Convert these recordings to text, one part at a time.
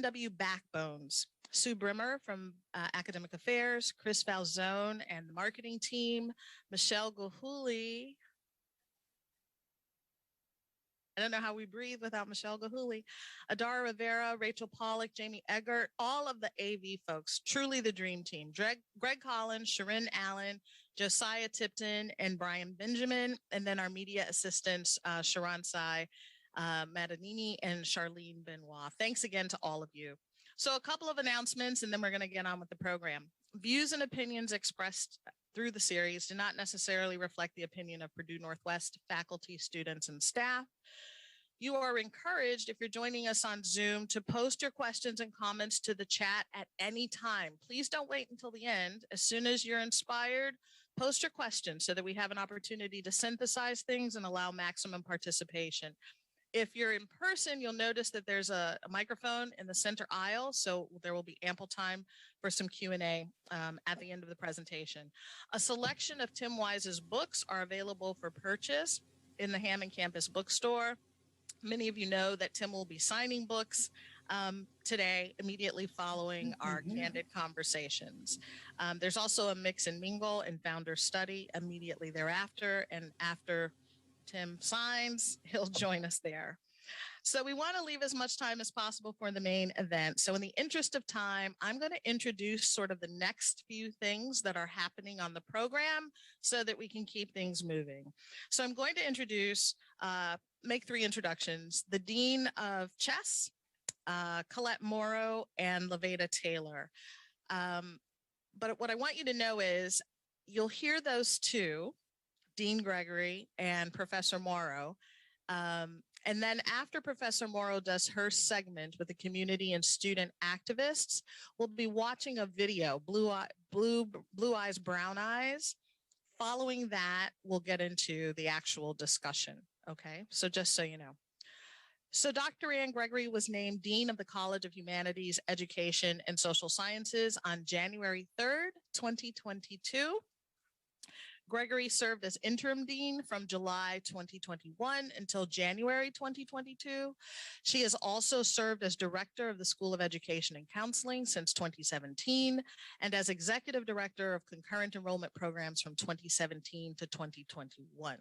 W Backbones. Sue Brimmer from Academic Affairs, Chris Falzone and the marketing team, Michelle Gahuli. I don't know how we breathe without Michelle Gahuli, Adara Rivera, Rachel Pollack, Jamie Eggert, all of the AV folks, truly the dream team. Greg Collins, Sharon Allen, Josiah Tipton, and Brian Benjamin, and then our media assistants, Sharon Sai, Madanini, and Charlene Benoit. Thanks again to all of you. So a couple of announcements, and then we're going to get on with the program. Views and opinions expressed through the series do not necessarily reflect the opinion of Purdue Northwest faculty, students, and staff. You are encouraged, if you're joining us on Zoom, to post your questions and comments to the chat at any time. Please don't wait until the end. As soon as you're inspired, post your questions so that we have an opportunity to synthesize things and allow maximum participation. If you're in person, you'll notice that there's a microphone in the center aisle, so there will be ample time for some Q&A at the end of the presentation. A selection of Tim Wise's books are available for purchase in the Hammond Campus bookstore. Many of you know that Tim will be signing books today, immediately following our Candid conversations. There's also a mix and mingle and founder study immediately thereafter, and after Tim signs, he'll join us there. So we want to leave as much time as possible for the main event. So in the interest of time, I'm going to introduce sort of the next few things that are happening on the program so that we can keep things moving. So I'm going to introduce, make three introductions: the Dean of Chess, Colette Morrow, and Levada Taylor. But what I want you to know is you'll hear those two, Dean Gregory and Professor Morrow. And then after Professor Morrow does her segment with the community and student activists, we'll be watching a video, Blue Eyes, Brown Eyes. Following that, we'll get into the actual discussion. Okay, so just so you know. So Dr. Ann Gregory was named Dean of the College of Humanities, Education, and Social Sciences on January 3rd, 2022. Gregory served as interim dean from July 2021 until January 2022. She has also served as director of the School of Education and Counseling since 2017 and as executive director of concurrent enrollment programs from 2017 to 2021.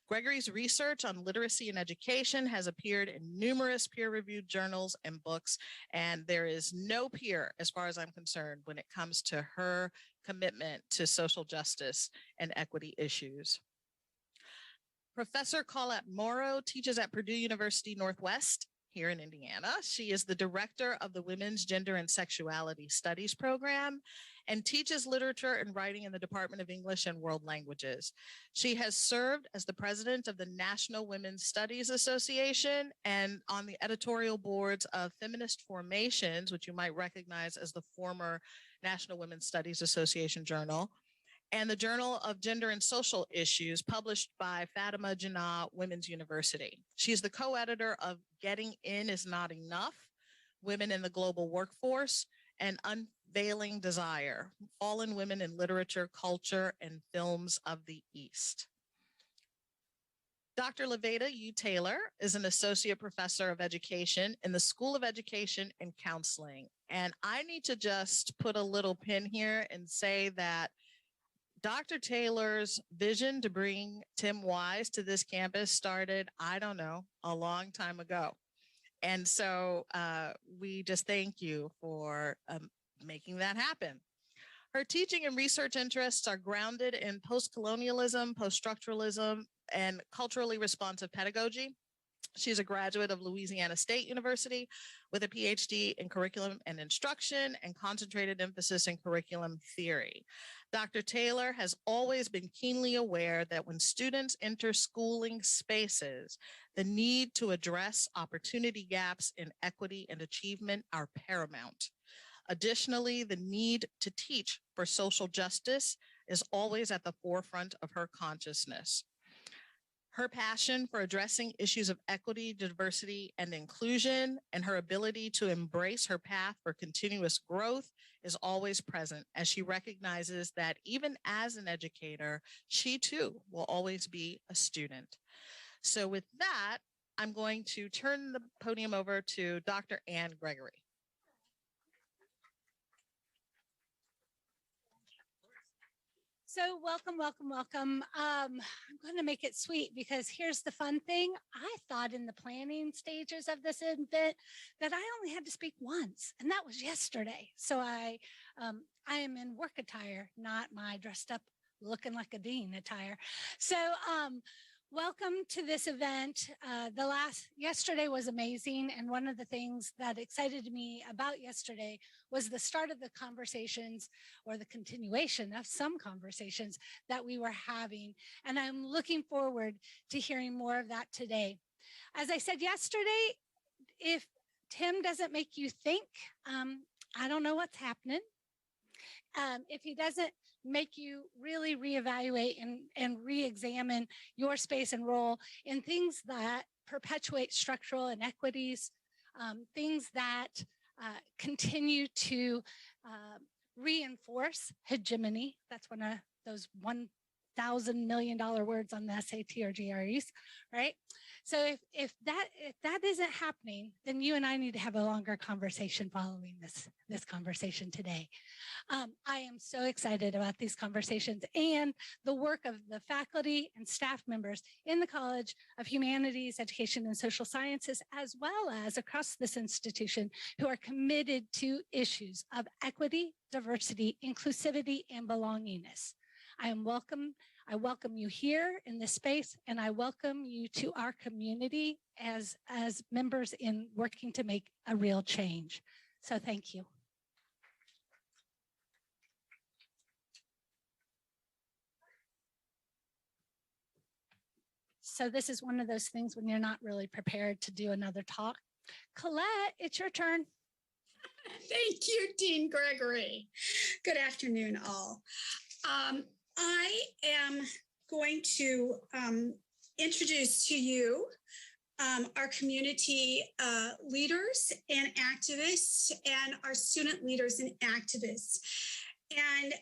Gregory's research on literacy and education has appeared in numerous peer-reviewed journals and books, and there is no peer, as far as I'm concerned, when it comes to her commitment to social justice and equity issues. Professor Colette Morrow teaches at Purdue University Northwest here in Indiana. She is the director of the Women's Gender and Sexuality Studies program and teaches literature and writing in the Department of English and World Languages. She has served as the president of the National Women's Studies Association and on the editorial boards of Feminist Formations, which you might recognize as the former National Women's Studies Association Journal, and the Journal of Gender and Social Issues, published by Fatima Jinnah Women's University. She's the co-editor of Getting In Is Not Enough, Women in the Global Workforce, and Unveiling Desire, Fallen Women in Literature, Culture, and Films of the East. Dr. Levada U. Taylor is an associate professor of education in the School of Education and Counseling. And I need to just put a little pin here and say that Dr. Taylor's vision to bring Tim Wise to this campus started, I don't know, a long time ago. And so we just thank you for making that happen. Her teaching and research interests are grounded in post-colonialism, post-structuralism, and culturally responsive pedagogy. She's a graduate of Louisiana State University with a PhD in curriculum and instruction and concentrated emphasis in curriculum theory. Dr. Taylor has always been keenly aware that when students enter schooling spaces, the need to address opportunity gaps in equity and achievement are paramount. Additionally, the need to teach for social justice is always at the forefront of her consciousness. Her passion for addressing issues of equity, diversity, and inclusion, and her ability to embrace her path for continuous growth is always present, as she recognizes that even as an educator, she too will always be a student. So with that, I'm going to turn the podium over to Dr. Ann Gregory. So welcome, welcome, welcome. I'm going to make it sweet because here's the fun thing. I thought in the planning stages of this event that I only had to speak once, and that was yesterday. So I am in work attire, not my dressed up looking like a dean attire. So welcome to this event. Yesterday was amazing. And one of the things that excited me about yesterday was the start of the conversations or the continuation of some conversations that we were having. And I'm looking forward to hearing more of that today. As I said yesterday, if Tim doesn't make you think, I don't know what's happening. If he doesn't make you really reevaluate and re-examine your space and role in things that perpetuate structural inequities, things that continue to reinforce hegemony. That's one of those $1,000 million words on the SAT or GREs, right? So if that isn't happening, then you and I need to have a longer conversation following this conversation today. I am so excited about these conversations and the work of the faculty and staff members in the College of Humanities, Education, and Social Sciences, as well as across this institution, who are committed to issues of equity, diversity, inclusivity, and belongingness. I welcome you here in this space, and I welcome you to our community as members in working to make a real change. So thank you. So this is one of those things when you're not really prepared to do another talk. Colette, it's your turn. Thank you, Dean Gregory. Good afternoon, all. I am going to introduce to you our community leaders and activists and our student leaders and activists. And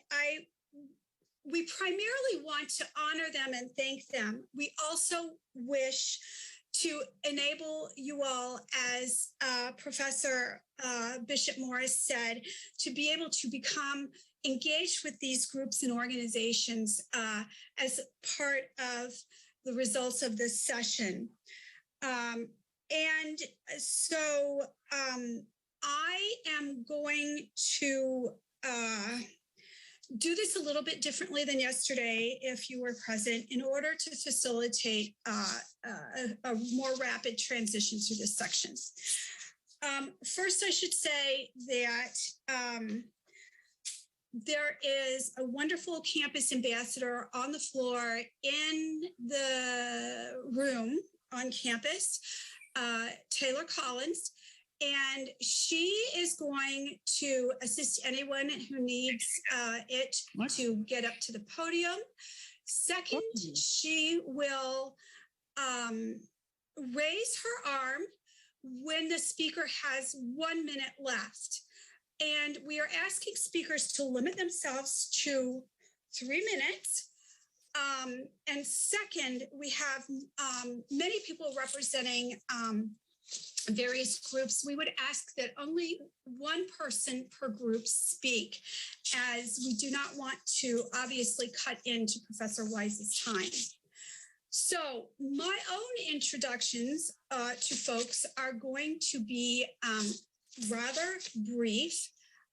we primarily want to honor them and thank them. We also wish to enable you all, as Professor Bishop Morris said, to be able to become engaged with these groups and organizations as part of the results of this session. And so I am going to do this a little bit differently than yesterday, if you were present, in order to facilitate a more rapid transition through this section. First, I should say that there is a wonderful campus ambassador on the floor in the room on campus, Taylor Collins. And she is going to assist anyone who needs it to get up to the podium. Second, she will raise her arm when the speaker has 1 minute left. And we are asking speakers to limit themselves to 3 minutes. And second, we have many people representing various groups. We would ask that only one person per group speak, as we do not want to obviously cut into Professor Wise's time. So my own introductions to folks are going to be rather brief,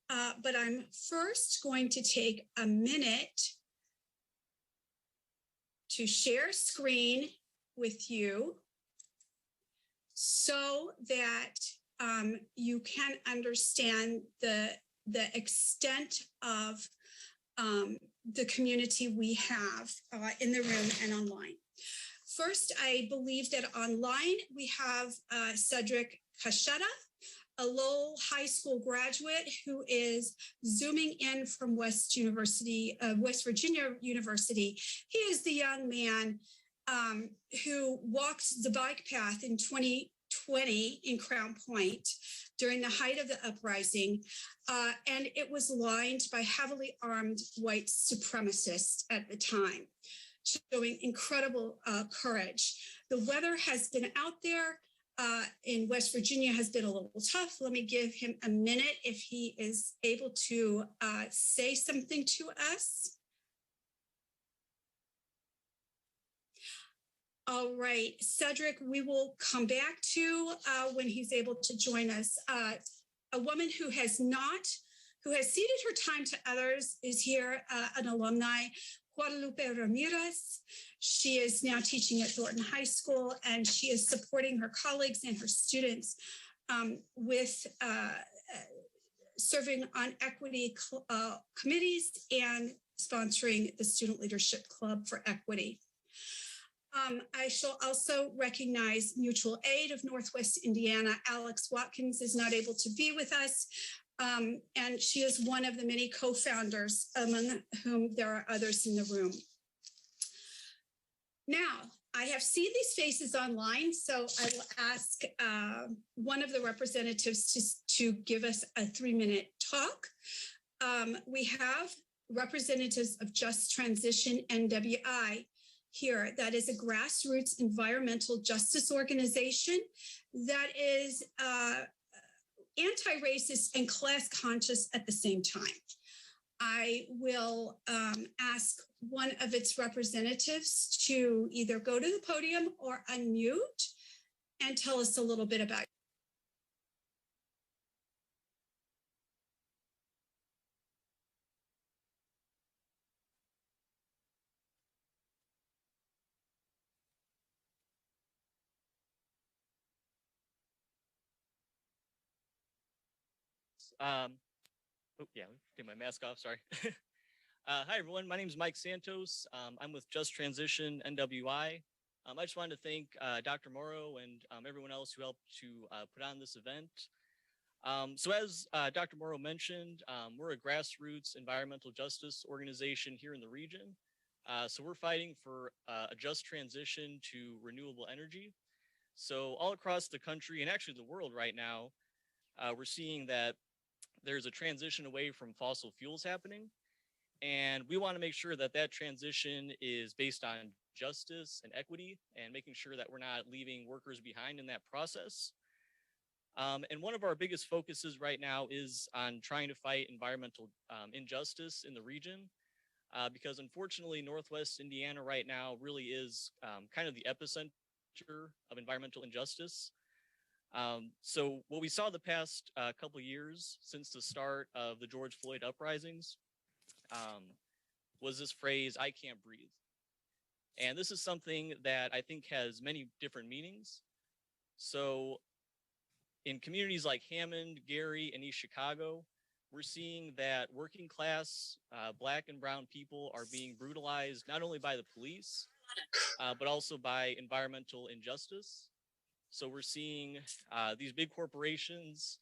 but I'm first going to take a minute to share screen with you so that you can understand the extent of the community we have in the room and online. First, I believe that online we have Cedric Cachetta, a Lowell High School graduate who is Zooming in from West Virginia University. He is the young man who walked the bike path in 2020 in Crown Point during the height of the uprising, and it was lined by heavily armed white supremacists at the time, showing incredible courage. The weather has been out there in West Virginia has been a little tough. Let me give him a minute if he is able to say something to us. All right, Cedric, we will come back to when he's able to join us. A woman who has ceded her time to others is here, an alumni, Guadalupe Ramirez. She is now teaching at Thornton High School, and she is supporting her colleagues and her students with serving on equity committees and sponsoring the Student Leadership Club for Equity. I shall also recognize Mutual Aid of Northwest Indiana. Alex Watkins is not able to be with us, and she is one of the many co-founders, among whom there are others in the room. Now, I have seen these faces online, so I will ask one of the representatives to give us a 3-minute talk. We have representatives of Just Transition NWI here. That is a grassroots environmental justice organization that is anti-racist and class conscious at the same time. I will ask one of its representatives to either go to the podium or unmute and tell us a little bit about it. Yeah, get my mask off, sorry. Hi, everyone. My name is Mike Santos. I'm with Just Transition NWI. I just wanted to thank Dr. Morrow and everyone else who helped to put on this event. So as Dr. Morrow mentioned, we're a grassroots environmental justice organization here in the region. So we're fighting for a just transition to renewable energy. So all across the country and actually the world right now, we're seeing that there's a transition away from fossil fuels happening. And we want to make sure that that transition is based on justice and equity and making sure that we're not leaving workers behind in that process. And one of our biggest focuses right now is on trying to fight environmental injustice in the region, because unfortunately, Northwest Indiana right now really is kind of the epicenter of environmental injustice. So what we saw the past couple of years since the start of the George Floyd uprisings was this phrase, "I can't breathe." And this is something that I think has many different meanings. So in communities like Hammond, Gary, and East Chicago, we're seeing that working class Black and brown people are being brutalized not only by the police, but also by environmental injustice. So we're seeing these big corporations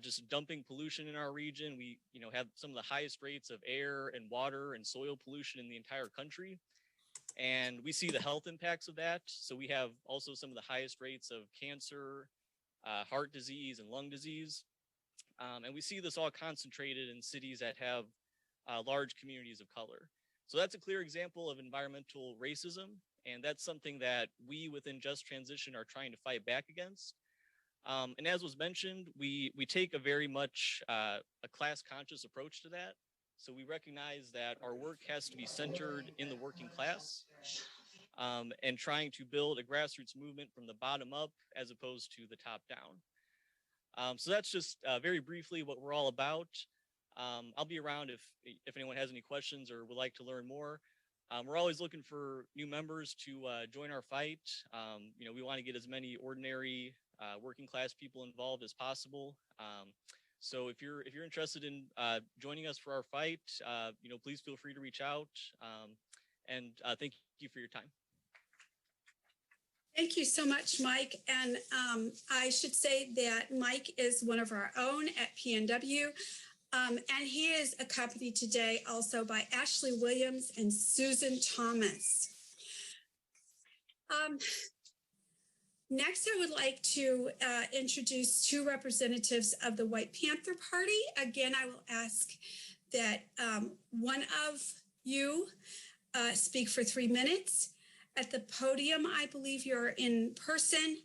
just dumping pollution in our region. We, have some of the highest rates of air and water and soil pollution in the entire country. And we see the health impacts of that. So we have also some of the highest rates of cancer, heart disease, and lung disease. And we see this all concentrated in cities that have large communities of color. So that's a clear example of environmental racism. And that's something that we within Just Transition are trying to fight back against. And as was mentioned, we take a very much a class conscious approach to that. So we recognize that our work has to be centered in the working class and trying to build a grassroots movement from the bottom up as opposed to the top down. So that's just very briefly what we're all about. I'll be around if anyone has any questions or would like to learn more. We're always looking for new members to join our fight. We want to get as many ordinary working class people involved as possible. So if you're interested in joining us for our fight, please feel free to reach out. And thank you for your time. Thank you so much, Mike. And I should say that Mike is one of our own at PNW. And he is accompanied today also by Ashley Williams and Susan Thomas. Next, I would like to introduce two representatives of the White Panther Party. Again, I will ask that one of you speak for 3 minutes. At the podium, I believe you're in person.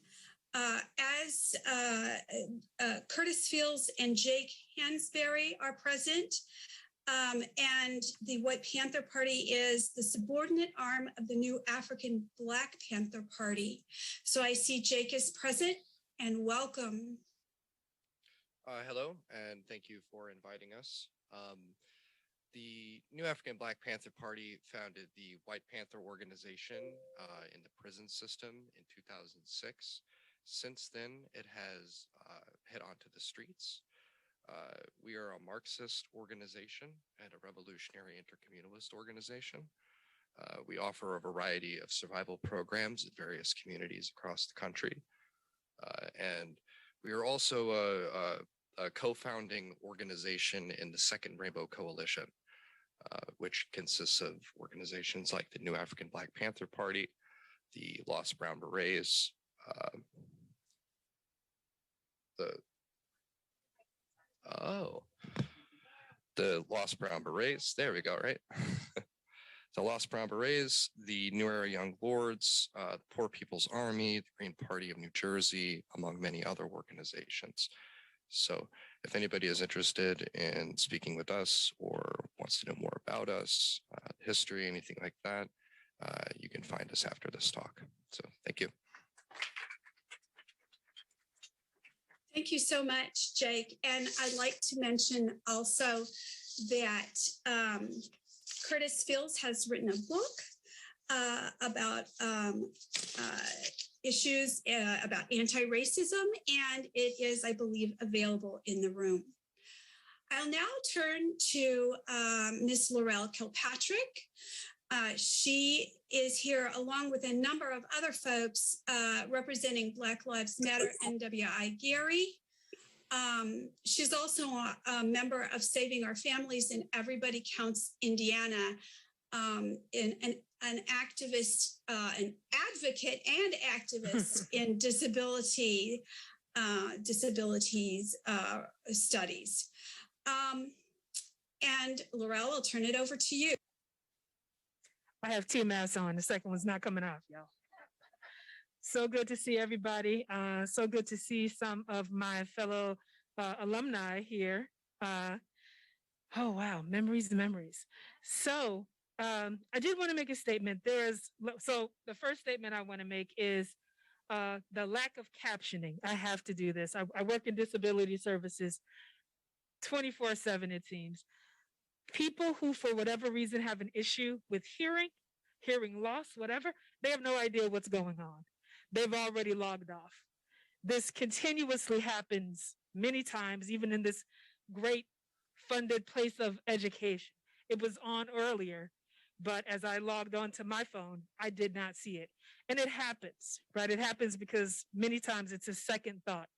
As Curtis Fields and Jake Hansberry are present, And the White Panther Party is the subordinate arm of the new African Black Panther Party. So I see Jake is present, and welcome. Hello, and thank you for inviting us. The New African Black Panther Party founded the White Panther organization in the prison system in 2006. Since then, it has hit onto the streets. We are a Marxist organization and a revolutionary intercommunalist organization. We offer a variety of survival programs in various communities across the country. And we are also a co-founding organization in the Second Rainbow Coalition, which consists of organizations like the New African Black Panther Party, the Lost Brown Berets, the Lost Brown Berets, there we go, right? The Lost Brown Berets, the New Era Young Lords, the Poor People's Army, the Green Party of New Jersey, among many other organizations. So if anybody is interested in speaking with us or wants to know more about us, history, anything like that, you can find us after this talk. So thank you. Thank you so much, Jake. And I'd like to mention also that Curtis Fields has written a book about issues about anti-racism, and it is, I believe, available in the room. I'll now turn to Ms. Laurel Kilpatrick. She is here along with a number of other folks representing Black Lives Matter NWI Gary. She's also a member of Saving Our Families and Everybody Counts Indiana, in an activist, an advocate and activist in disabilities studies. And Laurel, I'll turn it over to you. I have two masks on. The second one's not coming off, y'all. So good to see everybody. So good to see some of my fellow alumni here. Oh, wow. Memories. So I did want to make a statement. So the first statement I want to make is the lack of captioning. I have to do this. I work in disability services 24/7, it seems. People who, for whatever reason, have an issue with hearing loss, whatever, they have no idea what's going on. They've already logged off. This continuously happens many times, even in this great funded place of education. It was on earlier, but as I logged on to my phone, I did not see it. And it happens, right? It happens because many times it's a second thought.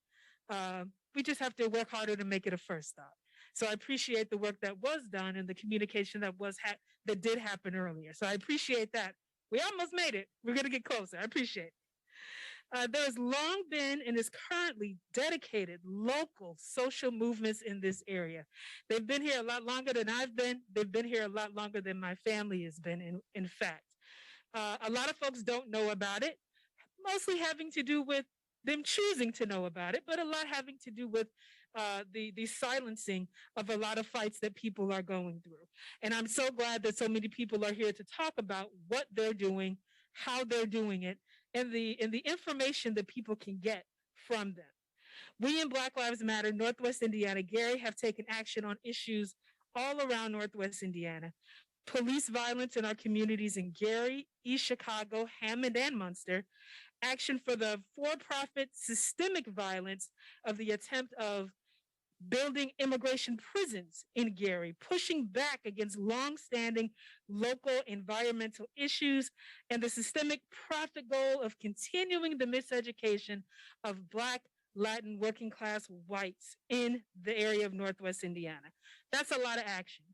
We just have to work harder to make it a first thought. So I appreciate the work that was done and the communication that that did happen earlier. So I appreciate that. We almost made it. We're going to get closer. I appreciate it. There has long been and is currently dedicated local social movements in this area. They've been here a lot longer than I've been. They've been here a lot longer than my family has been, in fact. A lot of folks don't know about it, mostly having to do with them choosing to know about it, but a lot having to do with the silencing of a lot of fights that people are going through. And I'm so glad that so many people are here to talk about what they're doing, how they're doing it, and the information that people can get from them. We in Black Lives Matter, Northwest Indiana, Gary, have taken action on issues all around Northwest Indiana. Police violence in our communities in Gary, East Chicago, Hammond, and Munster. Action for the for-profit systemic violence of the attempt of building immigration prisons in Gary, pushing back against longstanding local environmental issues, and the systemic profit goal of continuing the miseducation of Black, Latin, working class whites in the area of Northwest Indiana. That's a lot of action.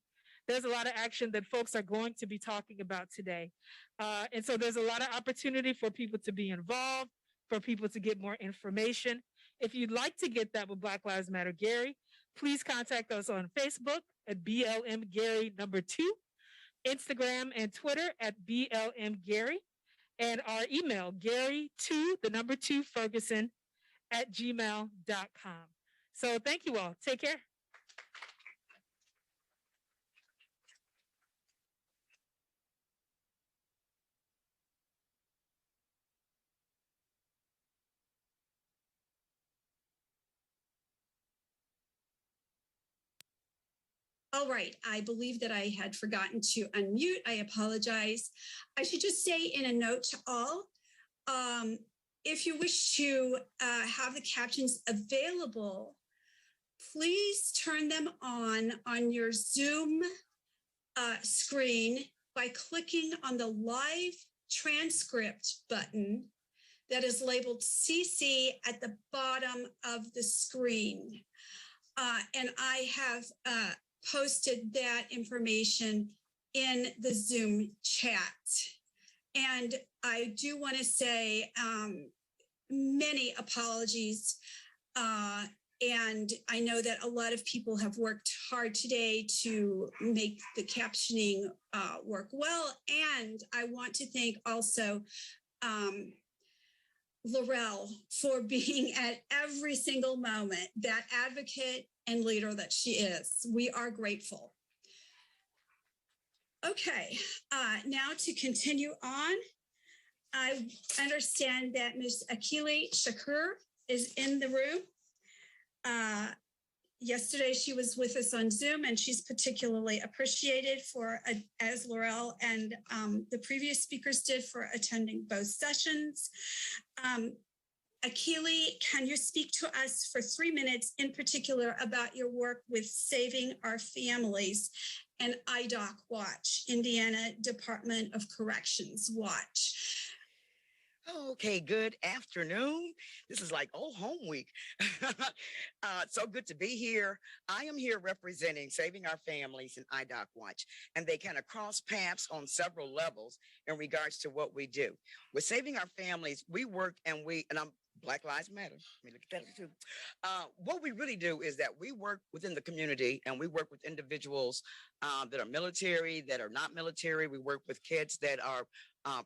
There's a lot of action that folks are going to be talking about today. And so there's a lot of opportunity for people to be involved, for people to get more information. If you'd like to get that with Black Lives Matter Gary, please contact us on Facebook at BLM Gary #2, Instagram and Twitter at BLM Gary, and our email, Gary2 Ferguson @gmail.com. So thank you all. Take care. All right, I believe that I had forgotten to unmute. I apologize. I should just say in a note to all, if you wish to have the captions available, please turn them on your Zoom screen by clicking on the live transcript button that is labeled CC at the bottom of the screen. And I have posted that information in the Zoom chat. And I do want to say many apologies. And I know that a lot of people have worked hard today to make the captioning work well. And I want to thank also Laurel for being at every single moment that advocate and leader that she is. We are grateful. Okay, now to continue on, I understand that Ms. Akili Shakur is in the room. Yesterday, she was with us on Zoom, and she's particularly appreciated for, as Laurel and the previous speakers did, for attending both sessions. Akili, can you speak to us for 3 minutes in particular about your work with Saving Our Families and IDOC Watch, Indiana Department of Corrections Watch? Okay, good afternoon. This is like, oh, home week. So good to be here. I am here representing Saving Our Families and IDOC Watch, and they kind of cross paths on several levels in regards to what we do. With Saving Our Families, we work and I'm Black Lives Matter. Let me look at that too. What we really do is that we work within the community and we work with individuals that are military, that are not military. We work with kids that are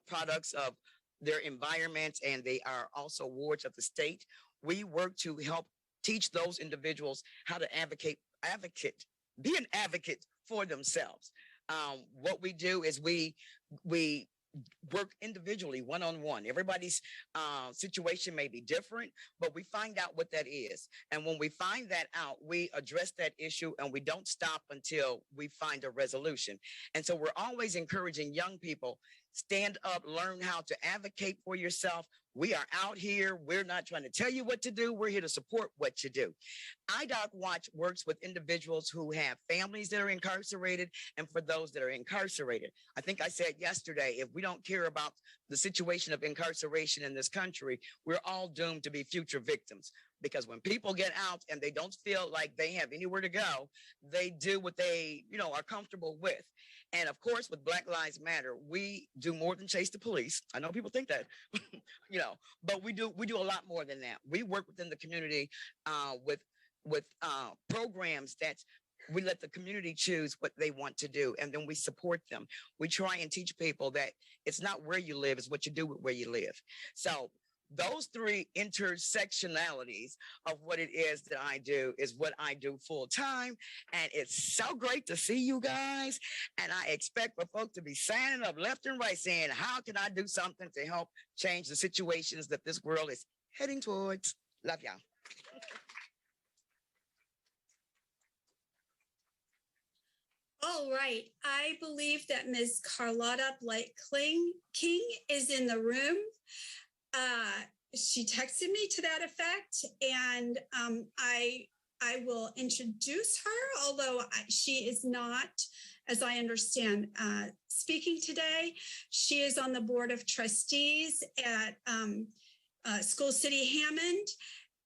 products of their environments, and they are also wards of the state. We work to help teach those individuals how to be an advocate for themselves. What we do is we work individually, one-on-one. Everybody's situation may be different, but we find out what that is. And when we find that out, we address that issue, and we don't stop until we find a resolution. And so we're always encouraging young people, stand up, learn how to advocate for yourself. We are out here. We're not trying to tell you what to do. We're here to support what you do. IDOC Watch works with individuals who have families that are incarcerated and for those that are incarcerated. I think I said yesterday, if we don't care about the situation of incarceration in this country, we're all doomed to be future victims. Because when people get out and they don't feel like they have anywhere to go, they do what they, are comfortable with. And of course, with Black Lives Matter, we do more than chase the police. I know people think that, but we do a lot more than that. We work within the community with programs that we let the community choose what they want to do, and then we support them. We try and teach people that it's not where you live, it's what you do with where you live. So those three intersectionalities of what it is that I do is what I do full time. And it's so great to see you guys. And I expect for folks to be signing up left and right saying, how can I do something to help change the situations that this world is heading towards? Love y'all. All right. I believe that Ms. Carlotta Blake King is in the room. She texted me to that effect, and I will introduce her, although she is not, as I understand, speaking today. She is on the board of trustees at School City Hammond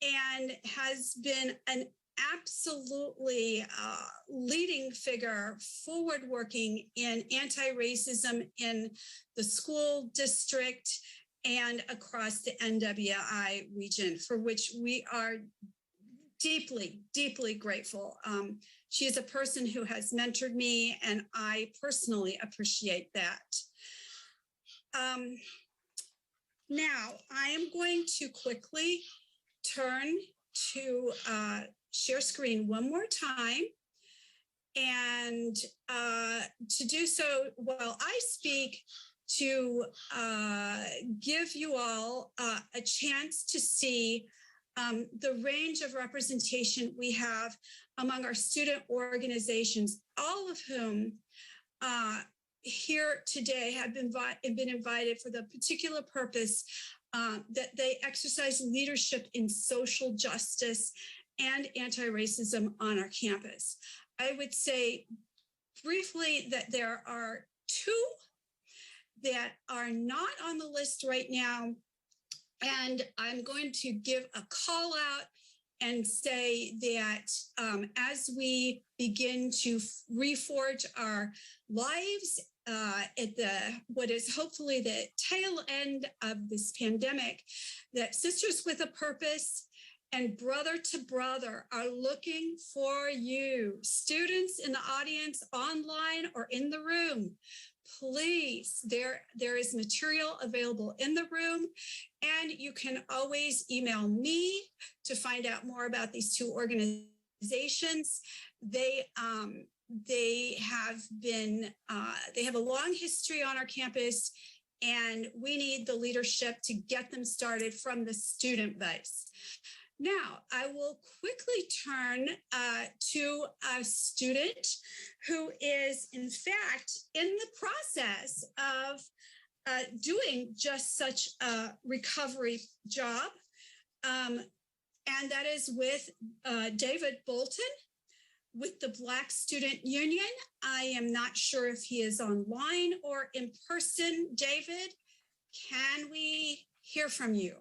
and has been an absolutely leading figure, forward working in anti-racism in the school district and across the NWI region, for which we are deeply, deeply grateful. She is a person who has mentored me, and I personally appreciate that. Now, I am going to quickly turn to share screen one more time. And to do so while I speak, to give you all a chance to see the range of representation we have among our student organizations, all of whom here today have been invited for the particular purpose that they exercise leadership in social justice and anti-racism on our campus. I would say briefly that there are two that are not on the list right now. And I'm going to give a call out and say that as we begin to reforge our lives at what is hopefully the tail end of this pandemic, that Sisters with a Purpose and Brother to Brother are looking for you, students in the audience, online or in the room. Please, there is material available in the room, and you can always email me to find out more about these two organizations. They have a long history on our campus, and we need the leadership to get them started from the student base. Now, I will quickly turn to a student who is, in fact, in the process of doing just such a recovery job, and that is with David Bolton with the Black Student Union. I am not sure if he is online or in person. David, can we hear from you?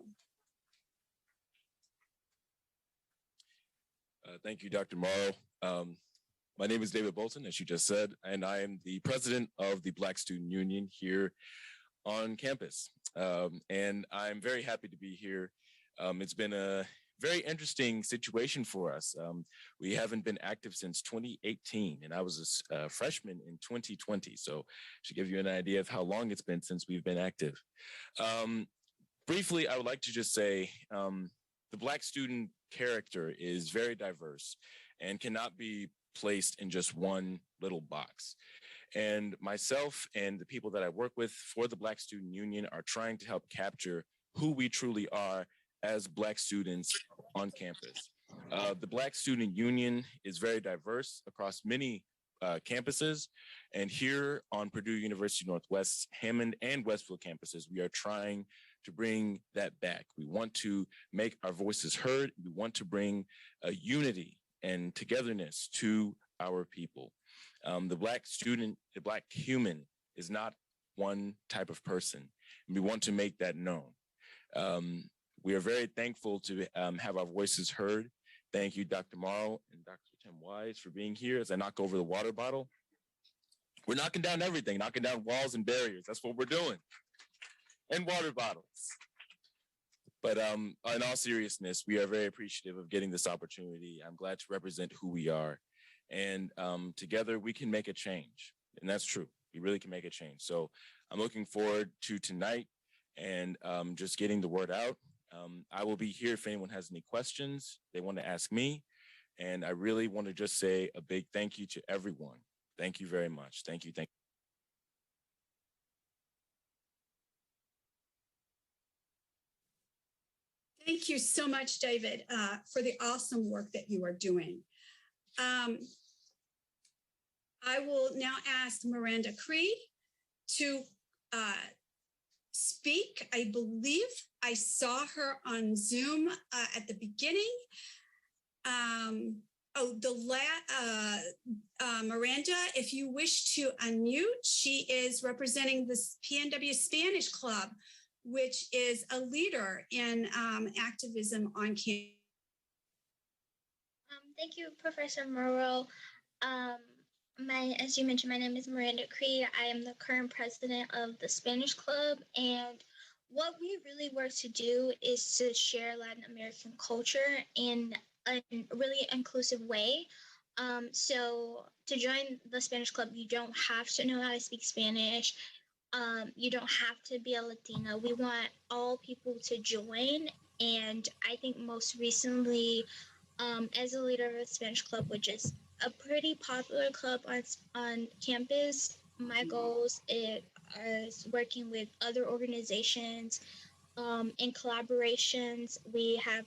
Thank you, Dr. Morrow. My name is David Bolton, as you just said, and I am the president of the Black Student Union here on campus. And I'm very happy to be here. It's been a very interesting situation for us. We haven't been active since 2018, and I was a freshman in 2020. So to give you an idea of how long it's been since we've been active. Briefly, I would like to just say, the Black student character is very diverse and cannot be placed in just one little box. And myself and the people that I work with for the Black Student Union are trying to help capture who we truly are as Black students on campus. The Black Student Union is very diverse across many campuses. And here on Purdue University Northwest, Hammond and Westfield campuses, we are trying to bring that back. We want to make our voices heard. We want to bring a unity and togetherness to our people. The Black student, the Black human is not one type of person. And we want to make that known. We are very thankful to have our voices heard. Thank you, Dr. Morrow and Dr. Tim Wise for being here as I knock over the water bottle. We're knocking down everything, knocking down walls and barriers. That's what we're doing. And water bottles. But in all seriousness, we are very appreciative of getting this opportunity. I'm glad to represent who we are. And together we can make a change. And that's true. We really can make a change. So I'm looking forward to tonight and just getting the word out. I will be here if anyone has any questions they want to ask me. And I really want to just say a big thank you to everyone. Thank you very much. Thank you. Thank you. Thank you so much, David, for the awesome work that you are doing. I will now ask Miranda Creed to speak. I believe I saw her on Zoom at the beginning. Miranda, if you wish to unmute, she is representing the PNW Spanish Club, which is a leader in activism on campus. Thank you, Professor Morrow. As you mentioned, my name is Miranda Creed. I am the current president of the Spanish Club, and what we really work to do is to share Latin American culture in a really inclusive way. So to join the Spanish Club, you don't have to know how to speak Spanish. You don't have to be a Latina. We want all people to join. And I think most recently, as a leader of the Spanish Club, which is a pretty popular club on campus, my goals is working with other organizations in collaborations. We have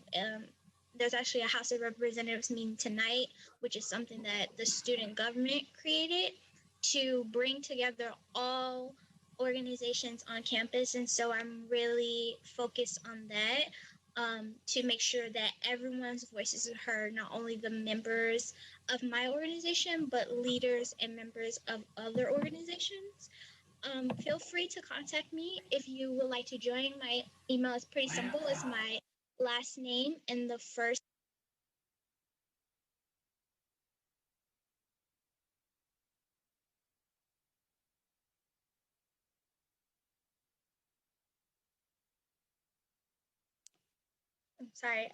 there's actually a House of Representatives meeting tonight, which is something that the student government created to bring together all organizations on campus. And so I'm really focused on that, to make sure that everyone's voices are heard, not only the members of my organization, but leaders and members of other organizations. Feel free to contact me if you would like to join. My email is pretty simple. It's my last name and the first. I'm sorry,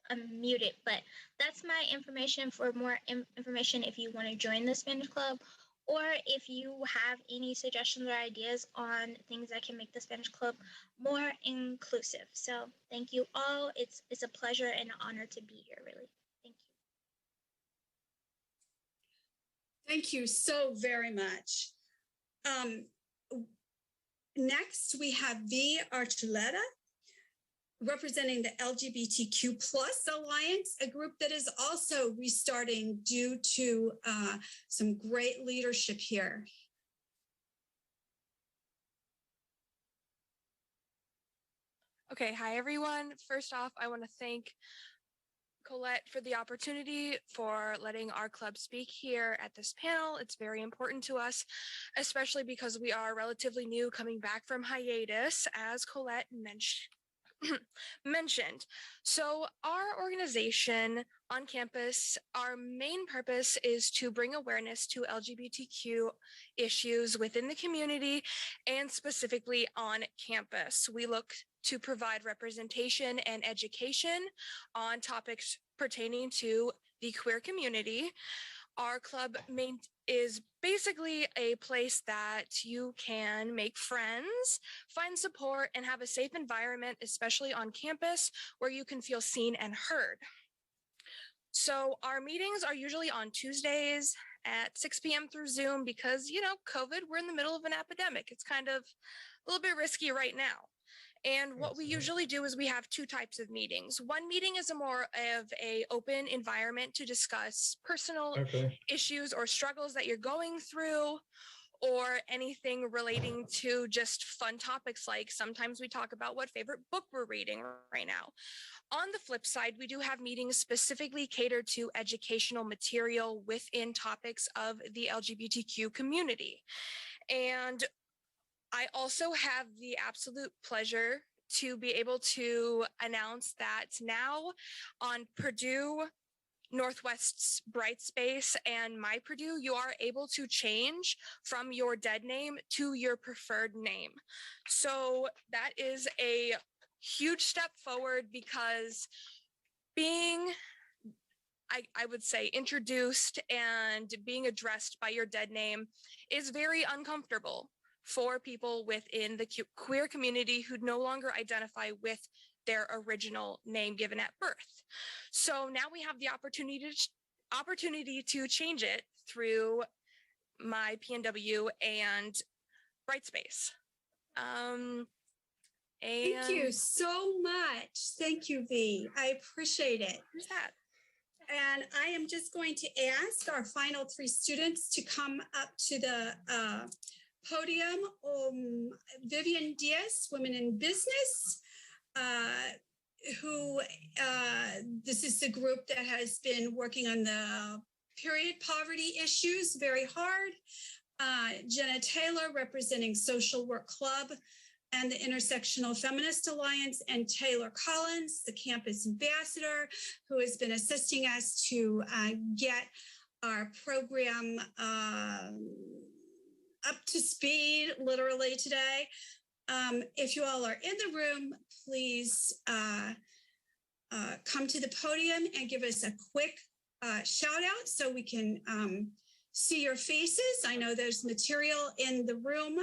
I'm muted, but that's my information. For more information, if you want to join the Spanish Club, or if you have any suggestions or ideas on things that can make the Spanish Club more inclusive. So thank you all. It's a pleasure and an honor to be here, really. Thank you. Thank you so very much. Next, we have V. Archuleta, representing the LGBTQ plus Alliance, a group that is also restarting due to some great leadership here. Okay, hi everyone. First off, I want to thank Colette for the opportunity for letting our club speak here at this panel. It's very important to us, especially because we are relatively new coming back from hiatus, as Colette mentioned. So our organization on campus, our main purpose is to bring awareness to LGBTQ issues within the community and specifically on campus. We look to provide representation and education on topics pertaining to the queer community. Our club is basically a place that you can make friends, find support, and have a safe environment, especially on campus, where you can feel seen and heard. So our meetings are usually on Tuesdays at 6 p.m. through Zoom because, you know, COVID, we're in the middle of an epidemic. It's kind of a little bit risky right now. And what we usually do is we have two types of meetings. One meeting is a more of a open environment to discuss personal issues or struggles that you're going through, or anything relating to just fun topics. Like sometimes we talk about what favorite book we're reading right now. On the flip side, we do have meetings specifically catered to educational material within topics of the LGBTQ community. And I also have the absolute pleasure to be able to announce that now on Purdue Northwest's Brightspace and My Purdue, you are able to change from your dead name to your preferred name. So that is a huge step forward because being, I would say, introduced and being addressed by your dead name is very uncomfortable for people within the queer community who no longer identify with their original name given at birth. So now we have the opportunity to change it through my PNW and Brightspace. Thank you so much. Thank you, V. I appreciate it. Who's that? And I am just going to ask our final three students to come up to the podium. Vivian Diaz, Women in Business, who this is the group that has been working on the period poverty issues very hard. Jenna Taylor, representing Social Work Club and the Intersectional Feminist Alliance, and Taylor Collins, the campus ambassador, who has been assisting us to get our program up to speed literally today. If you all are in the room, please come to the podium and give us a quick shout out so we can see your faces. I know there's material in the room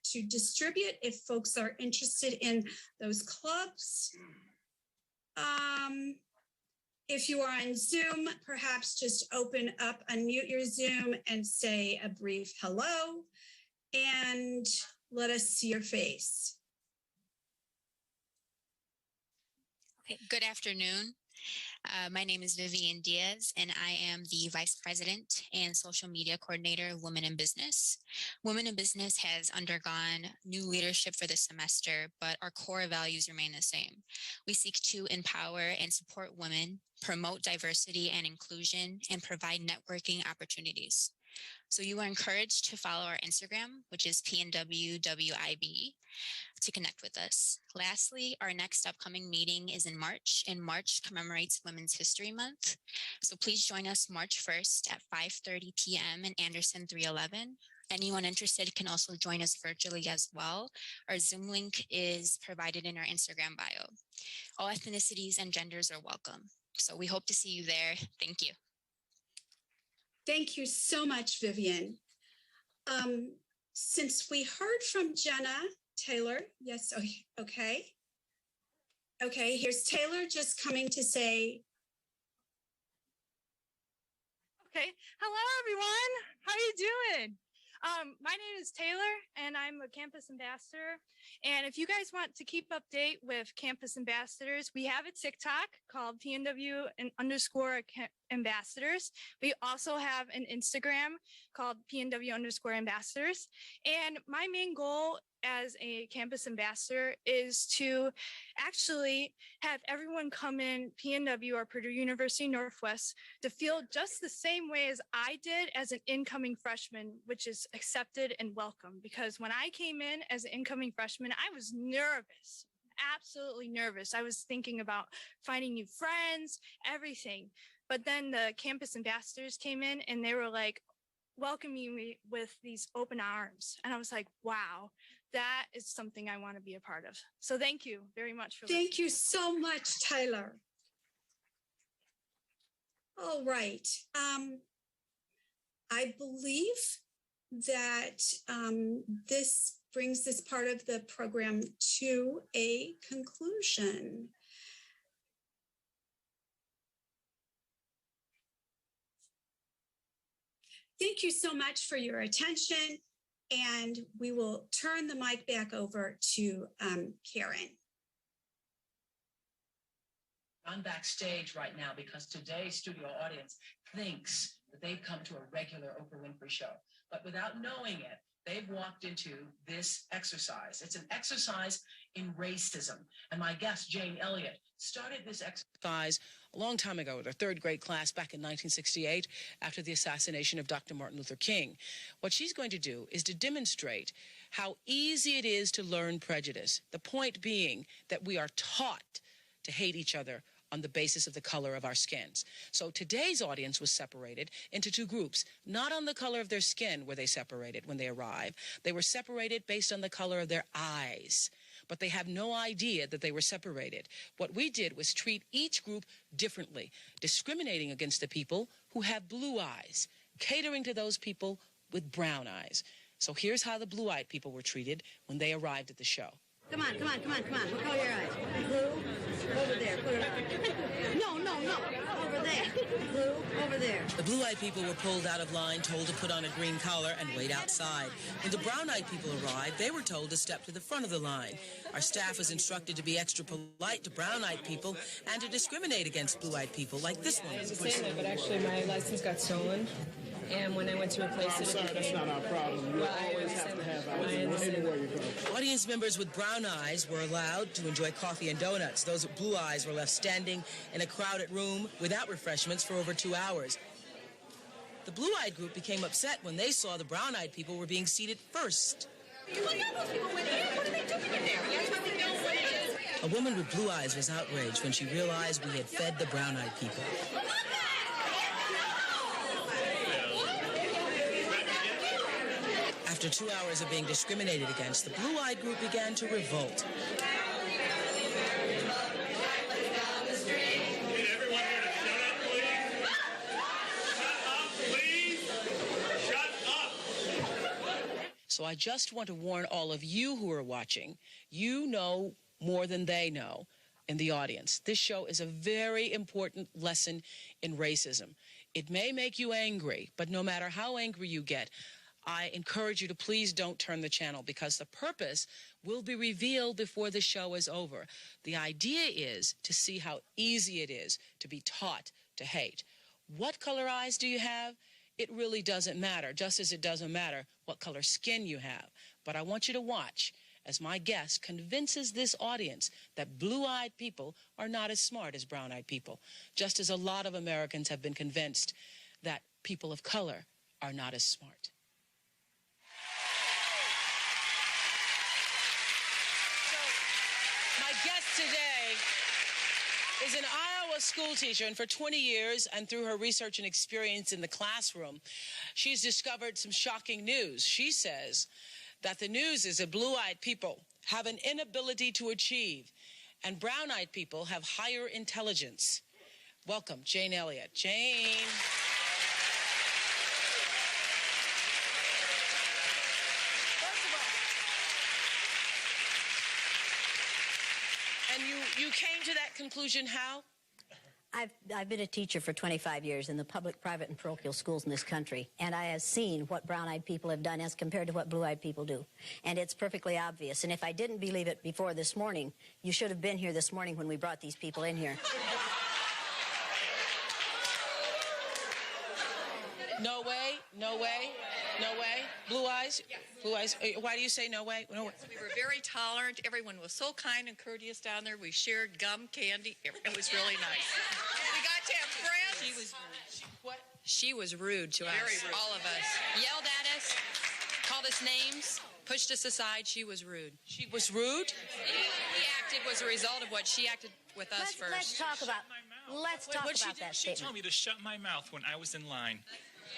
to distribute if folks are interested in those clubs. If you are on Zoom, perhaps just open up, unmute your Zoom and say a brief hello and let us see your face. Okay, good afternoon. My name is Vivian Diaz, and I am the Vice President and Social Media Coordinator of Women in Business. Women in Business has undergone new leadership for this semester, but our core values remain the same. We seek to empower and support women, promote diversity and inclusion, and provide networking opportunities. So you are encouraged to follow our Instagram, which is PNWWIB, to connect with us. Lastly, our next upcoming meeting is in March, and March commemorates Women's History Month. So please join us March 1st at 5:30 p.m. in Anderson 311. Anyone interested can also join us virtually as well. Our Zoom link is provided in our Instagram bio. All ethnicities and genders are welcome. So we hope to see you there. Thank you. Thank you so much, Vivian. Since we heard from Jenna Taylor, yes, okay. Okay, here's Taylor just coming to say. Okay, hello everyone. How are you doing? My name is Taylor and I'm a campus ambassador. And if you guys want to keep update with campus ambassadors, we have a TikTok called PNW_ambassadors. We also have an Instagram called PNW_ambassadors. And my main goal as a campus ambassador is to actually have everyone come in PNW or Purdue University Northwest to feel just the same way as I did as an incoming freshman, which is accepted and welcome. Because when I came in as an incoming freshman, I was nervous, absolutely nervous. I was thinking about finding new friends, everything. But then the campus ambassadors came in and they were like, welcoming me with these open arms. And I was like, wow, that is something I want to be a part of. So thank you very much for listening. Thank you so much, Tyler. All right. I believe that this brings this part of the program to a conclusion. Thank you so much for your attention, and we will turn the mic back over to Karen. I'm backstage right now because today's studio audience thinks that they've come to a regular Oprah Winfrey show, but without knowing it, they've walked into this exercise. It's an exercise in racism. And my guest, Jane Elliott, started this exercise a long time ago with her third grade class back in 1968 after the assassination of Dr. Martin Luther King. What she's going to do is to demonstrate how easy it is to learn prejudice. The point being that we are taught to hate each other on the basis of the color of our skins. So today's audience was separated into two groups, not on the color of their skin were they separated when they arrived. They were separated based on the color of their eyes, but they have no idea that they were separated. What we did was treat each group differently, discriminating against the people who have blue eyes, catering to those people with brown eyes. So here's how the blue-eyed people were treated when they arrived at the show. Come on. Look how your eyes. Blue, over there. Put it on. No. Over there. Blue, over there. The blue-eyed people were pulled out of line, told to put on a green collar and wait outside. When the brown-eyed people arrived, they were told to step to the front of the line. Our staff was instructed to be extra polite to brown-eyed people and to discriminate against blue-eyed people like this one. I understand that, but actually my license got stolen. And when I went to replace it, sorry, that's not our problem. You always have to have ours anywhere you go. Audience members with brown eyes were allowed to enjoy coffee and donuts. Those with blue eyes were left standing in a crowded room without refreshments for over 2 hours. The blue-eyed group became upset when they saw the brown-eyed people were being seated first. What are they doing in there? A woman with blue eyes was outraged when she realized we had fed the brown-eyed people. After 2 hours of being discriminated against, the blue-eyed group began to revolt. So I just want to warn all of you who are watching, you know more than they know in the audience. This show is a very important lesson in racism. It may make you angry, but no matter how angry you get, I encourage you to please don't turn the channel, because the purpose will be revealed before the show is over. The idea is to see how easy it is to be taught to hate. What color eyes do you have? It really doesn't matter, just as it doesn't matter what color skin you have. But I want you to watch as my guest convinces this audience that blue-eyed people are not as smart as brown-eyed people, just as a lot of Americans have been convinced that people of color are not as smart. So, my guest today is an Iowa school teacher, and for 20 years, and through her research and experience in the classroom, she's discovered some shocking news. She says that the news is that blue-eyed people have an inability to achieve, and brown-eyed people have higher intelligence. Welcome, Jane Elliott. Jane. First of all, and you came to that conclusion how? I've been a teacher for 25 years in the public, private, and parochial schools in this country, and I have seen what brown-eyed people have done as compared to what blue-eyed people do. And it's perfectly obvious. And if I didn't believe it before this morning, you should have been here this morning when we brought these people in here. No way, no way, no way. Blue eyes? Blue eyes. Why do you say no way? No way. We were very tolerant. Everyone was so kind and courteous down there. We shared gum, candy. It was really nice. We got to have friends. She was rude. What? She was rude to us, rude. all of us. Yelled at us, called us names, pushed us aside. She was rude. She was rude? We acted was a result of what she acted with us first. Let's talk about that She statement. told me to shut my mouth when I was in line.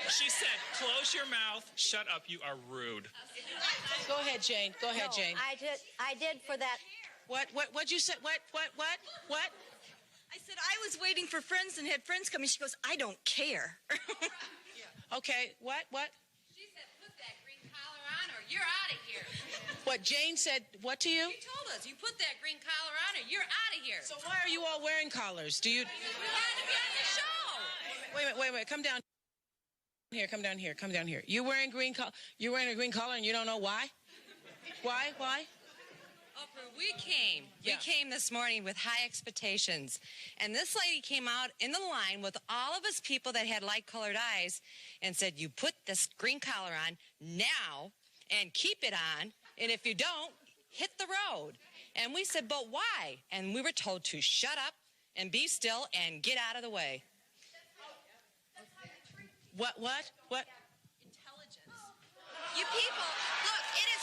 She said, close your mouth, shut up, you are rude. Go ahead, Jane. Go ahead, Jane. I did for that. What'd you say? What? I said, I was waiting for friends and had friends come, and she goes, I don't care. Okay, what? She said, put that green collar on or you're out of here. What, Jane said what to you? She told us, you put that green collar on or you're out of here. So why are you all wearing collars? Do you? We wanted to be on the show. Wait a minute. Come down here. You're wearing a green collar and you don't know why? Why? Oprah, we came this morning with high expectations. And this lady came out in the line with all of us people that had light-colored eyes and said, you put this green collar on now and keep it on. And if you don't, hit the road. And we said, but why? And we were told to shut up and be still and get out of the way. What? Intelligence. You people, look, it is...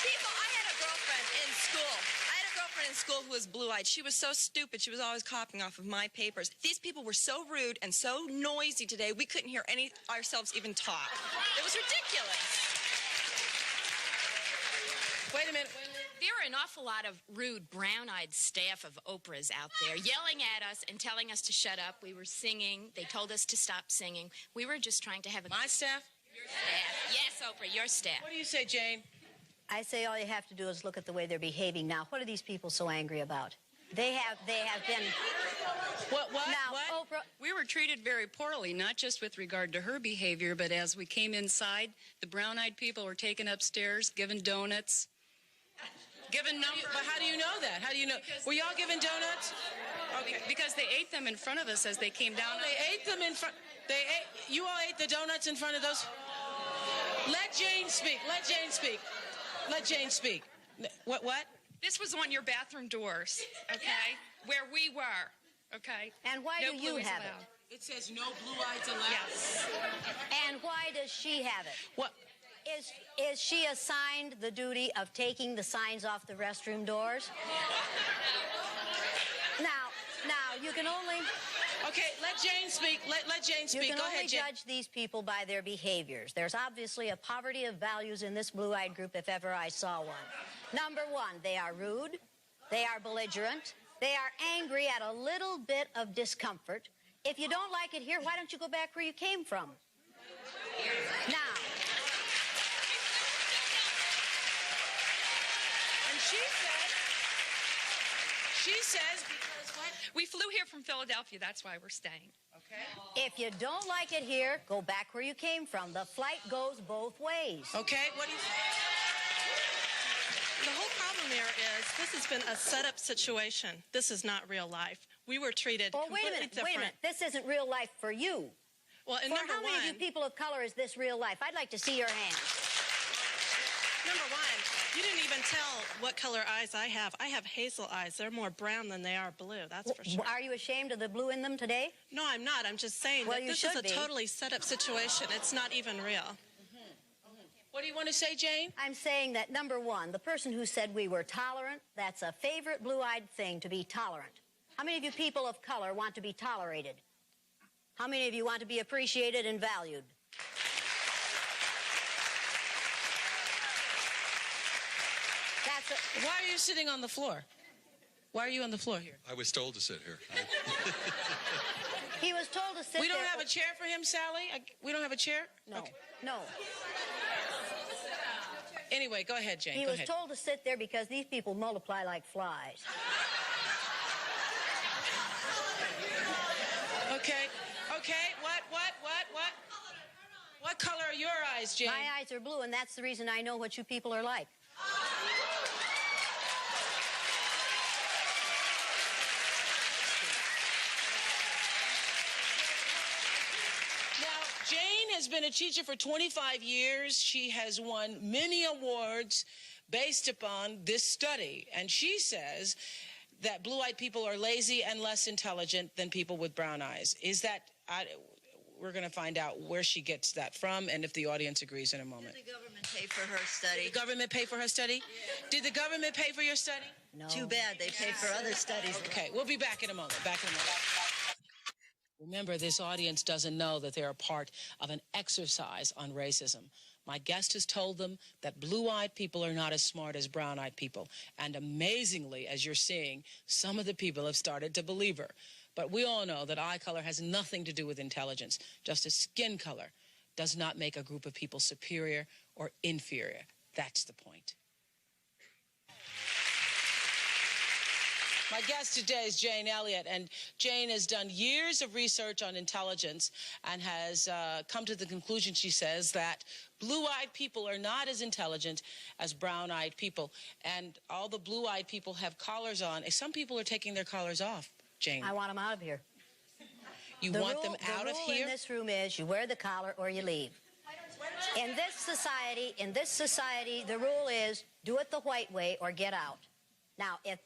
People, I had a girlfriend in school who was blue-eyed. She was so stupid. She was always copying off of my papers. These people were so rude and so noisy today, we couldn't hear ourselves even talk. It was ridiculous. Wait a minute. There are an awful lot of rude, brown-eyed staff of Oprah's out there yelling at us and telling us to shut up. We were singing. They told us to stop singing. We were just trying to have a... My staff? Your staff. Yes, Oprah, your staff. What do you say, Jane? I say all you have to do is look at the way they're behaving now. What are these people so angry about? They have been... What? Now, what? Oprah... We were treated very poorly, not just with regard to her behavior, but as we came inside, the brown-eyed people were taken upstairs, given donuts, given numbers. But how do you know that? How do you know? Were y'all given donuts? Okay. Because they ate them in front of us as they came down. They ate them in front. You all ate the donuts in front of those. Let Jane speak. What? This was on your bathroom doors, okay? Where we were, okay? And why do you have it? It says no blue eyes allowed. Yes. And why does she have it? What? Is she assigned the duty of taking the signs off the restroom doors? Now, you can only... Okay, let Jane speak. Let Jane speak. You can Go only ahead, Jane. judge these people by their behaviors. There's obviously a poverty of values in this blue-eyed group if ever I saw one. Number one, they are rude. They are belligerent. They are angry at a little bit of discomfort. If you don't like it here, why don't you go back where you came from? Now... And she says because what? We flew here from Philadelphia. That's why we're staying. If you don't like it here, go back where you came from. The flight goes both ways. Okay, what do you say? The whole problem there is this has been a setup situation. This is not real life. We were treated completely different. Wait a minute. This isn't real life for you. Well, and for number how many of you one- people of color is this real life? I'd like to see your hands. Number one, you didn't even tell what color eyes I have. I have hazel eyes. They're more brown than they are blue. That's for sure. Are you ashamed of the blue in them today? No, I'm not. I'm just saying Well, that you this is should a be. totally set up situation. It's not even real. What do you want to say, Jane? I'm saying that, number one, the person who said we were tolerant, that's a favorite blue-eyed thing, to be tolerant. How many of you people of color want to be tolerated? How many of you want to be appreciated and valued? Why are you sitting on the floor? Why are you on the floor here? I was told to sit here. He was told to sit We don't there. have a chair for him, Sally? We don't have a chair? No, Okay. no. Anyway, go ahead, Jane. He Go was ahead. told to sit there because these people multiply like flies. Okay, what color are your eyes, Jane? My eyes are blue, and that's the reason I know what you people are like. Now, Jane has been a teacher for 25 years. She has won many awards based upon this study. And she says that blue-eyed people are lazy and less intelligent than people with brown eyes. Is that, we're going to find out where she gets that from and if the audience agrees in a moment. Did the government pay for her study? Did the government pay for her study? Did the government pay for your study? No. Too bad they paid for other studies. Okay, we'll be back in a moment. Remember, this audience doesn't know that they're a part of an exercise on racism. My guest has told them that blue-eyed people are not as smart as brown-eyed people. And amazingly, as you're seeing, some of the people have started to believe her. But we all know that eye color has nothing to do with intelligence, just as skin color does not make a group of people superior or inferior. That's the point. My guest today is Jane Elliott, and Jane has done years of research on intelligence and has come to the conclusion, she says, that blue-eyed people are not as intelligent as brown-eyed people. And all the blue-eyed people have collars on. Some people are taking their collars off, Jane. I want them out of here. You want them out of The rule here? in this room is you wear the collar or you leave. In this society, the rule is do it the white way or get out. Now, if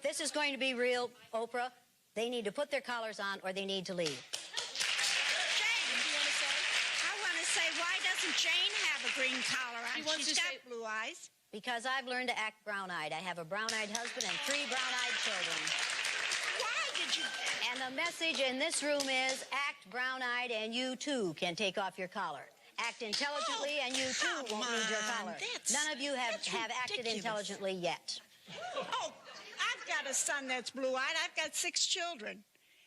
this is going to be real, Oprah, they need to put their collars on or they need to leave. I want to say, why doesn't Jane have a green collar on? She's got blue eyes. Because I've learned to act brown-eyed. I have a brown-eyed husband and 3 brown-eyed children. Why did you? And the message in this room is act brown-eyed and you too can take off your collar. Act intelligently and you too won't need your collar. None of you have acted intelligently yet. Oh, I've got a son that's blue-eyed. I've got 6 children.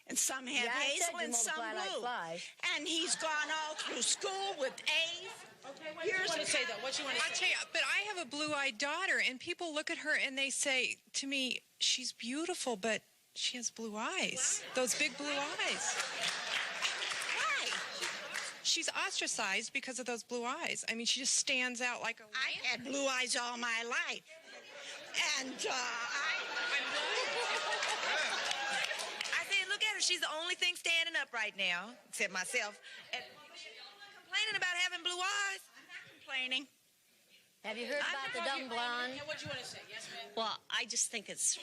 And some have Yeah, I said hazel you and some multiply like blue. flies. And he's gone all through school with A's. Okay, what do you want to say, though? What you want to I'll tell you, but I have a blue-eyed daughter, and people look at her and they say to me, she's beautiful, but she has blue eyes. Those big blue eyes. Why? She's ostracized because of those blue eyes. I mean, she just stands out like a... I had blue eyes all my life. And I say, look at her. She's the only thing standing up right now, except myself. And complaining about having blue eyes. I'm not complaining. Have you heard about the dumb blonde? What do you want to say? Yes, ma'am. Well, I just think it's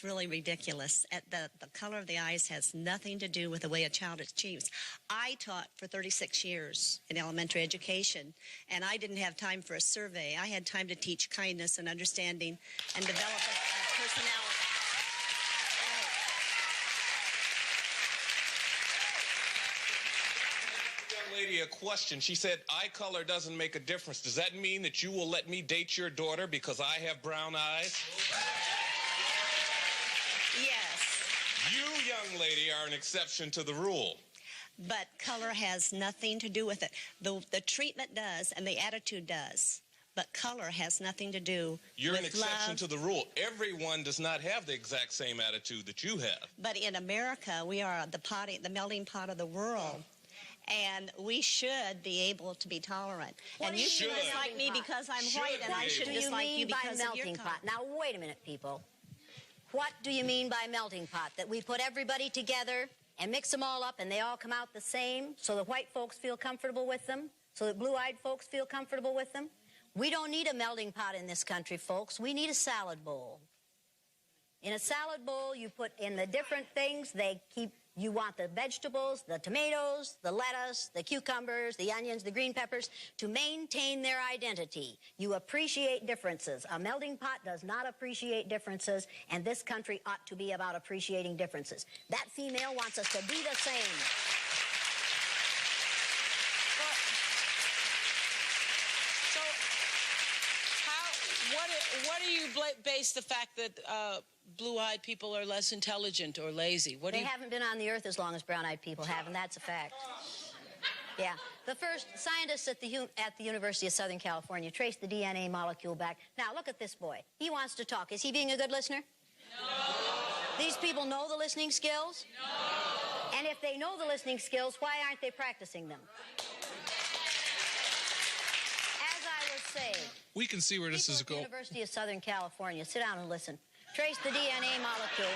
really ridiculous. The color of the eyes has nothing to do with the way a child achieves. I taught for 36 years in elementary education, and I didn't have time for a survey. I had time to teach kindness and understanding and develop a personality. Lady a question. She said, eye color doesn't make a difference. Does that mean that you will let me date your daughter because I have brown eyes? Yes. You, young lady, are an exception to the rule. But color has nothing to do with it. The treatment does and the attitude does. but color has nothing to do You're with an exception love. to the rule. Everyone does not have the exact same attitude that you have. But in America, we are the melting pot of the world. And we should be able to be tolerant. What and do you you should mean by dislike me melting pot? because I'm Should white, and I be should able. Do you dislike you mean by because of your melting color. pot? Now, wait a minute, people. What do you mean by melting pot? That we put everybody together and mix them all up and they all come out the same so the white folks feel comfortable with them, so the blue-eyed folks feel comfortable with them? We don't need a melting pot in this country, folks. We need a salad bowl. In a salad bowl, you put in the different things. You want the vegetables, the tomatoes, the lettuce, the cucumbers, the onions, the green peppers, to maintain their identity. You appreciate differences. A melting pot does not appreciate differences, and this country ought to be about appreciating differences. That female wants us to be the same. So, what do you base the fact that blue-eyed people are less intelligent or lazy? They haven't been on the earth as long as brown-eyed people have, and that's a fact. Yeah. The first scientists at the University of Southern California traced the DNA molecule back. Now, look at this boy. He wants to talk. Is he being a good listener? No. These people know the listening skills? No. And if they know the listening skills, why aren't they practicing them? As I was saying, we can see where this is going. University of Southern California, sit down and listen. Trace the DNA molecule.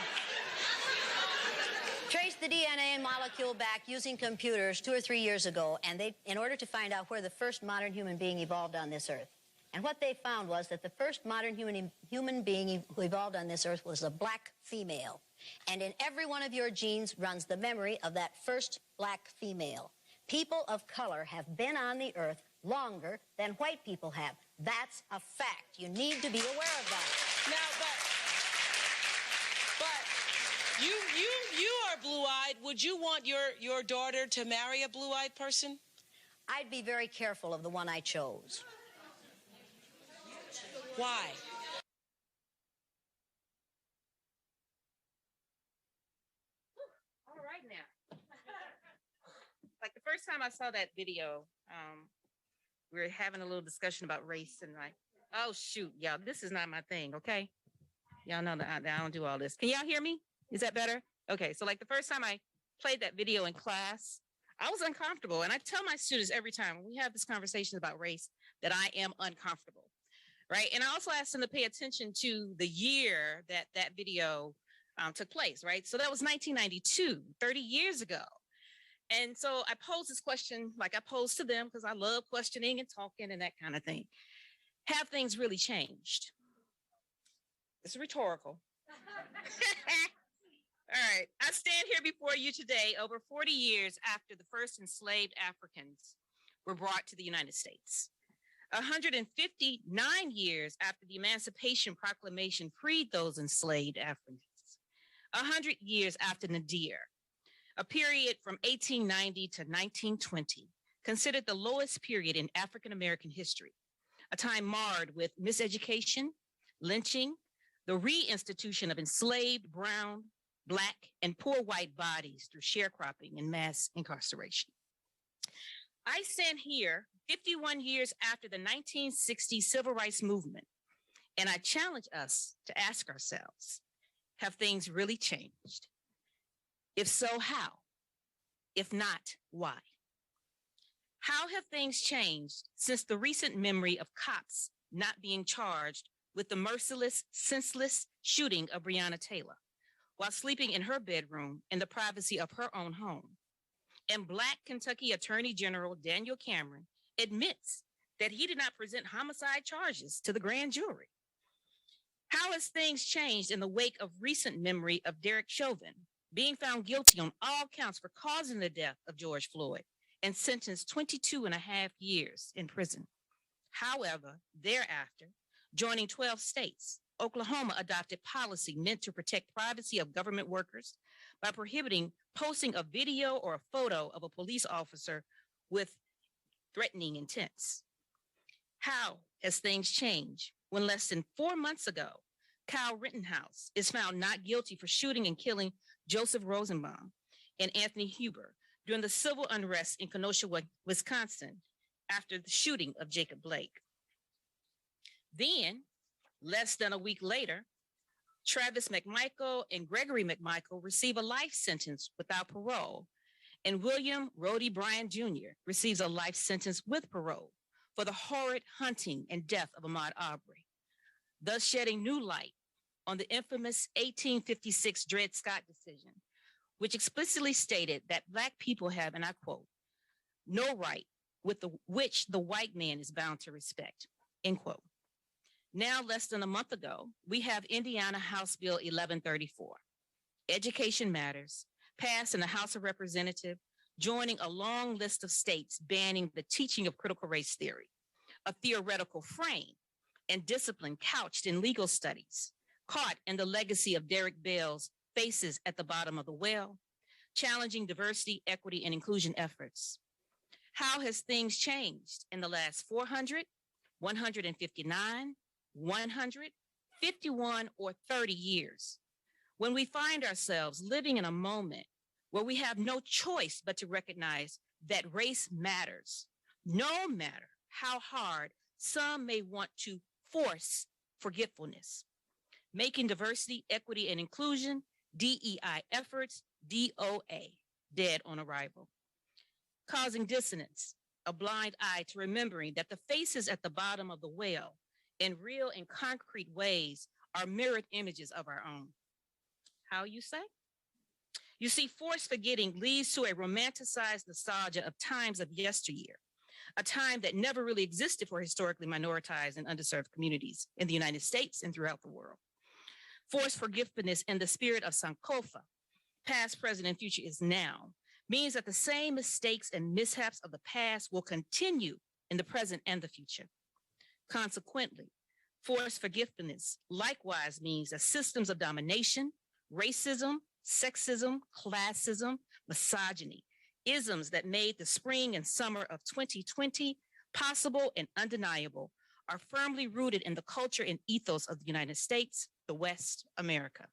Trace the DNA molecule back using computers 2 or 3 years ago, and in order to find out where the first modern human being evolved on this earth. And what they found was that the first modern human being who evolved on this earth was a black female. And in every one of your genes runs the memory of that first black female. People of color have been on the earth longer than white people have. That's a fact. You need to be aware of that. Now, but you are blue-eyed. Would you want your daughter to marry a blue-eyed person? I'd be very careful of the one I chose. Why? All right now. Like the first time I saw that video, we were having a little discussion about race and like, oh shoot, y'all, this is not my thing, okay? Y'all know that I don't do all this. Can y'all hear me? Is that better? Okay, so like the first time I played that video in class, I was uncomfortable. And I tell my students every time when we have this conversation about race that I am uncomfortable, right? And I also asked them to pay attention to the year that that video took place, right? So that was 1992, 30 years ago. And so I posed this question like I posed to them because I love questioning and talking and that kind of thing. Have things really changed? It's rhetorical. All right. I stand here before you today over 40 years after the first enslaved Africans were brought to the United States. 159 years after the Emancipation Proclamation freed those enslaved Africans. 100 years after Nadir, a period from 1890 to 1920, considered the lowest period in African-American history, a time marred with miseducation, lynching, the reinstitution of enslaved brown, Black, and poor white bodies through sharecropping and mass incarceration. I stand here 51 years after the 1960 Civil Rights Movement, and I challenge us to ask ourselves, have things really changed? If so, how? If not, why? How have things changed since the recent memory of cops not being charged with the merciless, senseless shooting of Breonna Taylor while sleeping in her bedroom in the privacy of her own home? And Black Kentucky Attorney General Daniel Cameron admits that he did not present homicide charges to the grand jury. How has things changed in the wake of recent memory of Derek Chauvin being found guilty on all counts for causing the death of George Floyd and sentenced 22 and a half years in prison? However, thereafter, joining 12 states, Oklahoma adopted policy meant to protect privacy of government workers by prohibiting posting a video or a photo of a police officer with threatening intents. How has things changed when less than 4 months ago, Kyle Rittenhouse is found not guilty for shooting and killing Joseph Rosenbaum and Anthony Huber during the civil unrest in Kenosha, Wisconsin, after the shooting of Jacob Blake? Then, less than a week later, Travis McMichael and Gregory McMichael receive a life sentence without parole, and William Rhodey Bryan Jr. receives a life sentence with parole for the horrid hunting and death of Ahmaud Arbery, thus shedding new light on the infamous 1856 Dred Scott decision, which explicitly stated that Black people have, and I quote, no right which the white man is bound to respect, end quote. Now, less than a month ago, we have Indiana House Bill 1134, Education Matters, passed in the House of Representatives, joining a long list of states banning the teaching of critical race theory, a theoretical frame and discipline couched in legal studies, caught in the legacy of Derek Bell's Faces at the Bottom of the Well, challenging diversity, equity, and inclusion efforts. How has things changed in the last 400, 159, 100, 51, or 30 years, when we find ourselves living in a moment where we have no choice but to recognize that race matters, no matter how hard some may want to force forgetfulness, making diversity, equity, and inclusion, DEI efforts, DOA, dead on arrival, causing dissonance, a blind eye to remembering that the faces at the bottom of the well in real and concrete ways are mirrored images of our own. How you say? You see, forced forgetting leads to a romanticized nostalgia of times of yesteryear, a time that never really existed for historically minoritized and underserved communities in the United States and throughout the world. Forced forgiveness in the spirit of Sankofa, past, present, and future is now, means that the same mistakes and mishaps of the past will continue in the present and the future. Consequently, forced forgiveness likewise means that systems of domination, racism, sexism, classism, misogyny, isms that made the spring and summer of 2020 possible and undeniable are firmly rooted in the culture and ethos of the United States, the West, America.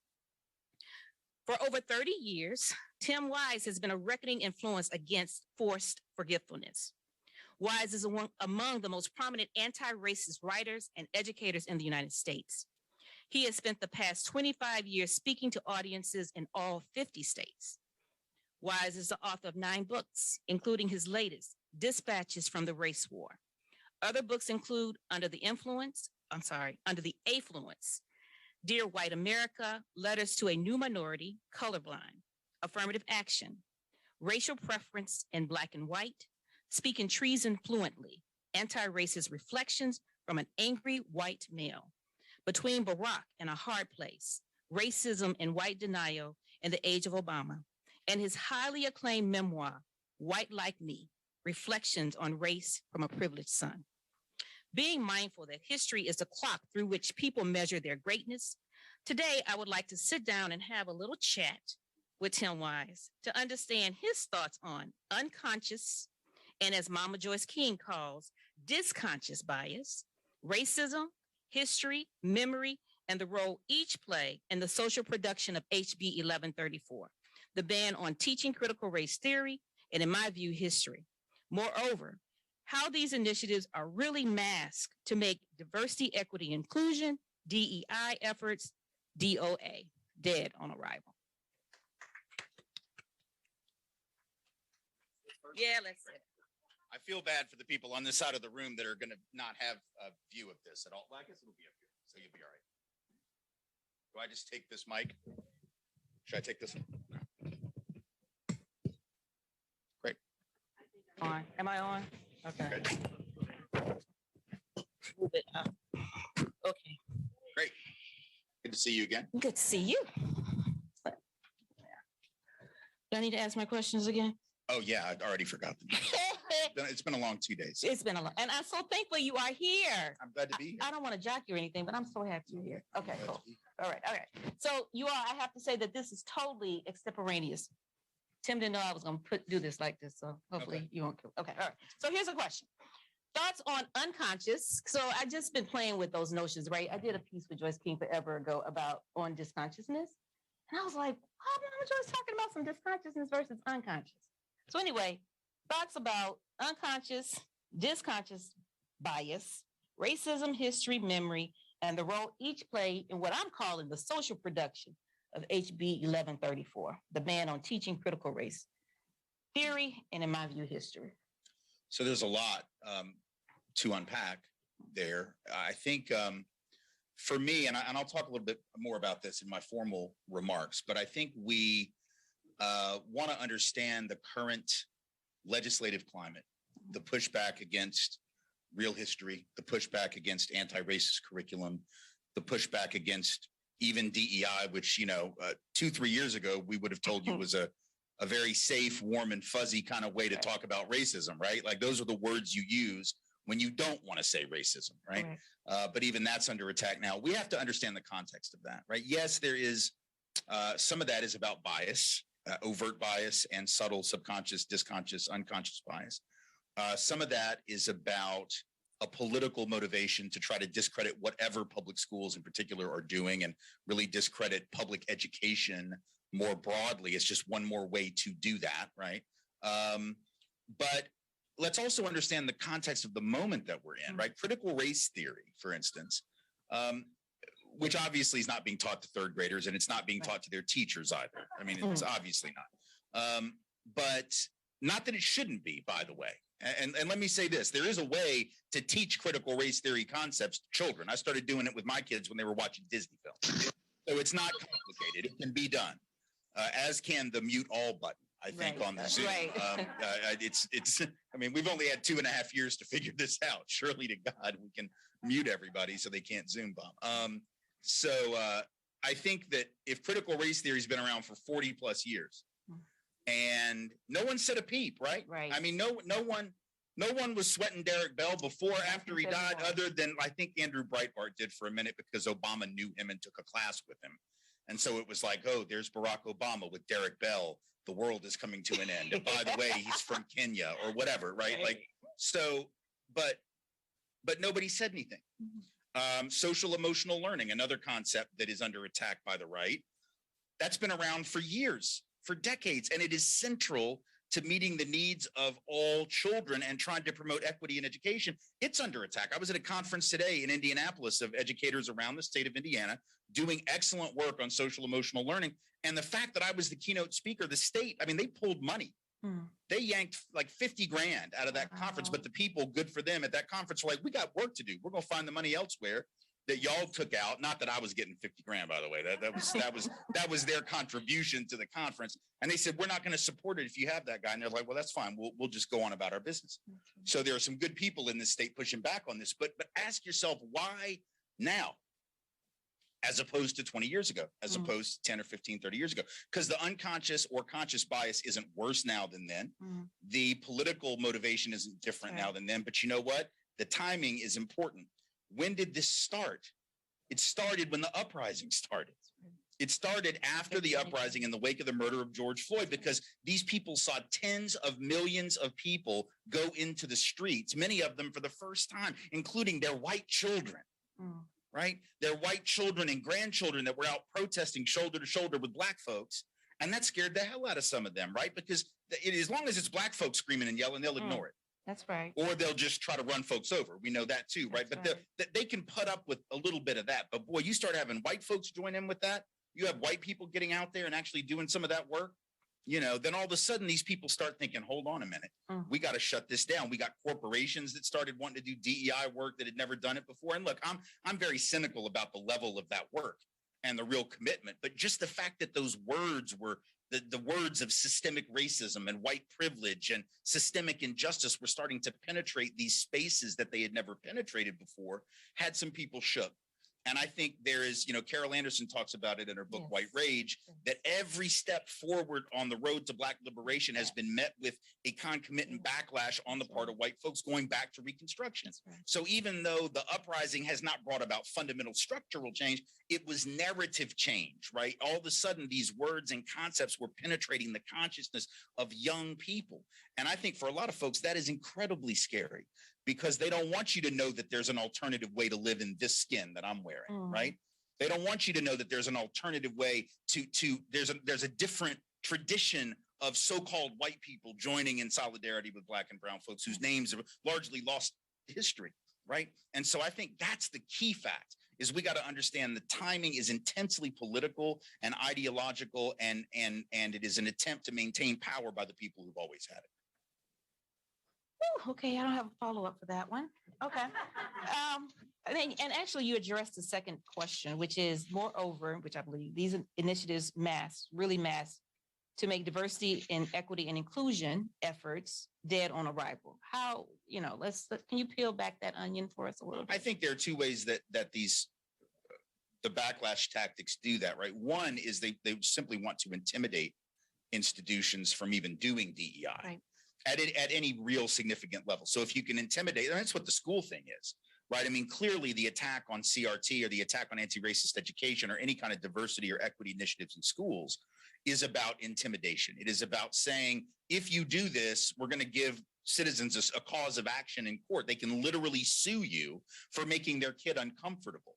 For over 30 years, Tim Wise has been a reckoning influence against forced forgetfulness. Wise is among the most prominent anti-racist writers and educators in the United States. He has spent the past 25 years speaking to audiences in all 50 states. Wise is the author of 9 books, including his latest, Dispatches from the Race War. Other books include Under the Affluence, Dear White America, Letters to a New Minority, Colorblind, Affirmative Action, Racial Preference in Black and White, Speaking Treason Fluently, Anti-Racist Reflections from an Angry White Male, Between Barack and a Hard Place, Racism and White Denial in the Age of Obama, and his highly acclaimed memoir, White Like Me, Reflections on Race from a Privileged Son. Being mindful that history is the clock through which people measure their greatness, today I would like to sit down and have a little chat with Tim Wise to understand his thoughts on unconscious, and as Mama Joyce King calls, disconscious bias, racism, history, memory, and the role each play in the social production of HB 1134, the ban on teaching critical race theory, and in my view, history. Moreover, how these initiatives are really masked to make diversity, equity, inclusion, DEI efforts, DOA, dead on arrival. Yeah, let's see. I feel bad for the people on this side of the room that are going to not have a view of this at all. Well, I guess it'll be up here, so you'll be all right. Do I just take this mic? Should I take this one? Great. On. Am I on? Okay. Move it up. Okay. Great. Good to see you again. Good to see you. Do I need to ask my questions again? Oh, yeah. I'd already forgot them. It's been a long 2 days. It's been a long, and I'm so thankful you are here. I'm glad to be here. I don't want to jock you or anything, but I'm so happy you're here. Okay, cool. All right. So you all, I have to say that this is totally extemporaneous. Tim didn't know I was going to do this like this, so hopefully you won't. Okay, all right. So here's a question. Thoughts on unconscious. So I just been playing with those notions, right? I did a piece with Joyce King forever ago about on disconsciousness. And I was like, oh, Mama Joyce talking about some disconsciousness versus unconscious. So anyway, thoughts about unconscious, disconscious bias, racism, history, memory, and the role each played in what I'm calling the social production of HB 1134, the ban on teaching critical race theory and, in my view, history. So there's a lot to unpack there. I think for me, and I'll talk a little bit more about this in my formal remarks, but I think we want to understand the current legislative climate, the pushback against real history, the pushback against anti-racist curriculum, the pushback against even DEI, which, 2-3 years ago, we would have told you was a very safe, warm, and fuzzy kind of way to talk about racism, right? Like those are the words you use when you don't want to say racism, right? But even that's under attack now. We have to understand the context of that, right? Yes, there is some of that is about bias, overt bias, and subtle subconscious, disconscious, unconscious bias. Some of that is about a political motivation to try to discredit whatever public schools in particular are doing and really discredit public education more broadly. It's just one more way to do that, right? But let's also understand the context of the moment that we're in, right? Critical race theory, for instance, which obviously is not being taught to third graders, and it's not being taught to their teachers either. I mean, it's obviously not. But not that it shouldn't be, by the way. And let me say this, there is a way to teach critical race theory concepts to children. I started doing it with my kids when they were watching Disney films. So it's not complicated. It can be done, as can the mute all button, I think, on the Zoom. I mean, we've only had 2.5 years to figure this out. Surely to God, we can mute everybody so they can't Zoom bomb. So I think that if critical race theory has been around for 40 plus years, and no one said a peep, right? I mean, no one was sweating Derek Bell before, after he died, other than I think Andrew Breitbart did for a minute because Obama knew him and took a class with him. And so it was like, oh, there's Barack Obama with Derek Bell. The world is coming to an end. And by the way, he's from Kenya or whatever, right? Like, so, but nobody said anything. Social emotional learning, another concept that is under attack by the right. That's been around for years, for decades, and it is central to meeting the needs of all children and trying to promote equity in education. It's under attack. I was at a conference today in Indianapolis of educators around the state of Indiana doing excellent work on social emotional learning. And the fact that I was the keynote speaker, the state, I mean, they pulled money. They yanked like 50 grand out of that conference, but the people, good for them at that conference, were like, we got work to do. We're going to find the money elsewhere that y'all took out. Not that I was getting 50 grand, by the way. That was their contribution to the conference. And they said, we're not going to support it if you have that guy. And they're like, well, that's fine. We'll just go on about our business. So there are some good people in this state pushing back on this, but ask yourself, why now? As opposed to 20 years ago, as opposed to 10 or 15, 30 years ago, because the unconscious or conscious bias isn't worse now than then. The political motivation isn't different now than then. But you know what? The timing is important. When did this start? It started when the uprising started. It started after the uprising in the wake of the murder of George Floyd, because these people saw tens of millions of people go into the streets, many of them for the first time, including their white children. Right? They're white children and grandchildren that were out protesting shoulder to shoulder with black folks. And that scared the hell out of some of them, right? Because as long as it's black folks screaming and yelling, they'll ignore it. That's right. Or they'll just try to run folks over. We know that too, right? But they can put up with a little bit of that. But boy, you start having white folks join in with that. You have white people getting out there and actually doing some of that work. Then all of a sudden these people start thinking, hold on a minute, we got to shut this down. We got corporations that started wanting to do DEI work that had never done it before. And look, I'm very cynical about the level of that work and the real commitment, but just the fact that those words were the words of systemic racism and white privilege and systemic injustice were starting to penetrate these spaces that they had never penetrated before, had some people shook. And I think there is, Carol Anderson talks about it in her book, White Rage, that every step forward on the road to Black liberation has been met with a concomitant backlash on the part of white folks going back to Reconstruction. So even though the uprising has not brought about fundamental structural change, it was narrative change, right? All of a sudden, these words and concepts were penetrating the consciousness of young people. And I think for a lot of folks, that is incredibly scary, because they don't want you to know that there's an alternative way to live in this skin that I'm wearing, right? They don't want you to know that there's an alternative way there's a different tradition of so-called white people joining in solidarity with Black and brown folks whose names have largely lost history, right? And so I think that's the key fact is we got to understand the timing is intensely political and ideological, and it is an attempt to maintain power by the people who've always had it. Ooh, okay, I don't have a follow-up for that one. Okay. And actually you addressed the second question, which is moreover, which I believe these initiatives really mass to make diversity and equity and inclusion efforts dead on arrival. How, can you peel back that onion for us a little bit? I think there are two ways that the backlash tactics do that, right? One is they simply want to intimidate institutions from even doing DEI. Right. At any real significant level. So if you can intimidate, that's what the school thing is, right? I mean, clearly the attack on CRT or the attack on anti-racist education or any kind of diversity or equity initiatives in schools is about intimidation. It is about saying, if you do this, we're going to give citizens a cause of action in court. They can literally sue you for making their kid uncomfortable.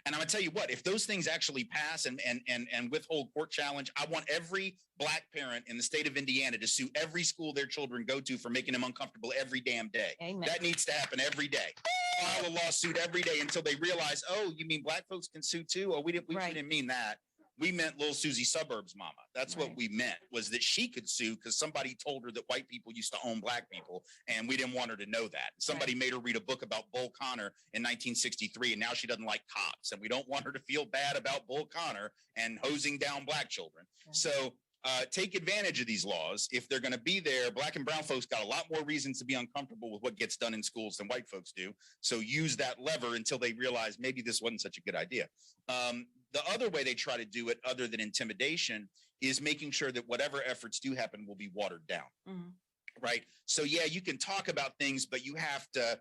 And I'm gonna tell you what, if those things actually pass and withhold court challenge, I want every Black parent in the state of Indiana to sue every school their children go to for making them uncomfortable every damn day. Amen. That needs to happen every day. File a lawsuit every day until they realize, oh, you mean Black folks can sue too? Oh, we didn't mean that. We meant little Susie Suburbs mama. That's what we meant, was that she could sue because somebody told her that white people used to own Black people, and we didn't want her to know that. Somebody made her read a book about Bull Connor in 1963, and now she doesn't like cops, and we don't want her to feel bad about Bull Connor and hosing down Black children. So take advantage of these laws. If they're going to be there, Black and brown folks got a lot more reasons to be uncomfortable with what gets done in schools than white folks do. So use that lever until they realize maybe this wasn't such a good idea. The other way they try to do it, other than intimidation, is making sure that whatever efforts do happen will be watered down. Right. So, yeah, you can talk about things, but you have to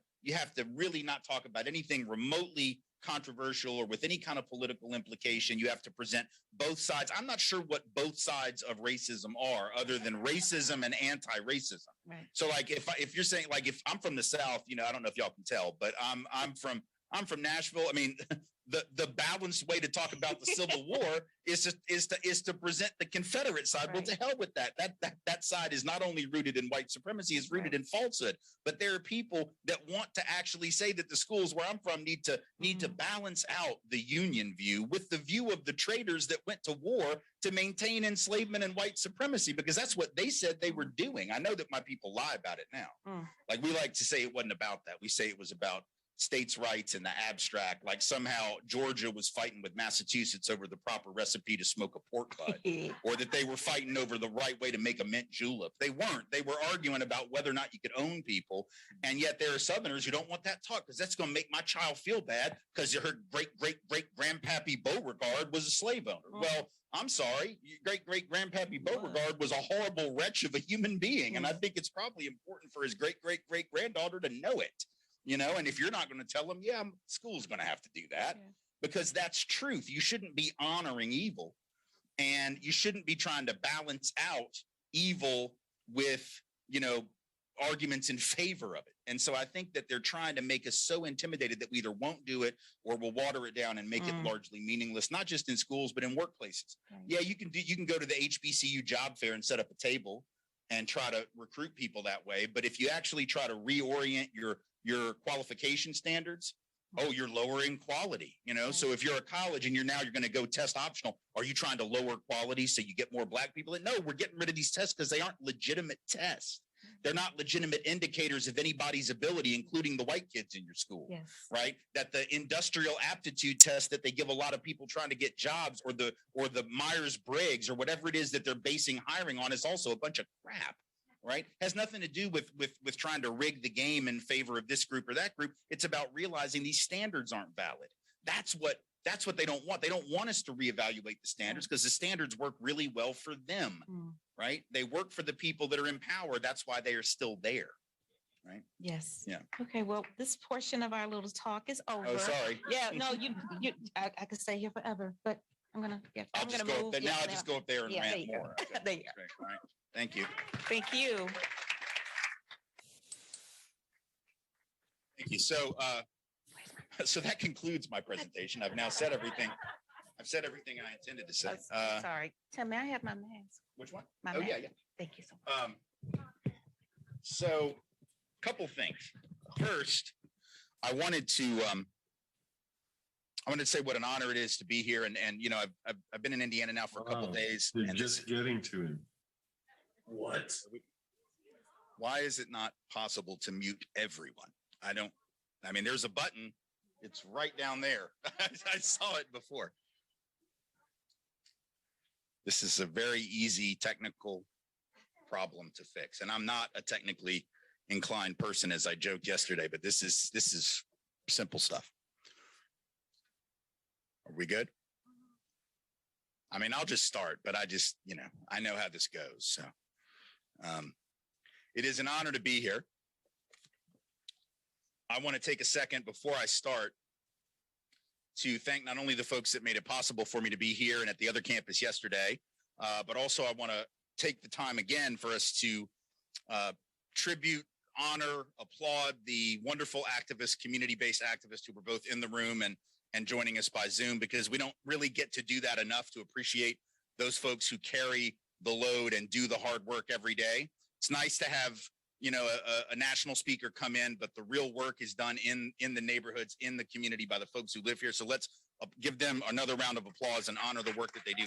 really not talk about anything remotely controversial or with any kind of political implication. You have to present both sides. I'm not sure what both sides of racism are other than racism and anti-racism. Right. So like if you're saying, like, if I'm from the South, I don't know if y'all can tell, but I'm from Nashville. I mean, the balanced way to talk about the Civil War is to present the Confederate side. Right. Well, to hell with that. That side is not only rooted in white supremacy, it's rooted in falsehood. But there are people that want to actually say that the schools where I'm from need to balance out the Union view with the view of the traitors that went to war to maintain enslavement and white supremacy, because that's what they said they were doing. I know that my people lie about it now. Like, we like to say it wasn't about that. We say it was about states' rights in the abstract, like somehow Georgia was fighting with Massachusetts over the proper recipe to smoke a pork butt, or that they were fighting over the right way to make a mint julep. They weren't. They were arguing about whether or not you could own people. And yet there are Southerners who don't want that talk, because that's going to make my child feel bad because her great-great-great-grandpappy Beauregard was a slave owner. Well, I'm sorry, great-great-grandpappy Beauregard was a horrible wretch of a human being. And I think it's probably important for his great-great-great-granddaughter to know it. And if you're not going to tell them, school's going to have to do that, because that's truth. You shouldn't be honoring evil, and you shouldn't be trying to balance out evil with, arguments in favor of it. And so I think that they're trying to make us so intimidated that we either won't do it or we'll water it down and make it largely meaningless, not just in schools, but in workplaces. Right. Yeah, you can go to the HBCU job fair and set up a table and try to recruit people that way. But if you actually try to reorient your qualification standards, you're lowering quality, So if you're a college and you're going to go test optional, are you trying to lower quality so you get more Black people? No, we're getting rid of these tests because they aren't legitimate tests. They're not legitimate indicators of anybody's ability, including the white kids in your school, right? That the industrial aptitude test that they give a lot of people trying to get jobs, or the Myers-Briggs or whatever it is that they're basing hiring on, is also a bunch of crap. Right? Has nothing to do with trying to rig the game in favor of this group or that group. It's about realizing these standards aren't valid. That's what they don't want. They don't want us to reevaluate the standards, because the standards work really well for them, right? They work for the people that are in power. That's why they are still there, right? Yes. Yeah. Okay. Well, this portion of our little talk is over. Oh, sorry. Yeah. No, I could stay here forever, but I'm gonna move. Now I'll just go up there and rant more. Okay. There you go. Right. Right. Thank you. Thank you. Thank you. So that concludes my presentation. I've now said everything. I've said everything I intended to say. Sorry. Tim, may I have my mask? Which one? My mask. Yeah. Thank you so much. So, couple things. First, I wanted to say what an honor it is to be here, and you know, I've been in Indiana now for a couple days. You're just getting to him. What? Why is it not possible to mute everyone? I mean, there's a button. It's right down there. I saw it before. This is a very easy technical problem to fix. And I'm not a technically inclined person, as I joked yesterday, but this is simple stuff. Are we good? I mean, I'll just start, but I know how this goes. So it is an honor to be here. I want to take a second before I start to thank not only the folks that made it possible for me to be here and at the other campus yesterday, but also I want to take the time again for us to tribute, honor, applaud the wonderful activists, community-based activists who were both in the room and joining us by Zoom, because we don't really get to do that enough to appreciate those folks who carry the load and do the hard work every day. It's nice to have, you know, a national speaker come in, but the real work is done in the neighborhoods, in the community by the folks who live here. So let's give them another round of applause and honor the work that they do.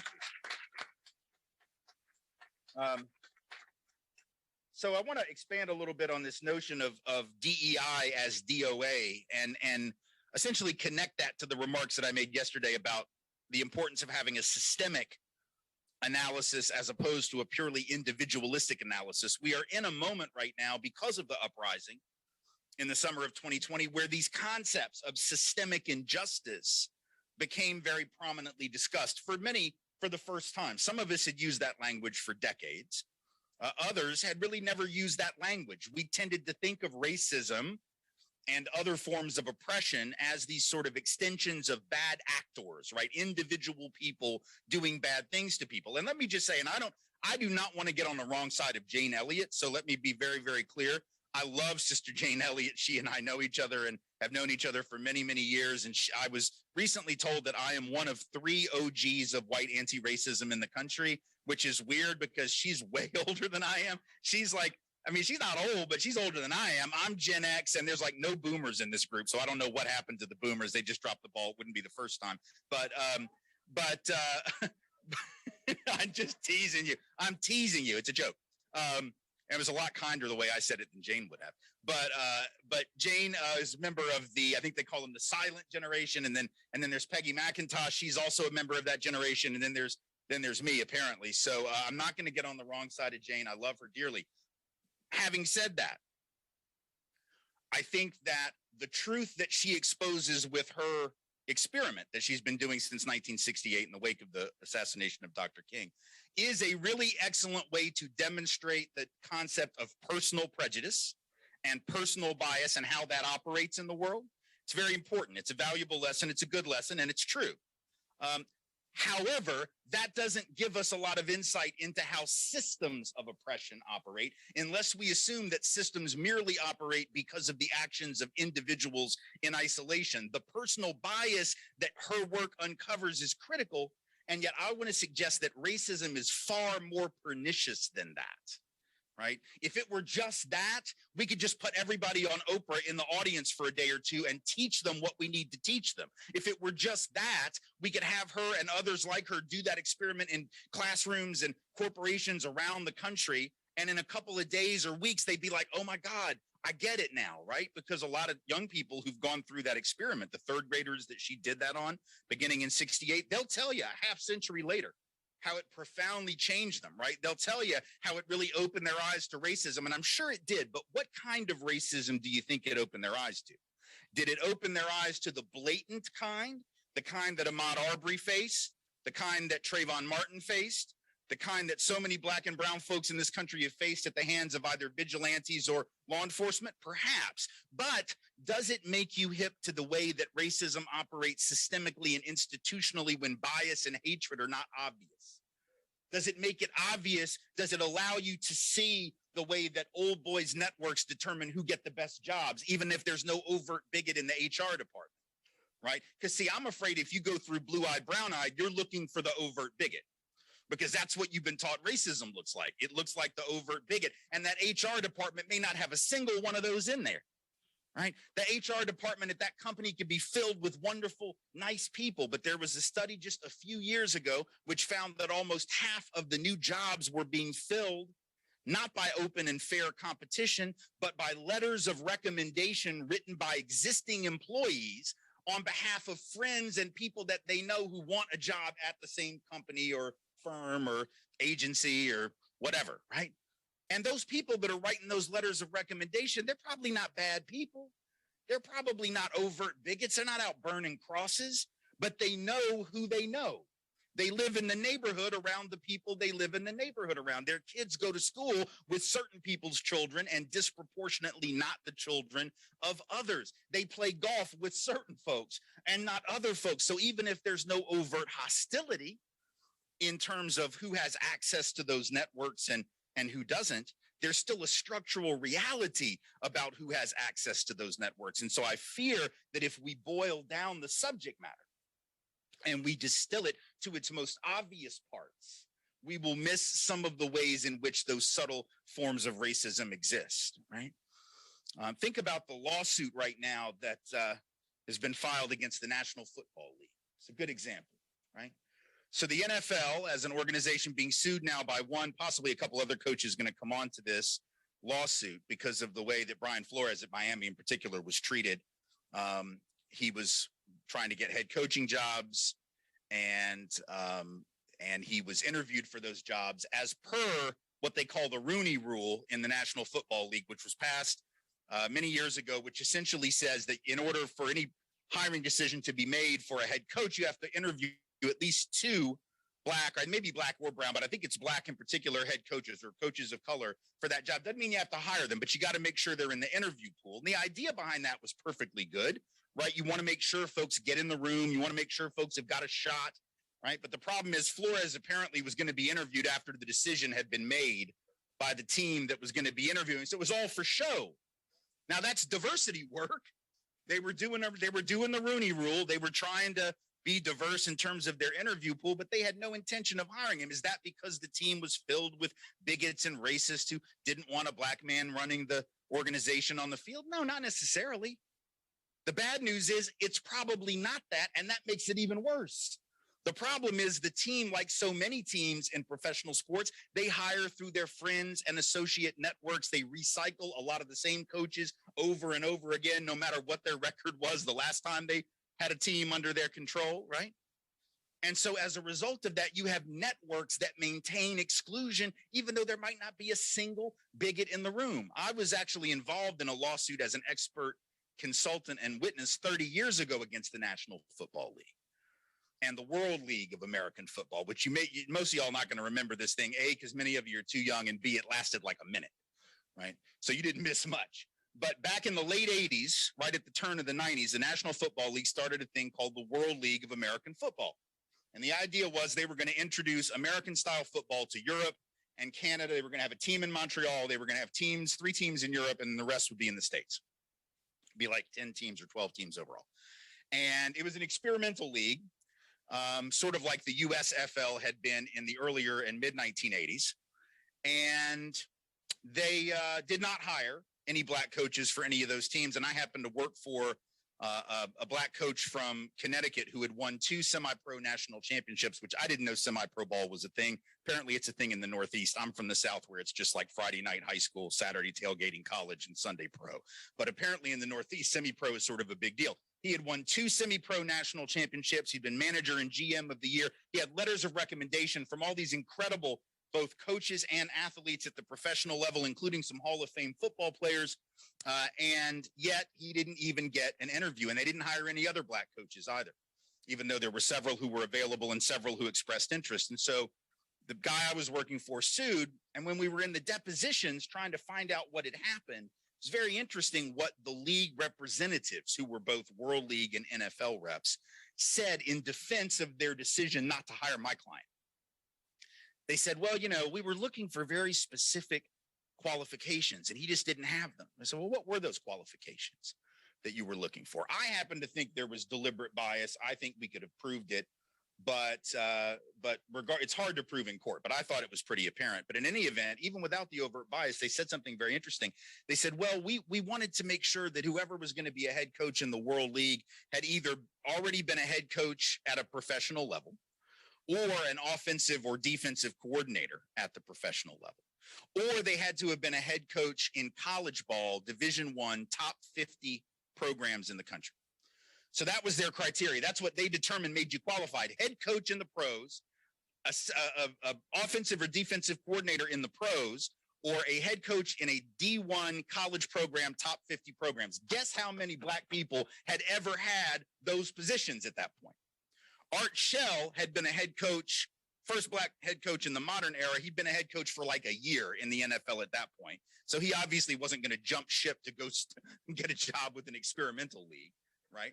So I want to expand a little bit on this notion of DEI as DOA and essentially connect that to the remarks that I made yesterday about the importance of having a systemic analysis as opposed to a purely individualistic analysis. We are in a moment right now because of the uprising in the summer of 2020 where these concepts of systemic injustice became very prominently discussed for many for the first time. Some of us had used that language for decades. Others had really never used that language. We tended to think of racism and other forms of oppression as these sort of extensions of bad actors, right? Individual people doing bad things to people. And let me just say, and I do not want to get on the wrong side of Jane Elliott. So let me be very, very clear. I love Sister Jane Elliott. She and I know each other and have known each other for many, many years. And I was recently told that I am one of 3 OGs of white anti-racism in the country, which is weird because she's way older than I am. She's like, I mean, she's not old, but she's older than I am. I'm Gen X, and there's like no boomers in this group. So I don't know what happened to the boomers. They just dropped the ball. It wouldn't be the first time. But I'm just teasing you. I'm teasing you. It's a joke. It was a lot kinder the way I said it than Jane would have. But Jane is a member of the, I think they call them the silent generation. And then there's Peggy McIntosh. She's also a member of that generation. And then there's me, apparently. So I'm not going to get on the wrong side of Jane. I love her dearly. Having said that, I think that the truth that she exposes with her experiment that she's been doing since 1968 in the wake of the assassination of Dr. King is a really excellent way to demonstrate the concept of personal prejudice and personal bias and how that operates in the world. It's very important. It's a valuable lesson. It's a good lesson, and it's true. However, that doesn't give us a lot of insight into how systems of oppression operate unless we assume that systems merely operate because of the actions of individuals in isolation. The personal bias that her work uncovers is critical, and yet I want to suggest that racism is far more pernicious than that. Right? If it were just that, we could just put everybody on Oprah in the audience for a day or two and teach them what we need to teach them. If it were just that, we could have her and others like her do that experiment in classrooms and corporations around the country. And in a couple of days or weeks, they'd be like, oh my God, I get it now, right? Because a lot of young people who've gone through that experiment, the third graders that she did that on beginning in 68, they'll tell you a half century later how it profoundly changed them, right? They'll tell you how it really opened their eyes to racism, and I'm sure it did, but what kind of racism do you think it opened their eyes to? Did it open their eyes to the blatant kind, the kind that Ahmaud Arbery faced, the kind that Trayvon Martin faced, the kind that so many Black and brown folks in this country have faced at the hands of either vigilantes or law enforcement? Perhaps. But does it make you hip to the way that racism operates systemically and institutionally when bias and hatred are not obvious? Does it make it obvious? Does it allow you to see the way that old boys networks determine who get the best jobs, even if there's no overt bigot in the HR department, right? Because see, I'm afraid if you go through blue-eyed, brown-eyed, you're looking for the overt bigot, because that's what you've been taught racism looks like. It looks like the overt bigot, and that HR department may not have a single one of those in there. right? The HR department at that company could be filled with wonderful, nice people. But there was a study just a few years ago which found that almost half of the new jobs were being filled not by open and fair competition, but by letters of recommendation written by existing employees on behalf of friends and people that they know who want a job at the same company or firm or agency or whatever, right? And those people that are writing those letters of recommendation, they're probably not bad people. They're probably not overt bigots. They're not out burning crosses, but they know who they know. They live in the neighborhood around the people they live in the neighborhood around. Their kids go to school with certain people's children and disproportionately not the children of others. They play golf with certain folks and not other folks. So even if there's no overt hostility in terms of who has access to those networks and who doesn't, there's still a structural reality about who has access to those networks. And so I fear that if we boil down the subject matter and we distill it to its most obvious parts, we will miss some of the ways in which those subtle forms of racism exist, right? Think about the lawsuit right now that has been filed against the National Football League. It's a good example, right? So the NFL, as an organization, being sued now by one, possibly a couple other coaches, going to come on to this lawsuit because of the way that Brian Flores at Miami in particular was treated. He was trying to get head coaching jobs, and he was interviewed for those jobs as per what they call the Rooney Rule in the National Football League, which was passed many years ago, which essentially says that in order for any hiring decision to be made for a head coach, you have to interview at least two black, or maybe black or brown, but I think it's black in particular, head coaches or coaches of color for that job. Doesn't mean you have to hire them, but you got to make sure they're in the interview pool. And the idea behind that was perfectly good, right? You want to make sure folks get in the room. You want to make sure folks have got a shot, right? But the problem is Flores apparently was going to be interviewed after the decision had been made by the team that was going to be interviewing. So it was all for show. Now that's diversity work. They were doing the Rooney Rule. They were trying to be diverse in terms of their interview pool, but they had no intention of hiring him. Is that because the team was filled with bigots and racists who didn't want a black man running the organization on the field? No, not necessarily. The bad news is it's probably not that, and that makes it even worse. The problem is the team, like so many teams in professional sports, they hire through their friends and associate networks. They recycle a lot of the same coaches over and over again, no matter what their record was the last time they had a team under their control, right? And so as a result of that, you have networks that maintain exclusion, even though there might not be a single bigot in the room. I was actually involved in a lawsuit as an expert consultant and witness 30 years ago against the National Football League and the World League of American Football, which most of y'all not going to remember this thing, A, because many of you are too young, and B, it lasted like a minute, right? So you didn't miss much. But back in the late 80s, right at the turn of the 90s, the National Football League started a thing called the World League of American Football. And the idea was they were going to introduce American-style football to Europe and Canada. They were going to have a team in Montreal. They were going to have 3 teams in Europe, and the rest would be in the States. It'd be like 10 teams or 12 teams overall. And it was an experimental league, sort of like the USFL had been in the earlier and mid-1980s. And they did not hire any black coaches for any of those teams. And I happened to work for a black coach from Connecticut who had won 2 semi-pro national championships, which I didn't know semi-pro ball was a thing. Apparently it's a thing in the Northeast. I'm from the South where it's just like Friday night high school, Saturday tailgating college, and Sunday pro. But apparently in the Northeast, semi-pro is sort of a big deal. He had won 2 semi-pro national championships. He'd been manager and GM of the year. He had letters of recommendation from all these incredible both coaches and athletes at the professional level, including some Hall of Fame football players. And yet he didn't even get an interview, and they didn't hire any other black coaches either, even though there were several who were available and several who expressed interest. And so the guy I was working for sued. And when we were in the depositions trying to find out what had happened, it's very interesting what the league representatives, who were both World League and NFL reps, said in defense of their decision not to hire my client. They said, well, we were looking for very specific qualifications and he just didn't have them. I said, well, what were those qualifications that you were looking for? I happen to think there was deliberate bias. I think we could have proved it, It's hard to prove in court, but I thought it was pretty apparent. But in any event, even without the overt bias, they said something very interesting. They said, well, we wanted to make sure that whoever was going to be a head coach in the World League had either already been a head coach at a professional level or an offensive or defensive coordinator at the professional level, or they had to have been a head coach in college ball, Division I, top 50 programs in the country. So that was their criteria. That's what they determined made you qualified. Head coach in the pros, a offensive or defensive coordinator in the pros, or a head coach in a D1 college program, top 50 programs. Guess how many black people had ever had those positions at that point? Art Shell had been a head coach, first black head coach in the modern era. He'd been a head coach for like a year in the NFL at that point. So he obviously wasn't going to jump ship to go get a job with an experimental league, right?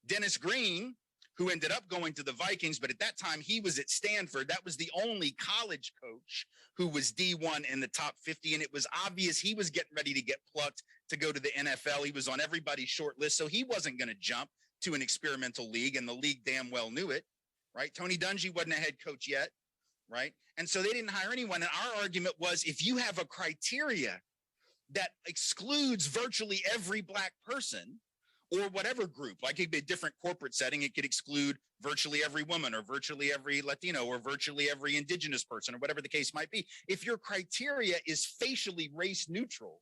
Dennis Green, who ended up going to the Vikings, but at that time he was at Stanford. That was the only college coach who was D1 in the top 50. And it was obvious he was getting ready to get plucked to go to the NFL. He was on everybody's short list. So he wasn't going to jump to an experimental league, and the league damn well knew it, right? Tony Dungy wasn't a head coach yet, right? And so they didn't hire anyone. And our argument was, if you have a criteria that excludes virtually every black person, or whatever group, like it could be a different corporate setting, it could exclude virtually every woman or virtually every Latino or virtually every indigenous person or whatever the case might be. If your criteria is facially race neutral,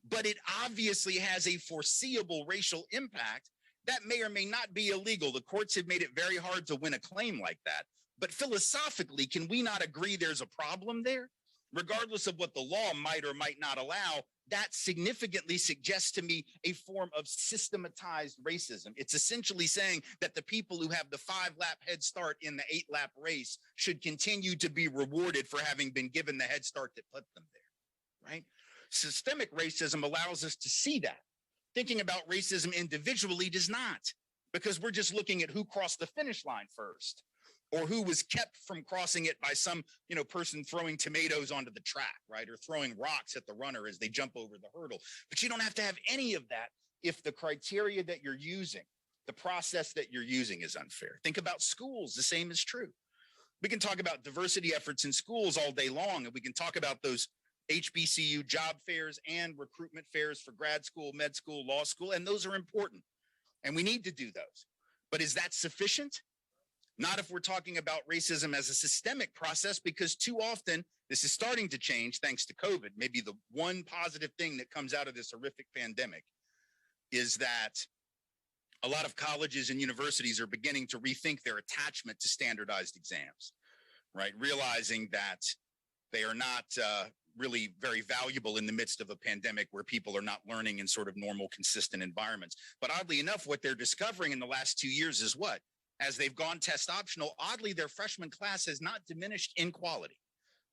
but it obviously has a foreseeable racial impact, that may or may not be illegal. The courts have made it very hard to win a claim like that. But philosophically, can we not agree there's a problem there? Regardless of what the law might or might not allow, that significantly suggests to me a form of systematized racism. It's essentially saying that the people who have the 5-lap head start in the 8-lap race should continue to be rewarded for having been given the head start that put them there, right? Systemic racism allows us to see that. Thinking about racism individually does not, because we're just looking at who crossed the finish line first, or who was kept from crossing it by some, person throwing tomatoes onto the track, right? Or throwing rocks at the runner as they jump over the hurdle. But you don't have to have any of that if the criteria that you're using, the process that you're using is unfair. Think about schools. The same is true. We can talk about diversity efforts in schools all day long, and we can talk about those HBCU job fairs and recruitment fairs for grad school, med school, law school, and those are important. And we need to do those. But is that sufficient? Not if we're talking about racism as a systemic process, because too often, this is starting to change thanks to COVID. Maybe the one positive thing that comes out of this horrific pandemic is that a lot of colleges and universities are beginning to rethink their attachment to standardized exams, right? Realizing that they are not really very valuable in the midst of a pandemic where people are not learning in sort of normal, consistent environments. But oddly enough, what they're discovering in the last 2 years is what? As they've gone test optional, oddly, their freshman class has not diminished in quality,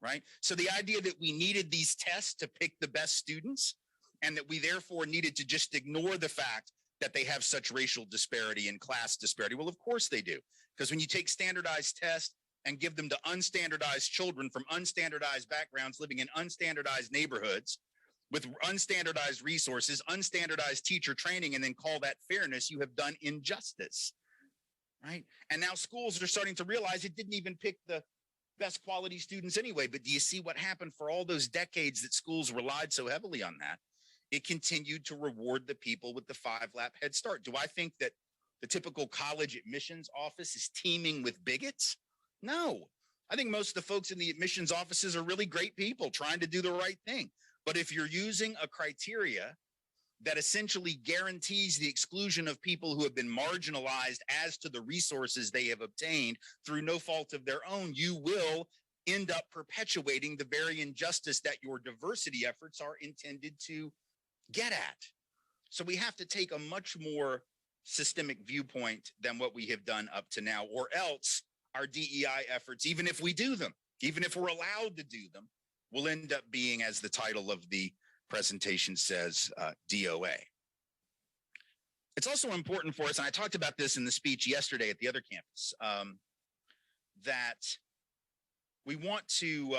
right? So the idea that we needed these tests to pick the best students and that we therefore needed to just ignore the fact that they have such racial disparity and class disparity. Well, of course they do, because when you take standardized tests and give them to unstandardized children from unstandardized backgrounds living in unstandardized neighborhoods with unstandardized resources, unstandardized teacher training, and then call that fairness, you have done injustice. Right. And now schools are starting to realize it didn't even pick the best quality students anyway. But do you see what happened for all those decades that schools relied so heavily on that? It continued to reward the people with the 5-lap head start. Do I think that the typical college admissions office is teeming with bigots? No. I think most of the folks in the admissions offices are really great people trying to do the right thing. But if you're using a criteria that essentially guarantees the exclusion of people who have been marginalized as to the resources they have obtained through no fault of their own, you will end up perpetuating the very injustice that your diversity efforts are intended to get at. So we have to take a much more systemic viewpoint than what we have done up to now, or else our DEI efforts, even if we do them, even if we're allowed to do them, will end up being, as the title of the presentation says, DOA. It's also important for us, and I talked about this in the speech yesterday at the other campus, that we want to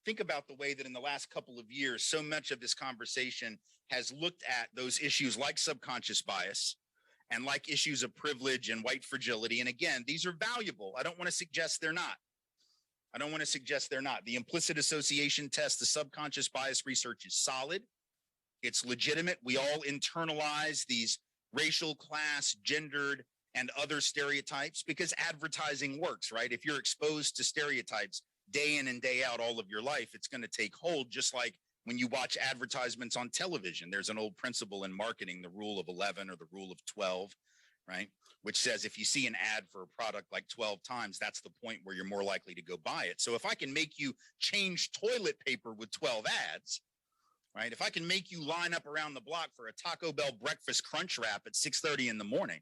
think about the way that in the last couple of years, so much of this conversation has looked at those issues like subconscious bias and like issues of privilege and white fragility. And again, these are valuable. I don't want to suggest they're not. I don't want to suggest they're not. The implicit association test, the subconscious bias research is solid. It's legitimate. We all internalize these racial, class, gendered, and other stereotypes because advertising works, right? If you're exposed to stereotypes day in and day out all of your life, it's going to take hold, just like when you watch advertisements on television. There's an old principle in marketing, the rule of 11 or the rule of 12, right? Which says if you see an ad for a product like 12 times, that's the point where you're more likely to go buy it. So if I can make you change toilet paper with 12 ads, right? If I can make you line up around the block for a Taco Bell breakfast crunch wrap at 6:30 in the morning,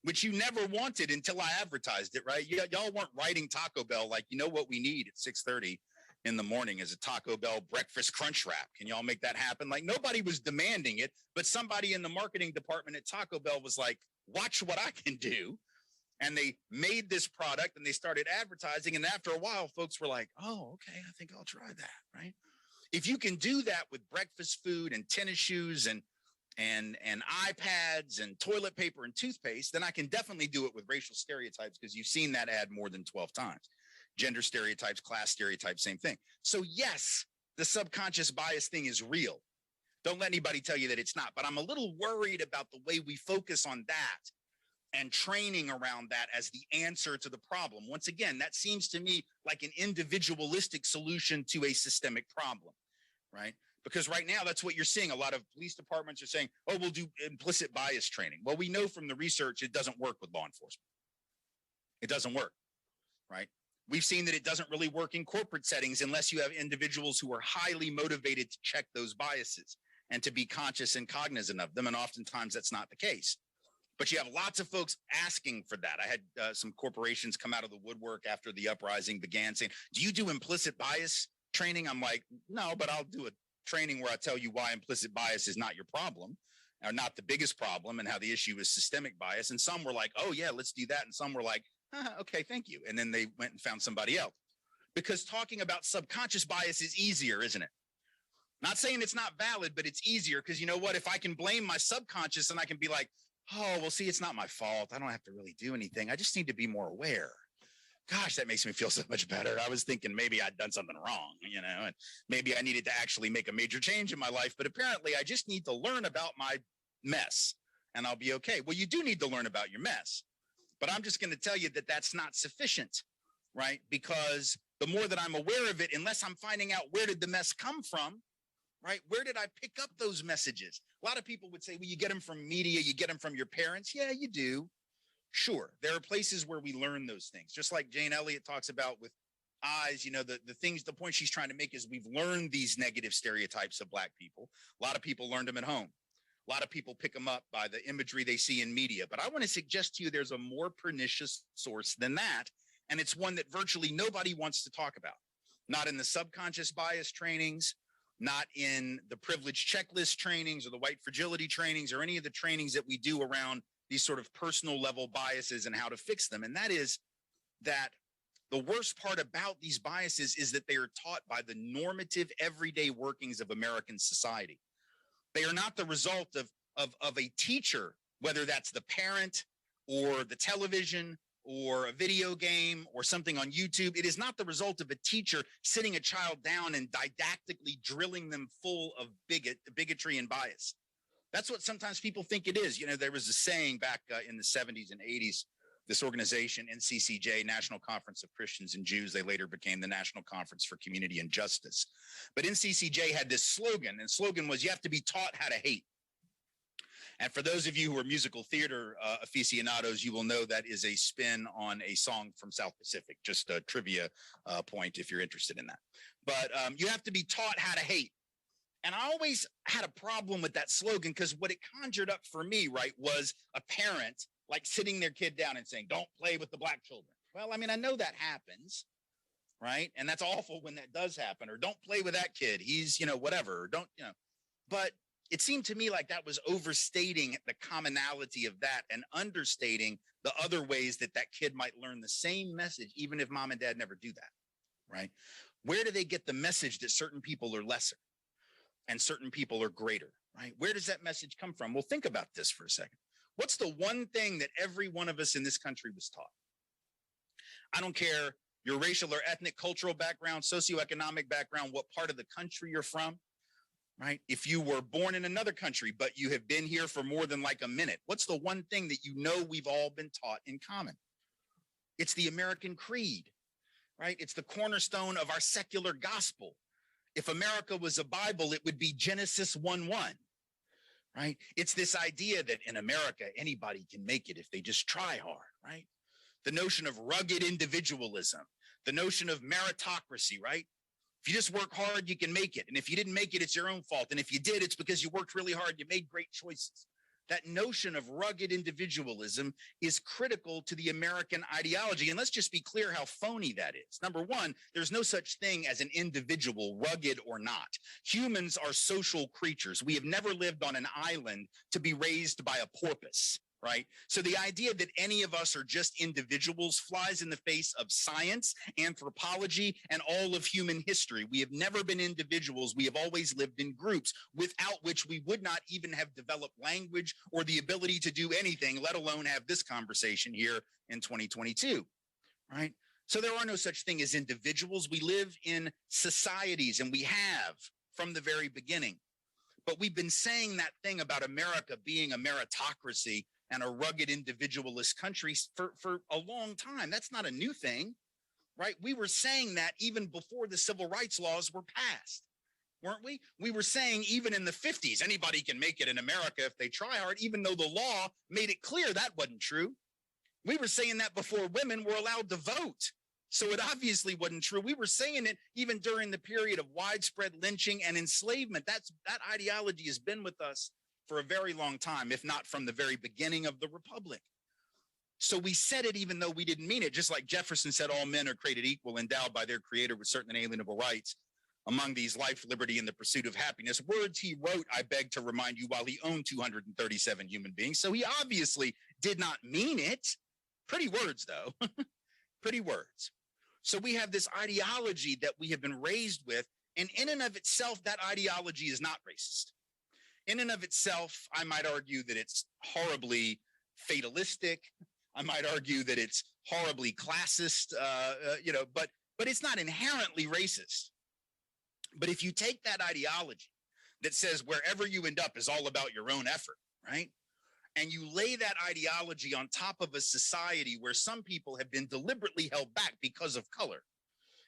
which you never wanted until I advertised it, right? Y'all weren't writing Taco Bell like, you know what we need at 6:30 in the morning is a Taco Bell breakfast crunch wrap. Can y'all make that happen? Like nobody was demanding it, but somebody in the marketing department at Taco Bell was like, watch what I can do. And they made this product and they started advertising. And after a while, folks were like, oh, okay, I think I'll try that, right? If you can do that with breakfast food and tennis shoes and iPads and toilet paper and toothpaste, then I can definitely do it with racial stereotypes because you've seen that ad more than 12 times. Gender stereotypes, class stereotypes, same thing. So yes, the subconscious bias thing is real. Don't let anybody tell you that it's not, but I'm a little worried about the way we focus on that and training around that as the answer to the problem. Once again, that seems to me like an individualistic solution to a systemic problem, right? Because right now, that's what you're seeing. A lot of police departments are saying, oh, we'll do implicit bias training. Well, we know from the research, it doesn't work with law enforcement. It doesn't work, right? We've seen that it doesn't really work in corporate settings unless you have individuals who are highly motivated to check those biases and to be conscious and cognizant of them. And oftentimes that's not the case. But you have lots of folks asking for that. I had some corporations come out of the woodwork after the uprising began saying, do you do implicit bias training? I'm like, no, but I'll do a training where I tell you why implicit bias is not your problem or not the biggest problem and how the issue is systemic bias. And some were like, oh yeah, let's do that. And some were like, okay, thank you. And then they went and found somebody else because talking about subconscious bias is easier, isn't it? Not saying it's not valid, but it's easier because you know what? If I can blame my subconscious and I can be like, oh, well, see, it's not my fault. I don't have to really do anything. I just need to be more aware. Gosh, that makes me feel so much better. I was thinking maybe I'd done something wrong, you know, and maybe I needed to actually make a major change in my life. But apparently I just need to learn about my mess and I'll be okay. Well, you do need to learn about your mess. But I'm just going to tell you that that's not sufficient, right? Because the more that I'm aware of it, unless I'm finding out where did the mess come from, right? Where did I pick up those messages? A lot of people would say, well, you get them from media, you get them from your parents. Yeah, you do. Sure. There are places where we learn those things. Just like Jane Elliott talks about with eyes, you know, the point she's trying to make is we've learned these negative stereotypes of Black people. A lot of people learned them at home. A lot of people pick them up by the imagery they see in media. But I want to suggest to you there's a more pernicious source than that. And it's one that virtually nobody wants to talk about. Not in the subconscious bias trainings, not in the privilege checklist trainings or the white fragility trainings or any of the trainings that we do around these sort of personal level biases and how to fix them. And that is that the worst part about these biases is that they are taught by the normative everyday workings of American society. They are not the result of a teacher, whether that's the parent or the television or a video game or something on YouTube. It is not the result of a teacher sitting a child down and didactically drilling them full of bigotry and bias. That's what sometimes people think it is. You know, there was a saying back in the 70s and 80s, this organization, NCCJ, National Conference of Christians and Jews, they later became the National Conference for Community and Justice. But NCCJ had this slogan, and the slogan was, you have to be taught how to hate. And for those of you who are musical theater aficionados, you will know that is a spin on a song from South Pacific, just a trivia point if you're interested in that. But you have to be taught how to hate. And I always had a problem with that slogan because what it conjured up for me, right, was a parent like sitting their kid down and saying, don't play with the Black children. Well, I mean, I know that happens, right? And that's awful when that does happen. Or don't play with that kid. He's, you know, whatever. Or don't, you know. But it seemed to me like that was overstating the commonality of that and understating the other ways that that kid might learn the same message, even if mom and dad never do that, right? Where do they get the message that certain people are lesser and certain people are greater, right? Where does that message come from? Well, think about this for a second. What's the one thing that every one of us in this country was taught? I don't care your racial or ethnic, cultural background, socioeconomic background, what part of the country you're from, right? If you were born in another country, but you have been here for more than like a minute, what's the one thing that you know we've all been taught in common? It's the American creed, right? It's the cornerstone of our secular gospel. If America was a Bible, it would be Genesis 1:1, right? It's this idea that in America, anybody can make it if they just try hard, right? The notion of rugged individualism, the notion of meritocracy, right? If you just work hard, you can make it. And if you didn't make it, it's your own fault. And if you did, it's because you worked really hard. You made great choices. That notion of rugged individualism is critical to the American ideology. And let's just be clear how phony that is. Number one, there's no such thing as an individual, rugged or not. Humans are social creatures. We have never lived on an island to be raised by a porpoise, right? So the idea that any of us are just individuals flies in the face of science, anthropology, and all of human history. We have never been individuals. We have always lived in groups, without which we would not even have developed language or the ability to do anything, let alone have this conversation here in 2022, right? So there are no such thing as individuals. We live in societies, and we have from the very beginning. But we've been saying that thing about America being a meritocracy and a rugged individualist country for a long time. That's not a new thing, right? We were saying that even before the civil rights laws were passed, weren't we? We were saying even in the 50s, anybody can make it in America if they try hard, even though the law made it clear that wasn't true. We were saying that before women were allowed to vote. So it obviously wasn't true. We were saying it even during the period of widespread lynching and enslavement. That ideology has been with us for a very long time, if not from the very beginning of the Republic. So we said it even though we didn't mean it, just like Jefferson said, all men are created equal, endowed by their creator with certain inalienable rights. Among these, life, liberty, and the pursuit of happiness. Words he wrote, I beg to remind you, while he owned 237 human beings. So he obviously did not mean it. Pretty words, though. Pretty words. So we have this ideology that we have been raised with, and in and of itself, that ideology is not racist. In and of itself, I might argue that it's horribly fatalistic. I might argue that it's horribly classist, but it's not inherently racist. But if you take that ideology that says wherever you end up is all about your own effort, right? And you lay that ideology on top of a society where some people have been deliberately held back because of color,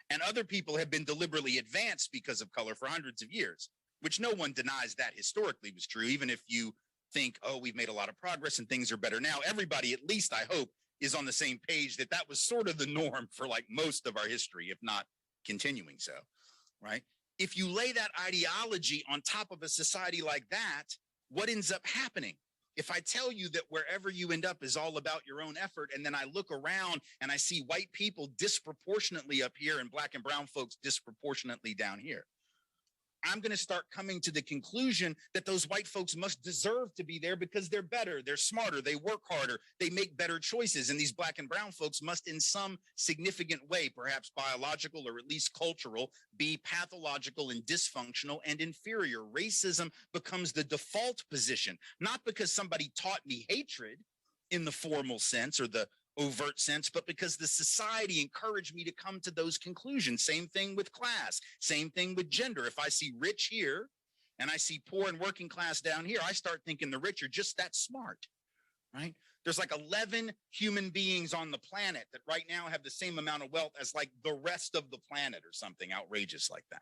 and other people have been deliberately advanced because of color for hundreds of years, which no one denies that historically was true, even if you think, oh, we've made a lot of progress and things are better now. Everybody, at least I hope, is on the same page that that was sort of the norm for like most of our history, if not continuing so, right? If you lay that ideology on top of a society like that, what ends up happening? If I tell you that wherever you end up is all about your own effort, and then I look around and I see white people disproportionately up here and black and brown folks disproportionately down here, I'm going to start coming to the conclusion that those white folks must deserve to be there because they're better, they're smarter, they work harder, they make better choices. And these black and brown folks must in some significant way, perhaps biological or at least cultural, be pathological and dysfunctional and inferior. Racism becomes the default position, not because somebody taught me hatred in the formal sense or the overt sense, but because the society encouraged me to come to those conclusions. Same thing with class, same thing with gender. If I see rich here and I see poor and working class down here, I start thinking the rich are just that smart, right? There's like 11 human beings on the planet that right now have the same amount of wealth as like the rest of the planet or something outrageous like that.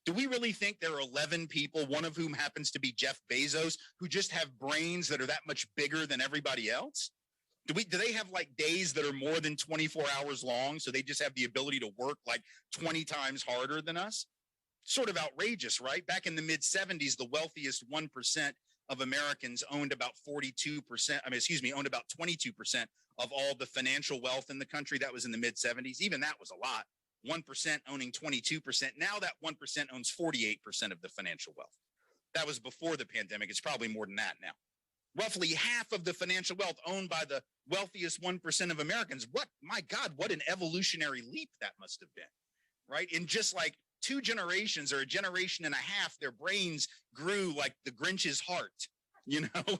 Do we really think there are 11 people, one of whom happens to be Jeff Bezos, who just have brains that are that much bigger than everybody else? Do they have like days that are more than 24 hours long, so they just have the ability to work like 20 times harder than us? Sort of outrageous, right? Back in the mid-70s, the wealthiest 1% of Americans owned about 22%, owned about 22% of all the financial wealth in the country. That was in the mid-70s. Even that was a lot. 1% owning 22%. Now that 1% owns 48% of the financial wealth. That was before the pandemic. It's probably more than that now. Roughly half of the financial wealth owned by the wealthiest 1% of Americans. My God, what an evolutionary leap that must have been, right? In just like 2 generations or a generation and a half, their brains grew like the Grinch's heart, you know?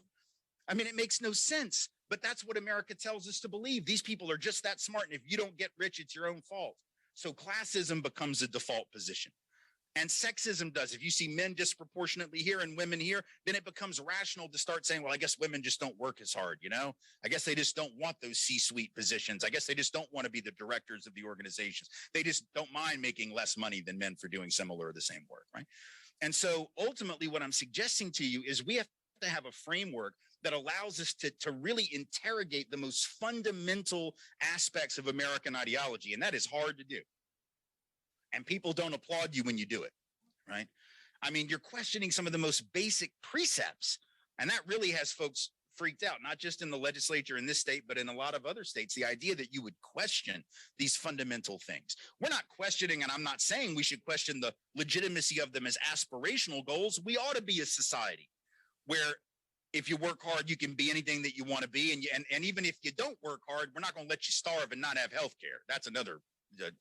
I mean, it makes no sense, but that's what America tells us to believe. These people are just that smart. And if you don't get rich, it's your own fault. So classism becomes a default position. And sexism does. If you see men disproportionately here and women here, then it becomes rational to start saying, well, I guess women just don't work as hard, you know? I guess they just don't want those C-suite positions. I guess they just don't want to be the directors of the organizations. They just don't mind making less money than men for doing similar or the same work, right? And so ultimately what I'm suggesting to you is we have to have a framework that allows us to really interrogate the most fundamental aspects of American ideology. And that is hard to do. And people don't applaud you when you do it, right? I mean, you're questioning some of the most basic precepts. And that really has folks freaked out, not just in the legislature in this state, but in a lot of other states. The idea that you would question these fundamental things. We're not questioning, and I'm not saying we should question the legitimacy of them as aspirational goals. We ought to be a society where if you work hard, you can be anything that you want to be. And even if you don't work hard, we're not going to let you starve and not have health care. That's another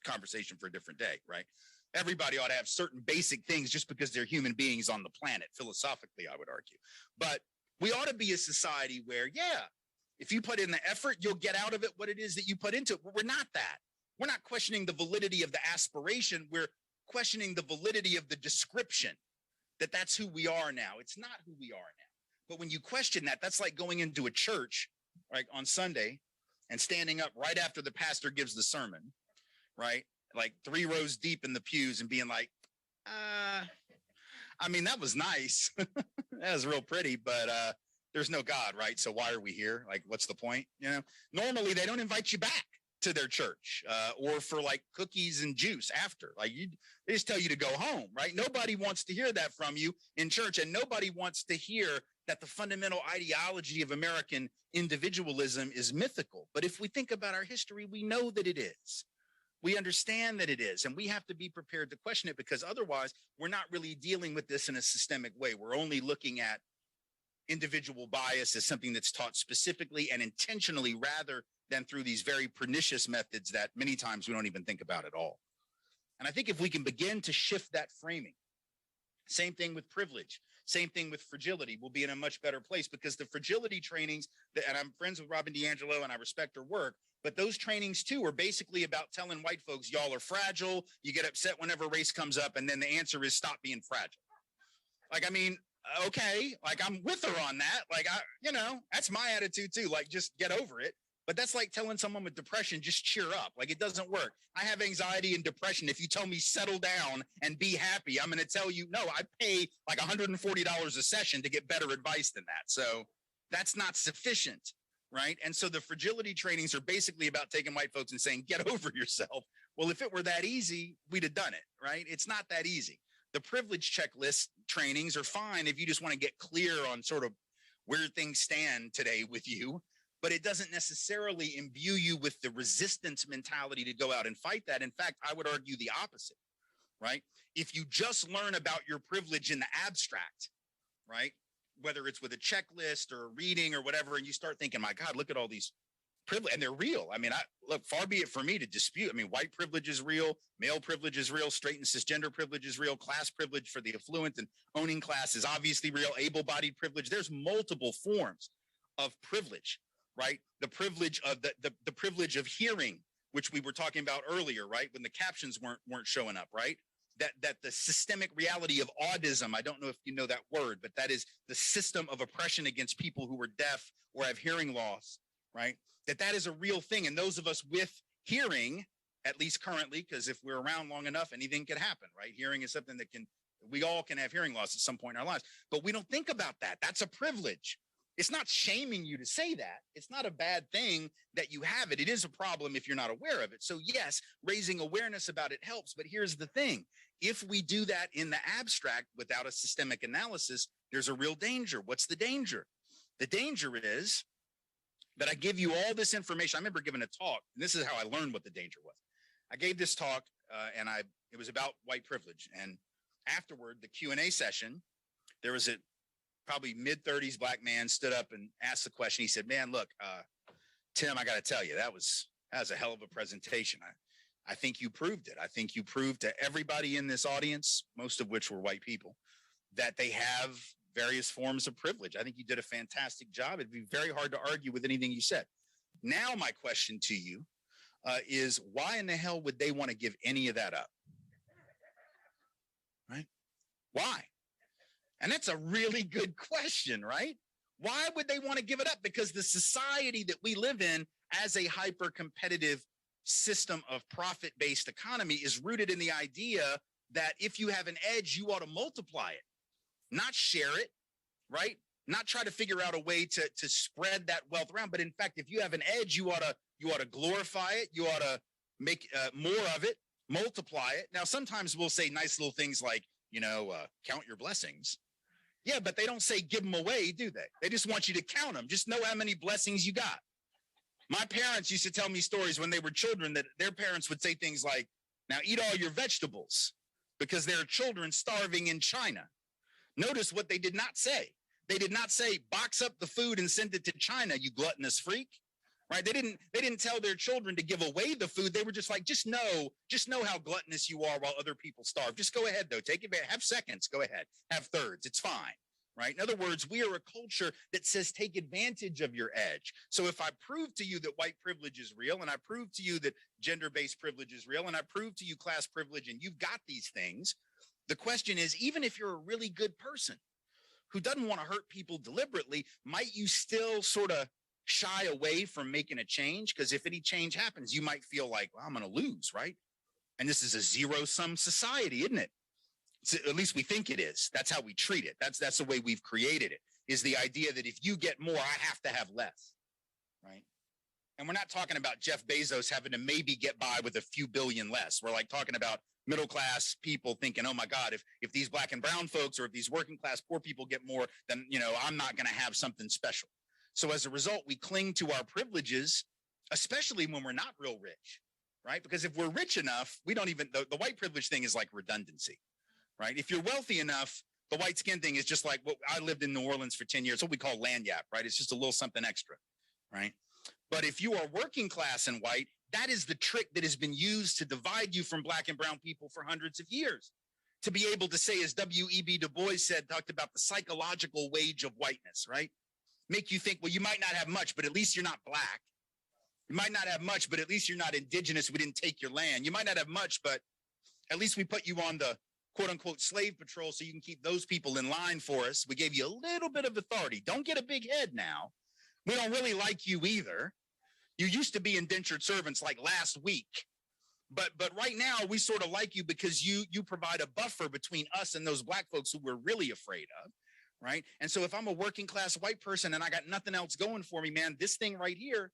conversation for a different day, right? Everybody ought to have certain basic things just because they're human beings on the planet, philosophically, I would argue. But we ought to be a society where, yeah, if you put in the effort, you'll get out of it what it is that you put into it. We're not that. We're not questioning the validity of the aspiration. We're questioning the validity of the description that that's who we are now. It's not who we are now. But when you question that, that's like going into a church, right, on Sunday and standing up right after the pastor gives the sermon, right? Like 3 rows deep in the pews and being like, I mean, that was nice. That was real pretty, but there's no God, right? So why are we here? Like, what's the point? You know, normally they don't invite you back to their church or for like cookies and juice after. Like they just tell you to go home, right? Nobody wants to hear that from you in church, and nobody wants to hear that the fundamental ideology of American individualism is mythical. But if we think about our history, we know that it is. We understand that it is, and we have to be prepared to question it, because otherwise we're not really dealing with this in a systemic way. We're only looking at individual bias as something that's taught specifically and intentionally rather than through these very pernicious methods that many times we don't even think about at all. And I think if we can begin to shift that framing, same thing with privilege, same thing with fragility, we'll be in a much better place, because the fragility trainings, and I'm friends with Robin DiAngelo and I respect her work, but those trainings too are basically about telling white folks, y'all are fragile. You get upset whenever race comes up. And then the answer is stop being fragile. Like, I mean, okay, like I'm with her on that. Like, that's my attitude too. Like, just get over it. But that's like telling someone with depression, just cheer up. Like, it doesn't work. I have anxiety and depression. If you tell me settle down and be happy, I'm going to tell you, no, I pay like $140 a session to get better advice than that. So that's not sufficient. Right. And so the fragility trainings are basically about taking white folks and saying, get over yourself. Well, if it were that easy, we'd have done it. Right. It's not that easy. The privilege checklist trainings are fine if you just want to get clear on sort of where things stand today with you. But it doesn't necessarily imbue you with the resistance mentality to go out and fight that. In fact, I would argue the opposite. Right. If you just learn about your privilege in the abstract, right, whether it's with a checklist or reading or whatever, and you start thinking, my God, look at all these privilege, and they're real. I mean, look, far be it for me to dispute. I mean, white privilege is real, male privilege is real, straight and cisgender privilege is real, class privilege for the affluent and owning class is obviously real, able-bodied privilege. There's multiple forms of privilege, right? The privilege of the privilege of hearing, which we were talking about earlier, right? When the captions weren't showing up, right? That the systemic reality of autism, I don't know if you know that word, but that is the system of oppression against people who are deaf or have hearing loss, right? That is a real thing. And those of us with hearing, at least currently, because if we're around long enough, anything could happen, right? Hearing is something that we all can have hearing loss at some point in our lives, but we don't think about that. That's a privilege. It's not shaming you to say that. It's not a bad thing that you have it. It is a problem if you're not aware of it. So yes, raising awareness about it helps. But here's the thing. If we do that in the abstract without a systemic analysis, there's a real danger. What's the danger? The danger is that I give you all this information. I remember giving a talk, and this is how I learned what the danger was. I gave this talk, and it was about white privilege. And afterward, the Q&A session, there was a probably mid-30s black man stood up and asked the question. He said, man, look, Tim, I got to tell you, that was a hell of a presentation. I think you proved it. I think you proved to everybody in this audience, most of which were white people, that they have various forms of privilege. I think you did a fantastic job. It'd be very hard to argue with anything you said. Now, my question to you is why in the hell would they want to give any of that up? Right? Why? And that's a really good question, right? Why would they want to give it up? Because the society that we live in as a hyper-competitive system of profit-based economy is rooted in the idea that if you have an edge, you ought to multiply it, not share it, right? Not try to figure out a way to spread that wealth around. But in fact, if you have an edge, you ought to glorify it. You ought to make more of it, multiply it. Now, sometimes we'll say nice little things like, count your blessings. Yeah, but they don't say give them away, do they? They just want you to count them. Just know how many blessings you got. My parents used to tell me stories when they were children that their parents would say things like, now eat all your vegetables because there are children starving in China. Notice what they did not say. They did not say box up the food and send it to China, you gluttonous freak. Right? They didn't tell their children to give away the food. They were just like, just know how gluttonous you are while other people starve. Just go ahead though. Take it. Have seconds. Go ahead. Have thirds. It's fine. Right? In other words, we are a culture that says take advantage of your edge. So if I prove to you that white privilege is real, and I prove to you that gender-based privilege is real, and I prove to you class privilege, and you've got these things, the question is, even if you're a really good person who doesn't want to hurt people deliberately, might you still sort of shy away from making a change? Because if any change happens, you might feel like, well, I'm going to lose, right? And this is a zero-sum society, isn't it? So at least we think it is. That's how we treat it. That's the way we've created it, is the idea that if you get more, I have to have less, right? And we're not talking about Jeff Bezos having to maybe get by with a few billion less. We're like talking about middle-class people thinking, oh my God, if these black and brown folks or if these working class poor people get more, then, I'm not going to have something special. So as a result, we cling to our privileges, especially when we're not real rich, right? Because if we're rich enough, we don't even, the white privilege thing is like redundancy, right? If you're wealthy enough, the white skin thing is just like what I lived in New Orleans for 10 years, what we call lagniappe, right? It's just a little something extra, right? But if you are working class and white, that is the trick that has been used to divide you from black and brown people for hundreds of years. To be able to say, as W.E.B. Du Bois said, talked about the psychological wage of whiteness, right? Make you think, well, you might not have much, but at least you're not black. You might not have much, but at least you're not indigenous. We didn't take your land. You might not have much, but at least we put you on the quote unquote slave patrol so you can keep those people in line for us. We gave you a little bit of authority. Don't get a big head now. We don't really like you either. You used to be indentured servants like last week. But right now we sort of like you because you provide a buffer between us and those black folks who we're really afraid of. Right. And so if I'm a working class white person and I got nothing else going for me, man, this thing right here,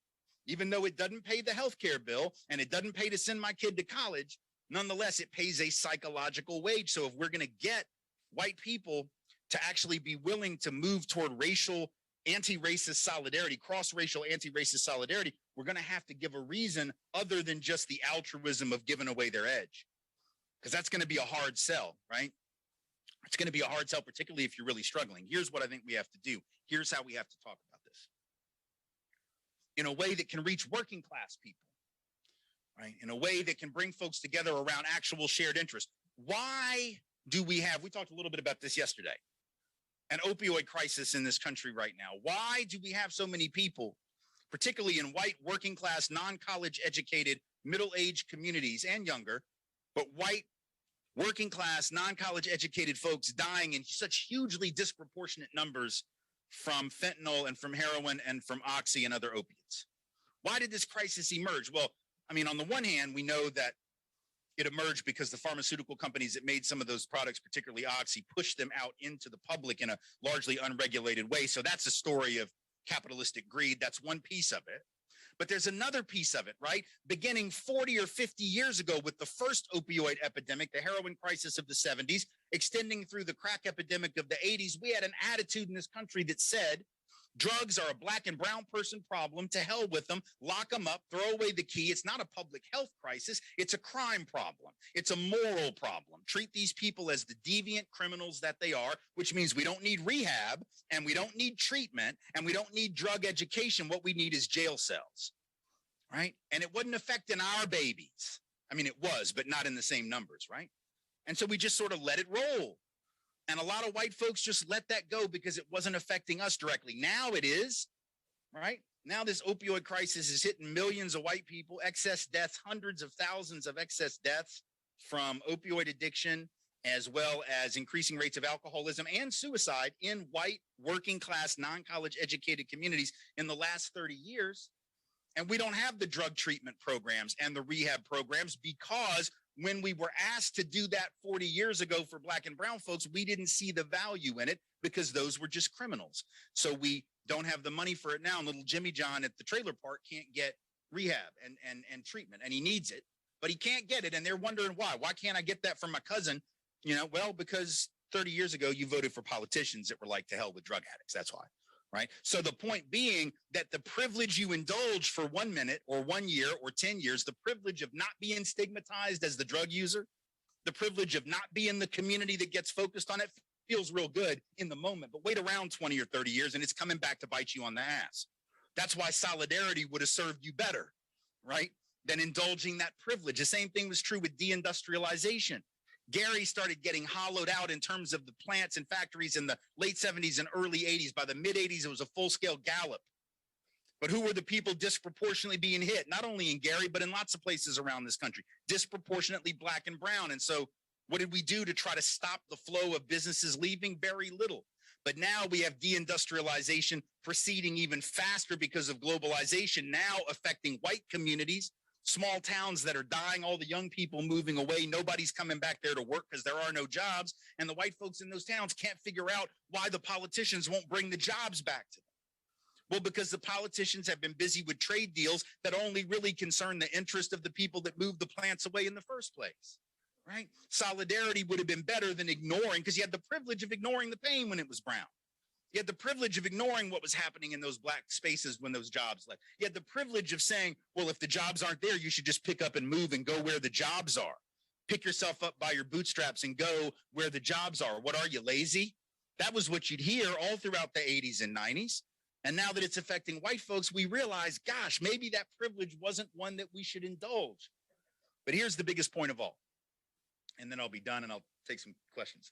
even though it doesn't pay the health care bill and it doesn't pay to send my kid to college, nonetheless, it pays a psychological wage. So if we're going to get white people to actually be willing to move toward racial anti-racist solidarity, cross-racial anti-racist solidarity, we're going to have to give a reason other than just the altruism of giving away their edge. Because that's going to be a hard sell, right? It's going to be a hard sell, particularly if you're really struggling. Here's what I think we have to do. Here's how we have to talk about this. In a way that can reach working class people, right? In a way that can bring folks together around actual shared interest. Why do we talked a little bit about this yesterday, an opioid crisis in this country right now? Why do we have so many people, particularly in white, working class, non-college educated, middle-aged communities and younger, but white, working class, non-college educated folks dying in such hugely disproportionate numbers from fentanyl and from heroin and from oxy and other opiates? Why did this crisis emerge? Well, I mean, on the one hand, we know that it emerged because the pharmaceutical companies that made some of those products, particularly oxy, pushed them out into the public in a largely unregulated way. So that's a story of capitalistic greed. That's one piece of it. But there's another piece of it, right? Beginning 40 or 50 years ago with the first opioid epidemic, the heroin crisis of the 70s, extending through the crack epidemic of the 80s, we had an attitude in this country that said, drugs are a black and brown person problem. To hell with them. Lock them up. Throw away the key. It's not a public health crisis. It's a crime problem. It's a moral problem. Treat these people as the deviant criminals that they are, which means we don't need rehab and we don't need treatment and we don't need drug education. What we need is jail cells, right? And it wasn't affecting our babies. I mean, it was, but not in the same numbers, right? And so we just sort of let it roll. And a lot of white folks just let that go because it wasn't affecting us directly. Now it is, right? Now this opioid crisis is hitting millions of white people, excess deaths, hundreds of thousands of excess deaths from opioid addiction, as well as increasing rates of alcoholism and suicide in white, working class, non-college educated communities in the last 30 years. And we don't have the drug treatment programs and the rehab programs because when we were asked to do that 40 years ago for black and brown folks, we didn't see the value in it because those were just criminals. So we don't have the money for it now. And little Jimmy John at the trailer park can't get rehab and treatment, and he needs it, but he can't get it. And they're wondering why. Why can't I get that from my cousin? You know, well, because 30 years ago, you voted for politicians that were like, to hell with drug addicts. That's why. Right. So the point being that the privilege you indulge for 1 minute or 1 year or 10 years, the privilege of not being stigmatized as the drug user, the privilege of not being the community that gets focused on it feels real good in the moment. But wait around 20 or 30 years and it's coming back to bite you on the ass. That's why solidarity would have served you better, right, than indulging that privilege. The same thing was true with deindustrialization. Gary started getting hollowed out in terms of the plants and factories in the late 70s and early 80s. By the mid 80s, it was a full-scale gallop. But who were the people disproportionately being hit? Not only in Gary, but in lots of places around this country, disproportionately black and brown. And so what did we do to try to stop the flow of businesses leaving? Very little. But now we have deindustrialization proceeding even faster because of globalization, now affecting white communities, small towns that are dying, all the young people moving away. Nobody's coming back there to work because there are no jobs. And the white folks in those towns can't figure out why the politicians won't bring the jobs back to them. Well, because the politicians have been busy with trade deals that only really concern the interest of the people that moved the plants away in the first place, right? Solidarity would have been better than ignoring, because you had the privilege of ignoring the pain when it was brown. You had the privilege of ignoring what was happening in those black spaces when those jobs left. You had the privilege of saying, well, if the jobs aren't there, you should just pick up and move and go where the jobs are. Pick yourself up by your bootstraps and go where the jobs are. What are you, lazy? That was what you'd hear all throughout the 80s and 90s. And now that it's affecting white folks, we realize, gosh, maybe that privilege wasn't one that we should indulge. But here's the biggest point of all. And then I'll be done and I'll take some questions.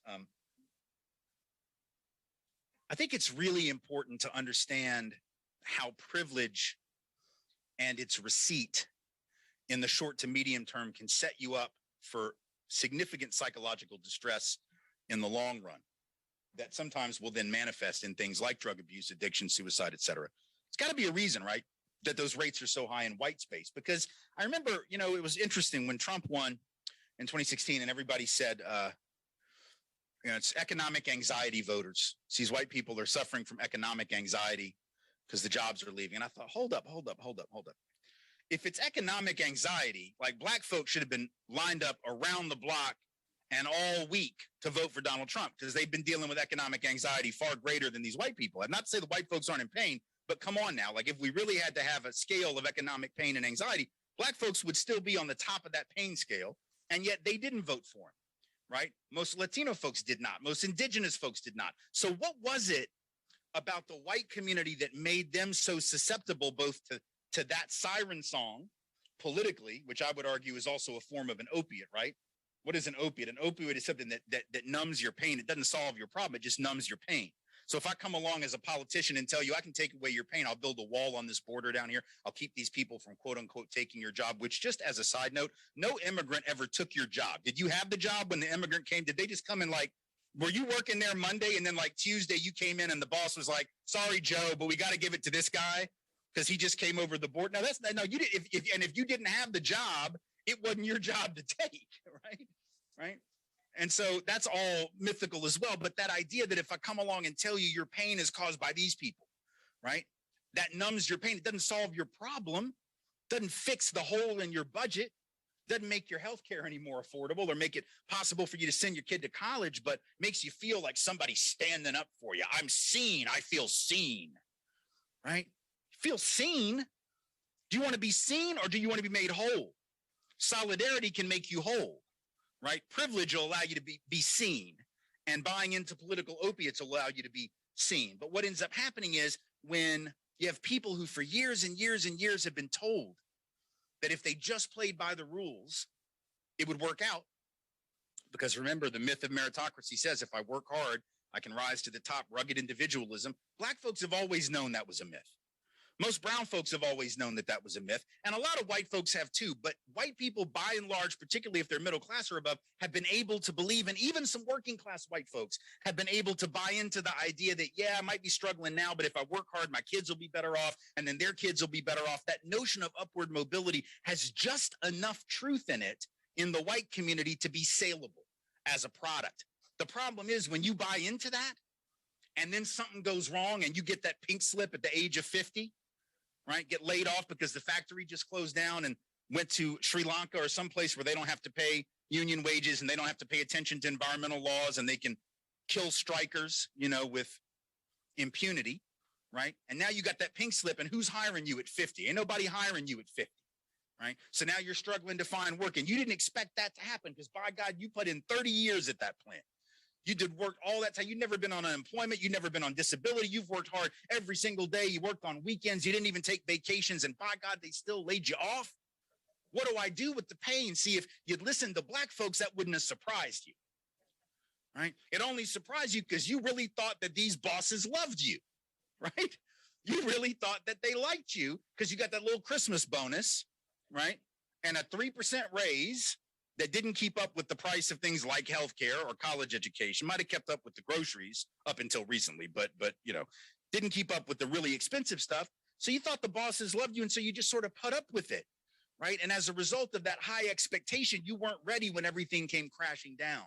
I think it's really important to understand how privilege and its receipt in the short to medium term can set you up for significant psychological distress in the long run that sometimes will then manifest in things like drug abuse, addiction, suicide, et cetera. It's got to be a reason, right, that those rates are so high in white space. Because I remember, you know, it was interesting when Trump won in 2016 and everybody said, you know, it's economic anxiety voters. These white people are suffering from economic anxiety because the jobs are leaving. And I thought, hold up. If it's economic anxiety, like black folks should have been lined up around the block and all week to vote for Donald Trump because they've been dealing with economic anxiety far greater than these white people. And not to say the white folks aren't in pain, but come on now. Like if we really had to have a scale of economic pain and anxiety, black folks would still be on the top of that pain scale. And yet they didn't vote for him. Right? Most Latino folks did not. Most indigenous folks did not. So what was it about the white community that made them so susceptible both to that siren song politically, which I would argue is also a form of an opiate, right? What is an opiate? An opioid is something that numbs your pain. It doesn't solve your problem. It just numbs your pain. So if I come along as a politician and tell you I can take away your pain, I'll build a wall on this border down here. I'll keep these people from quote unquote taking your job, which just as a side note, no immigrant ever took your job. Did you have the job when the immigrant came? Did they just come in like, were you working there Monday and then like Tuesday you came in and the boss was like, sorry, Joe, but we got to give it to this guy because he just came over the board. No, you didn't. If you didn't have the job, it wasn't your job to take, right? And so that's all mythical as well. But that idea that if I come along and tell you your pain is caused by these people, right? That numbs your pain. It doesn't solve your problem, doesn't fix the hole in your budget, doesn't make your health care any more affordable or make it possible for you to send your kid to college, but makes you feel like somebody's standing up for you. I'm seen. I feel seen, right? Feel seen? Do you want to be seen or do you want to be made whole? Solidarity can make you whole. Right? Privilege will allow you to be seen, and buying into political opiates will allow you to be seen. But what ends up happening is when you have people who for years and years and years have been told that if they just played by the rules, it would work out. Because remember, the myth of meritocracy says if I work hard, I can rise to the top. Rugged individualism. Black folks have always known that was a myth. Most brown folks have always known that that was a myth. And a lot of white folks have too. But white people, by and large, particularly if they're middle class or above, have been able to believe, and even some working class white folks have been able to buy into the idea that, yeah, I might be struggling now, but if I work hard, my kids will be better off, and then their kids will be better off. That notion of upward mobility has just enough truth in it in the white community to be saleable as a product. The problem is when you buy into that and then something goes wrong and you get that pink slip at the age of 50, right? Get laid off because the factory just closed down and went to Sri Lanka or someplace where they don't have to pay union wages and they don't have to pay attention to environmental laws and they can kill strikers, you know, with impunity, right? And now you got that pink slip, and who's hiring you at 50? Ain't nobody hiring you at 50, right? So now you're struggling to find work, and you didn't expect that to happen because, by God, you put in 30 years at that plant. You did work all that time. You've never been on unemployment. You've never been on disability. You've worked hard every single day. You worked on weekends. You didn't even take vacations. And by God, they still laid you off. What do I do with the pain? See, if you'd listened to black folks, that wouldn't have surprised you, right? It only surprised you because you really thought that these bosses loved you, right? You really thought that they liked you because you got that little Christmas bonus, right? And a 3% raise that didn't keep up with the price of things like healthcare or college education. Might have kept up with the groceries up until recently, but you know, didn't keep up with the really expensive stuff. So you thought the bosses loved you, and so you just sort of put up with it, right? And as a result of that high expectation, you weren't ready when everything came crashing down,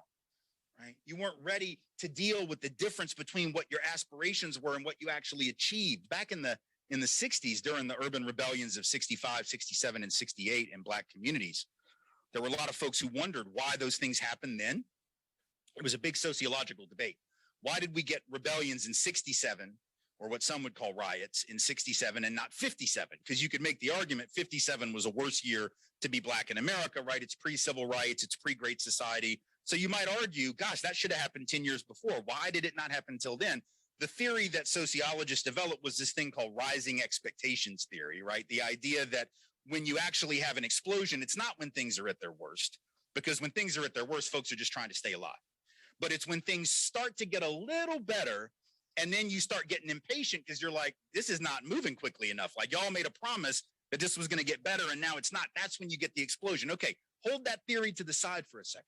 right? You weren't ready to deal with the difference between what your aspirations were and what you actually achieved. Back in the 60s, during the urban rebellions of 65, 67, and 68 in black communities, there were a lot of folks who wondered why those things happened then. It was a big sociological debate. Why did we get rebellions in 67, or what some would call riots, in 67 and not 57? Because you could make the argument 57 was a worse year to be black in America, right? It's pre-civil rights, it's pre-Great Society. So you might argue, gosh, that should have happened 10 years before. Why did it not happen until then? The theory that sociologists developed was this thing called rising expectations theory, right? The idea that when you actually have an explosion, it's not when things are at their worst, because when things are at their worst, folks are just trying to stay alive. But it's when things start to get a little better, and then you start getting impatient because you're like, this is not moving quickly enough. Like, y'all made a promise that this was going to get better, and now it's not. That's when you get the explosion. Okay, hold that theory to the side for a second.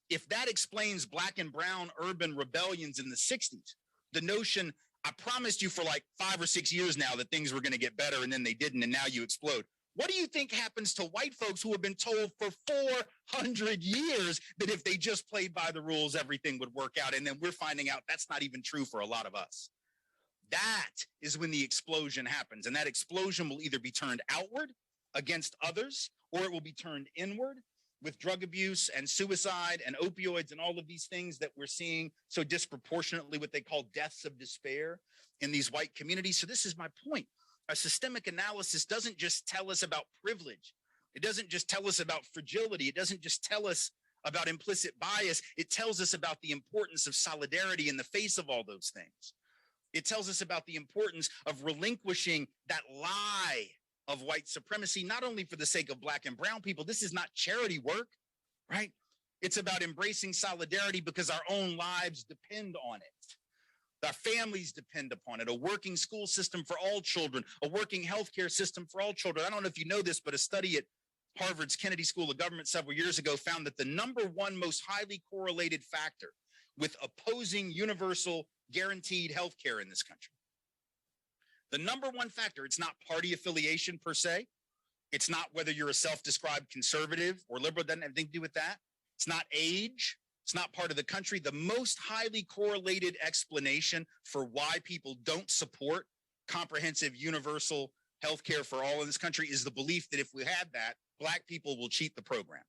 If that explains black and brown urban rebellions in the 60s, the notion, I promised you for like 5 or 6 years now that things were going to get better, and then they didn't, and now you explode. What do you think happens to white folks who have been told for 400 years that if they just played by the rules, everything would work out? And then we're finding out that's not even true for a lot of us. That is when the explosion happens. And that explosion will either be turned outward against others, or it will be turned inward with drug abuse and suicide and opioids and all of these things that we're seeing so disproportionately, what they call deaths of despair in these white communities. So this is my point. A systemic analysis doesn't just tell us about privilege. It doesn't just tell us about fragility. It doesn't just tell us about implicit bias. It tells us about the importance of solidarity in the face of all those things. It tells us about the importance of relinquishing that lie of white supremacy, not only for the sake of black and brown people. This is not charity work, right? It's about embracing solidarity because our own lives depend on it. Our families depend upon it. A working school system for all children, a working healthcare system for all children. I don't know if you know this, but a study at Harvard's Kennedy School of Government several years ago found that the number one most highly correlated factor with opposing universal guaranteed healthcare in this country, the number one factor, it's not party affiliation per se. It's not whether you're a self-described conservative or liberal. It doesn't have anything to do with that. It's not age. It's not part of the country. The most highly correlated explanation for why people don't support comprehensive universal health care for all in this country is the belief that if we had that, black people will cheat the program.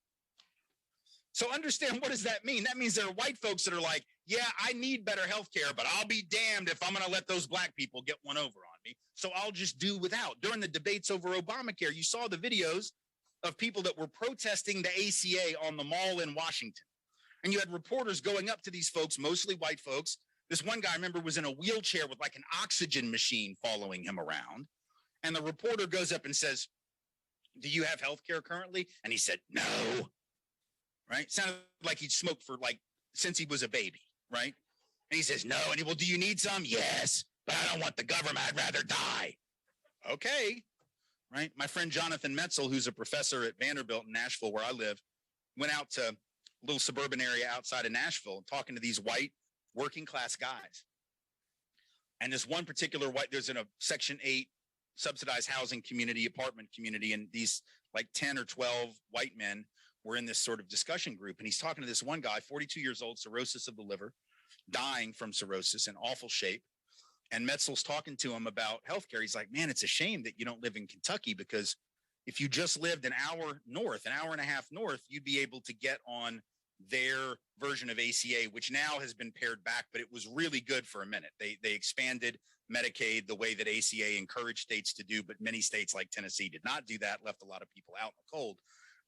So understand, what does that mean? That means there are white folks that are like, yeah, I need better health care, but I'll be damned if I'm going to let those black people get one over on me. So I'll just do without. During the debates over Obamacare, you saw the videos of people that were protesting the ACA on the mall in Washington. And you had reporters going up to these folks, mostly white folks. This one guy, I remember, was in a wheelchair with like an oxygen machine following him around. And the reporter goes up and says, do you have health care currently? And he said, no. right? Sounded like he'd smoked for like since he was a baby, right? And he says, no. And he, well, do you need some? Yes, but I don't want the government. I'd rather die. Okay, right? My friend Jonathan Metzel, who's a professor at Vanderbilt in Nashville, where I live, went out to a little suburban area outside of Nashville talking to these white working class guys. And this one particular white, there's in a Section 8 subsidized housing community, apartment community, and these like 10 or 12 white men were in this sort of discussion group. And he's talking to this one guy, 42 years old, cirrhosis of the liver, dying from cirrhosis, in awful shape. And Metzel's talking to him about healthcare. He's like, man, it's a shame that you don't live in Kentucky, because if you just lived an hour north, an hour and a half north, you'd be able to get on their version of ACA, which now has been pared back, but it was really good for a minute. They expanded Medicaid the way that ACA encouraged states to do, but many states like Tennessee did not do that, left a lot of people out in the cold.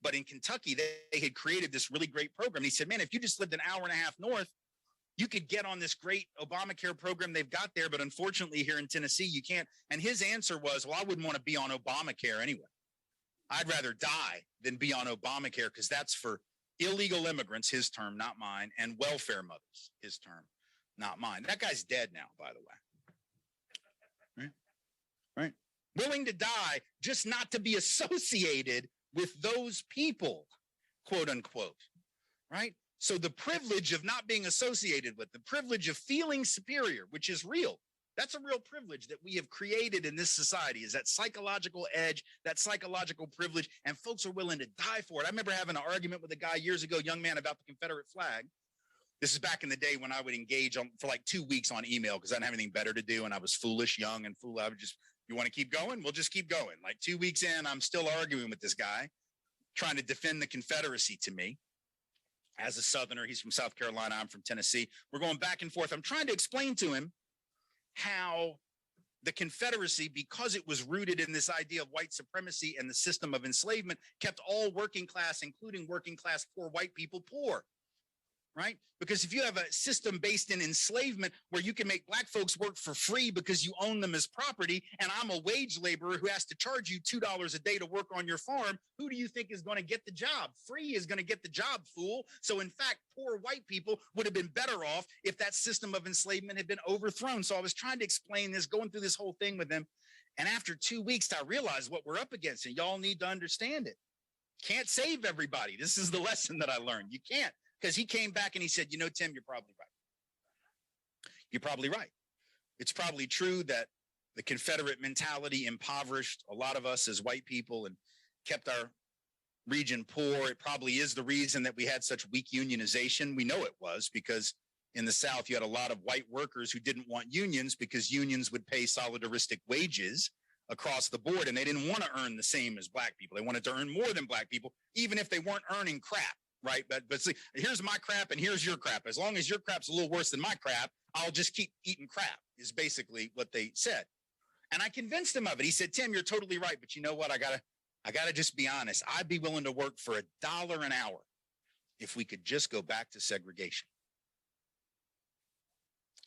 But in Kentucky, they had created this really great program. He said, man, if you just lived an hour and a half north, you could get on this great Obamacare program they've got there. But unfortunately, here in Tennessee, you can't. And his answer was, well, I wouldn't want to be on Obamacare anyway. I'd rather die than be on Obamacare, because that's for illegal immigrants, his term, not mine, and welfare mothers, his term, not mine. That guy's dead now, by the way. Right? Willing to die just not to be associated with those people, quote unquote, right? So the privilege of not being associated with, the privilege of feeling superior, which is real. That's a real privilege that we have created in this society, is that psychological edge, that psychological privilege, and folks are willing to die for it. I remember having an argument with a guy years ago, young man, about the Confederate flag. This is back in the day when I would engage for like 2 weeks on email because I didn't have anything better to do, and I was foolish, young, and I would just, you want to keep going? We'll just keep going. Like 2 weeks in, I'm still arguing with this guy, trying to defend the Confederacy to me. As a Southerner, he's from South Carolina, I'm from Tennessee. We're going back and forth. I'm trying to explain to him how the Confederacy, because it was rooted in this idea of white supremacy and the system of enslavement, kept all working class, including working class poor white people, poor. Right? Because if you have a system based in enslavement where you can make black folks work for free because you own them as property, and I'm a wage laborer who has to charge you $2 a day to work on your farm, who do you think is going to get the job? Free is going to get the job, fool. So in fact, poor white people would have been better off if that system of enslavement had been overthrown. So I was trying to explain this, going through this whole thing with him. And after 2 weeks, I realized what we're up against, and y'all need to understand it. Can't save everybody. This is the lesson that I learned. You can't. Because he came back and he said, you know, Tim, you're probably right. You're probably right. It's probably true that the Confederate mentality impoverished a lot of us as white people and kept our region poor. It probably is the reason that we had such weak unionization. We know it was, because in the South, you had a lot of white workers who didn't want unions because unions would pay solidaristic wages across the board, and they didn't want to earn the same as black people. They wanted to earn more than black people, even if they weren't earning crap. Right. But see, here's my crap and here's your crap. As long as your crap's a little worse than my crap, I'll just keep eating crap, is basically what they said. And I convinced him of it. He said, Tim, you're totally right. But you know what? I gotta just be honest. I'd be willing to work for $1 an hour if we could just go back to segregation.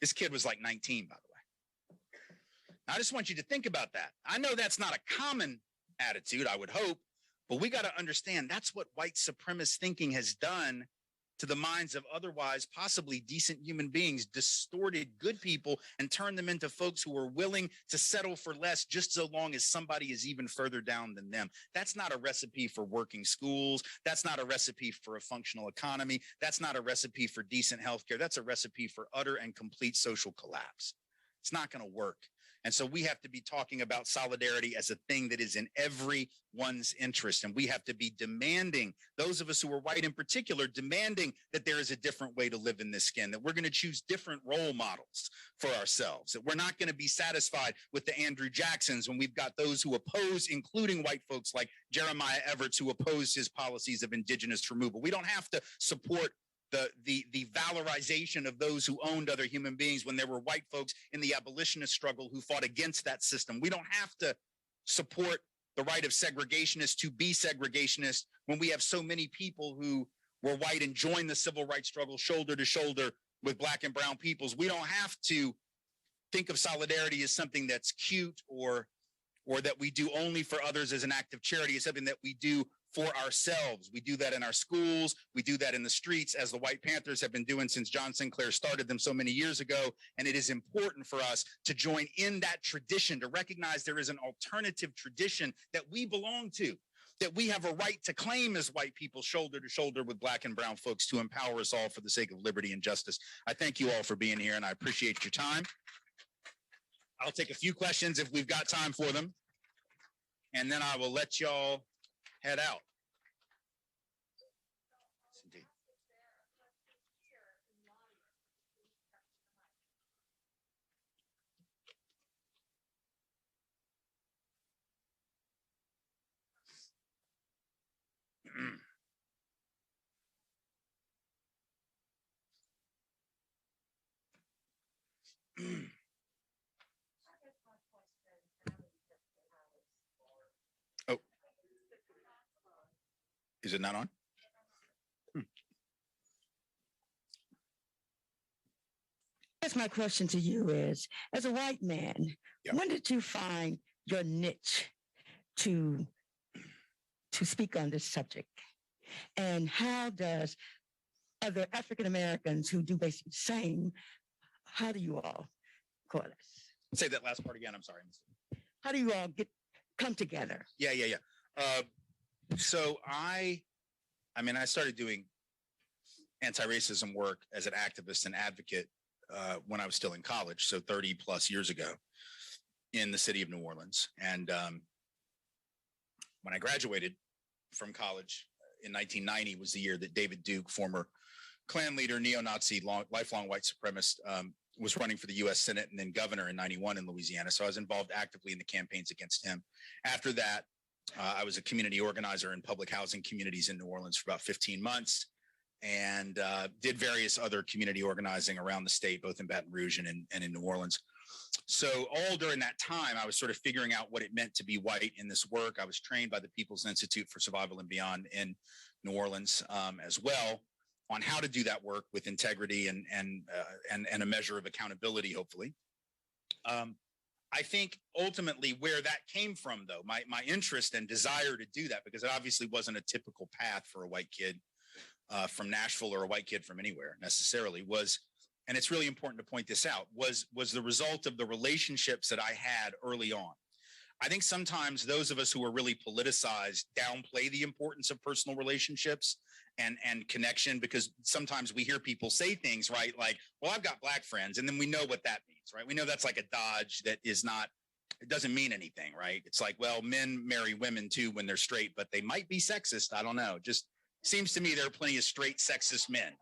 This kid was like 19, by the way. I just want you to think about that. I know that's not a common attitude, I would hope. But we got to understand that's what white supremacist thinking has done to the minds of otherwise possibly decent human beings, distorted good people and turned them into folks who are willing to settle for less just so long as somebody is even further down than them. That's not a recipe for working schools. That's not a recipe for a functional economy. That's not a recipe for decent health care. That's a recipe for utter and complete social collapse. It's not going to work. And so we have to be talking about solidarity as a thing that is in everyone's interest. And we have to be demanding, those of us who are white in particular, demanding that there is a different way to live in this skin, that we're going to choose different role models for ourselves, that we're not going to be satisfied with the Andrew Jacksons when we've got those who oppose, including white folks like Jeremiah Everts, who oppose his policies of indigenous removal. We don't have to support the valorization of those who owned other human beings when there were white folks in the abolitionist struggle who fought against that system. We don't have to support the right of segregationists to be segregationists when we have so many people who were white and joined the civil rights struggle shoulder to shoulder with black and brown peoples. We don't have to think of solidarity as something that's cute or that we do only for others as an act of charity. It's something that we do for ourselves. We do that in our schools. We do that in the streets, as the White Panthers have been doing since John Sinclair started them so many years ago. And it is important for us to join in that tradition, to recognize there is an alternative tradition that we belong to, that we have a right to claim as white people, shoulder to shoulder with Black and brown folks, to empower us all for the sake of liberty and justice. I thank you all for being here, and I appreciate your time. I'll take a few questions if we've got time for them, and then I will let y'all head out. Oh, is it not on? I guess my question to you is, as a white man, when did you find your niche to speak on this subject? And how does other African Americans who do basically the same, how do you all coalesce? Say that last part again. I'm sorry. How do you all come together? Yeah. So I started doing anti-racism work as an activist and advocate when I was still in college, so 30 plus years ago, in the city of New Orleans. And when I graduated from college in 1990 was the year that David Duke, former Klan leader, neo-Nazi, lifelong white supremacist, was running for the U.S. Senate and then governor in 91 in Louisiana. So I was involved actively in the campaigns against him. After that, I was a community organizer in public housing communities in New Orleans for about 15 months and did various other community organizing around the state, both in Baton Rouge and in New Orleans. So all during that time, I was sort of figuring out what it meant to be white in this work. I was trained by the People's Institute for Survival and Beyond in New Orleans as well, on how to do that work with integrity and a measure of accountability, hopefully. I think ultimately where that came from, though, my interest and desire to do that, because it obviously wasn't a typical path for a white kid from Nashville or a white kid from anywhere necessarily, was, and it's really important to point this out, was the result of the relationships that I had early on. I think sometimes those of us who are really politicized downplay the importance of personal relationships and connection, because sometimes we hear people say things, right? Like, well, I've got Black friends, and then we know what that means, right? We know that's like a dodge that is not, it doesn't mean anything, right? It's like, well, men marry women too when they're straight, but they might be sexist. I don't know. Just seems to me there are plenty of straight sexist men,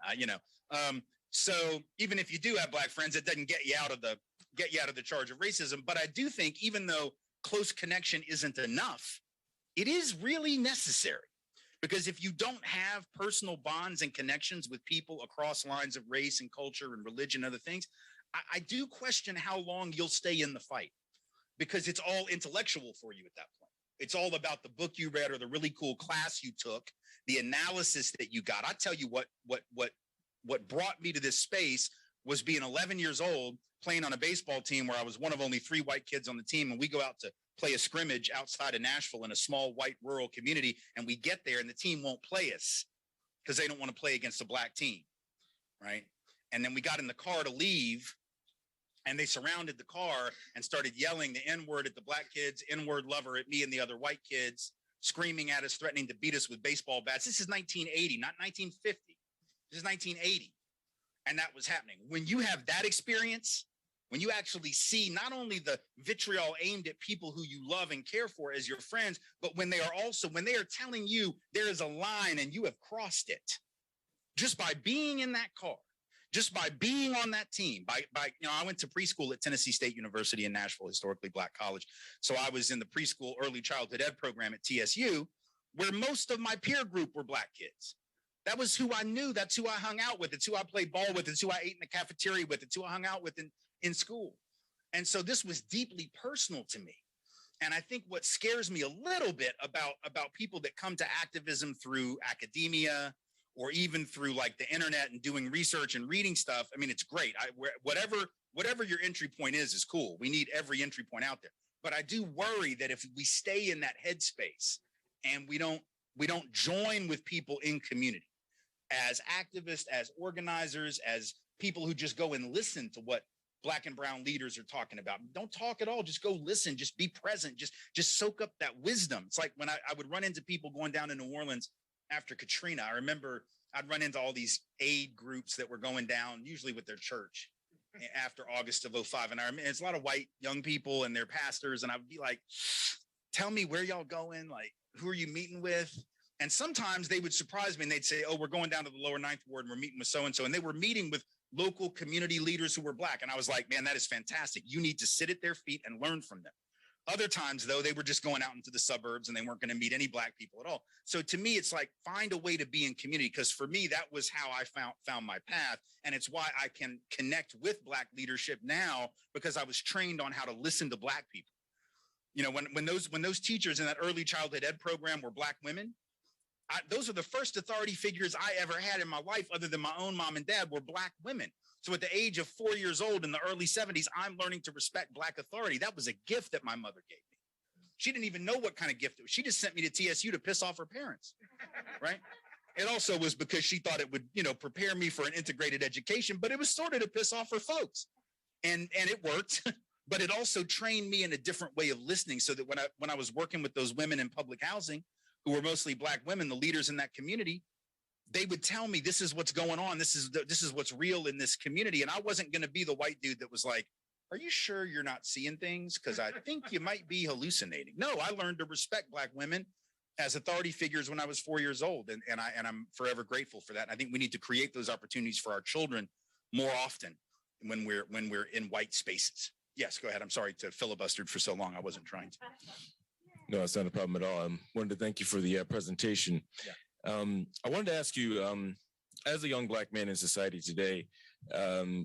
so even if you do have Black friends, it doesn't get you out of the charge of racism. But I do think even though close connection isn't enough, it is really necessary. Because if you don't have personal bonds and connections with people across lines of race and culture and religion and other things, I do question how long you'll stay in the fight, because it's all intellectual for you at that point. It's all about the book you read or the really cool class you took, the analysis that you got. I tell you what brought me to this space was being 11 years old, playing on a baseball team where I was one of only 3 white kids on the team, and we go out to play a scrimmage outside of Nashville in a small white rural community, and we get there and the team won't play us because they don't want to play against a Black team, right? And then we got in the car to leave, and they surrounded the car and started yelling the N-word at the Black kids, N-word lover at me and the other white kids, screaming at us, threatening to beat us with baseball bats. This is 1980, not 1950. This is 1980. And that was happening. When you have that experience, when you actually see not only the vitriol aimed at people who you love and care for as your friends, but when they are telling you there is a line and you have crossed it, just by being in that car, just by being on that team, I went to preschool at Tennessee State University in Nashville, historically Black college. So I was in the preschool early childhood ed program at TSU, where most of my peer group were Black kids. That was who I knew. That's who I hung out with. It's who I played ball with. It's who I ate in the cafeteria with. It's who I hung out with in school. And so this was deeply personal to me. And I think what scares me a little bit about people that come to activism through academia or even through like the internet and doing research and reading stuff. I mean, it's great. Whatever your entry point is cool. We need every entry point out there. But I do worry that if we stay in that headspace and we don't We don't join with people in community as activists, as organizers, as people who just go and listen to what Black and brown leaders are talking about. Don't talk at all. Just go listen. Just be present. Just soak up that wisdom. It's like when I would run into people going down to New Orleans after Katrina. I remember I'd run into all these aid groups that were going down, usually with their church, after August of 05. And I remember it's a lot of white young people and their pastors. And I would be like, tell me where y'all going? Like, who are you meeting with? And sometimes they would surprise me and they'd say, oh, we're going down to the lower ninth ward and we're meeting with so-and-so. And they were meeting with local community leaders who were Black. And I was like, man, that is fantastic. You need to sit at their feet and learn from them. Other times, though, they were just going out into the suburbs and they weren't going to meet any Black people at all. So to me, it's like, find a way to be in community, because for me, that was how I found my path. And it's why I can connect with Black leadership now, because I was trained on how to listen to Black people. You know, when those teachers in that early childhood ed program were Black women, those are the first authority figures I ever had in my life, other than my own mom and dad, were Black women. So at the age of 4 years old in the early 70s, I'm learning to respect Black authority. That was a gift that my mother gave me. She didn't even know what kind of gift it was. She just sent me to TSU to piss off her parents, right? It also was because she thought it would, you know, prepare me for an integrated education, but it was sort of to piss off her folks. And it worked, but it also trained me in a different way of listening, so that when I was working with those women in public housing, who were mostly Black women, the leaders in that community, they would tell me, this is what's going on. This is what's real in this community. And I wasn't going to be the white dude that was like, are you sure you're not seeing things? Because I think you might be hallucinating. No, I learned to respect Black women as authority figures when I was 4 years old. And I'm forever grateful for that. And I think we need to create those opportunities for our children more often when we're in white spaces. Yes, go ahead. I'm sorry to filibustered for so long. I wasn't trying to. No, it's not a problem at all. I wanted to thank you for the presentation. Yeah. I wanted to ask you, as a young Black man in society today,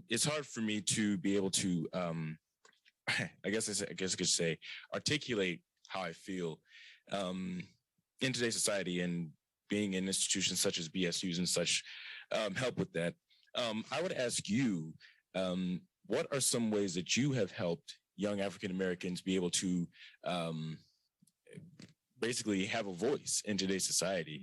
it's hard for me to be able to, I guess I could say, articulate how I feel in today's society, and being in institutions such as BSUs and such help with that. I would ask you, what are some ways that you have helped young African Americans be able to basically have a voice in today's society?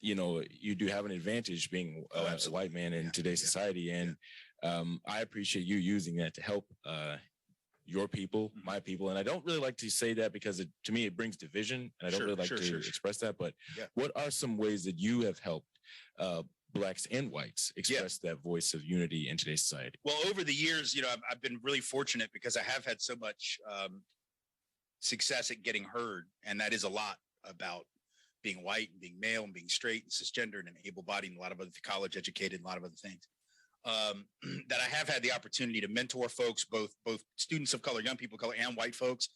You know, you do have an advantage being a white man in today's society, and I appreciate you using that to help your people, my people. And I don't really like to say that, because to me it brings division, and I don't really like to express that. But what are some ways that you have helped Blacks and whites express that voice of unity in today's society? Well, over the years, you know, I've been really fortunate, because I have had so much success at getting heard. And that is a lot about being white and being male and being straight and cisgendered and able-bodied and a lot of other college educated and a lot of other things. That I have had the opportunity to mentor folks, both students of color, young people of color, and white folks.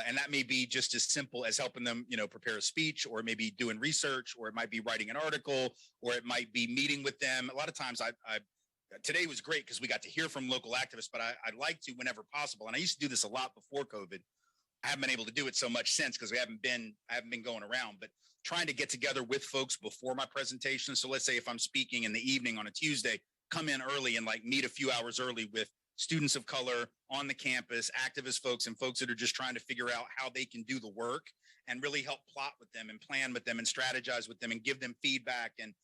And that may be just as simple as helping them, you know, prepare a speech, or maybe doing research, or it might be writing an article, or it might be meeting with them. A lot of times today was great because we got to hear from local activists, but I'd like to, whenever possible. And I used to do this a lot before COVID. I haven't been able to do it so much since, because I haven't been going around, but trying to get together with folks before my presentation. So let's say if I'm speaking in the evening on a Tuesday, come in early and like meet a few hours early with students of color on the campus, activist folks, and folks that are just trying to figure out how they can do the work, and really help plot with them and plan with them and strategize with them and give them feedback, and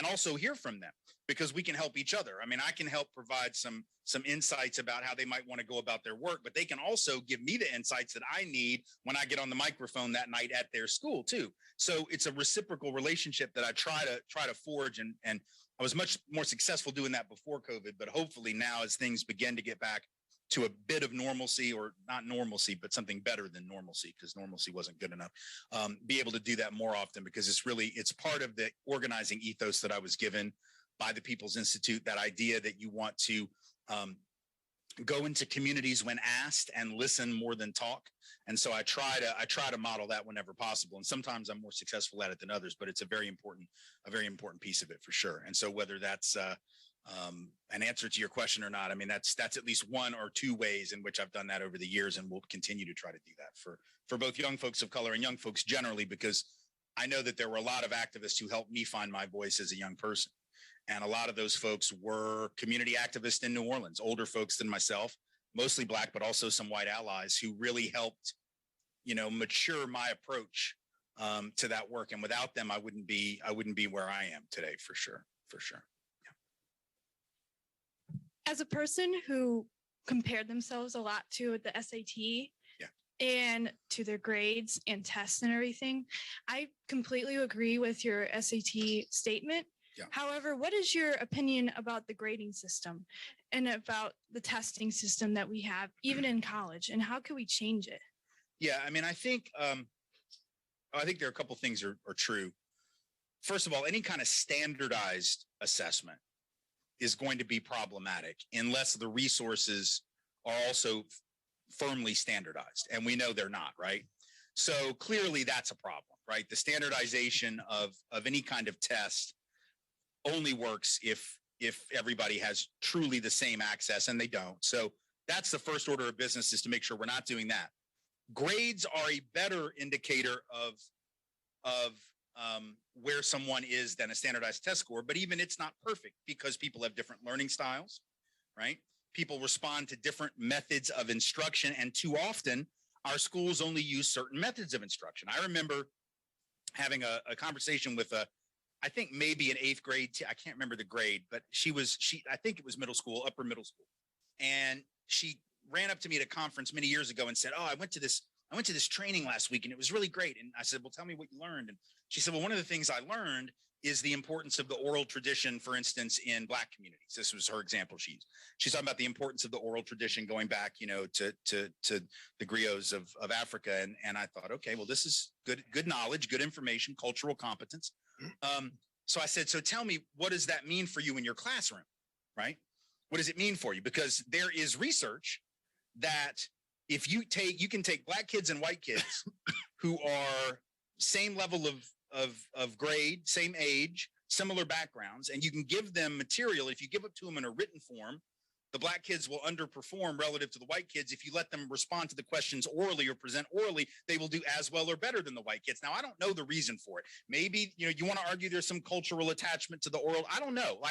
also hear from them, because we can help each other. I mean, I can help provide some insights about how they might want to go about their work, but they can also give me the insights that I need when I get on the microphone that night at their school too. So it's a reciprocal relationship that I try to forge, and I was much more successful doing that before COVID, but hopefully now, as things begin to get back to a bit of normalcy, or not normalcy, but something better than normalcy, because normalcy wasn't good enough, be able to do that more often, because it's part of the organizing ethos that I was given by the People's Institute, that idea that you want to go into communities when asked and listen more than talk. And so I try to model that whenever possible. And sometimes I'm more successful at it than others, but it's a very important piece of it for sure. And so whether that's an answer to your question or not, I mean, that's at least one or two ways in which I've done that over the years, and will continue to try to do that for both young folks of color and young folks generally, because I know that there were a lot of activists who helped me find my voice as a young person. And a lot of those folks were community activists in New Orleans, older folks than myself, mostly Black, but also some white allies who really helped, you know, mature my approach to that work. And without them, I wouldn't be where I am today, for sure. As a person who compared themselves a lot to the SAT and to their grades and tests and everything, I completely agree with your SAT statement. Yeah. However, what is your opinion about the grading system and about the testing system that we have, even in college, and how can we change it? Yeah, I mean, I think there are a couple things are true. First of all, any kind of standardized assessment is going to be problematic unless the resources are also firmly standardized, and we know they're not, right? So clearly that's a problem, right? The standardization of any kind of test only works if everybody has truly the same access, and they don't. So that's the first order of business, is to make sure we're not doing that. Grades are a better indicator of where someone is than a standardized test score, but even it's not perfect because people have different learning styles, right? People respond to different methods of instruction, and too often our schools only use certain methods of instruction. I remember having a conversation with I think maybe an 8th grade, I can't remember the grade, but I think it was middle school, upper middle school. And she ran up to me at a conference many years ago and said, "Oh, I went to this training last week and it was really great." And I said, "Well, tell me what you learned." And she said, "Well, one of the things I learned is the importance of the oral tradition, for instance, in Black communities." This was her example. She's talking about the importance of the oral tradition going back, to the griots of Africa. And I thought, okay, well, this is good knowledge, good information, cultural competence. So I said, "So tell me, what does that mean for you in your classroom, right? What does it mean for you?" Because there is research that if you can take Black kids and white kids who are same level of grade, same age, similar backgrounds, and you can give them material. If you give it to them in a written form, the Black kids will underperform relative to the white kids. If you let them respond to the questions orally or present orally, they will do as well or better than the white kids. Now, I don't know the reason for it. Maybe, you want to argue there's some cultural attachment to the oral. I don't know.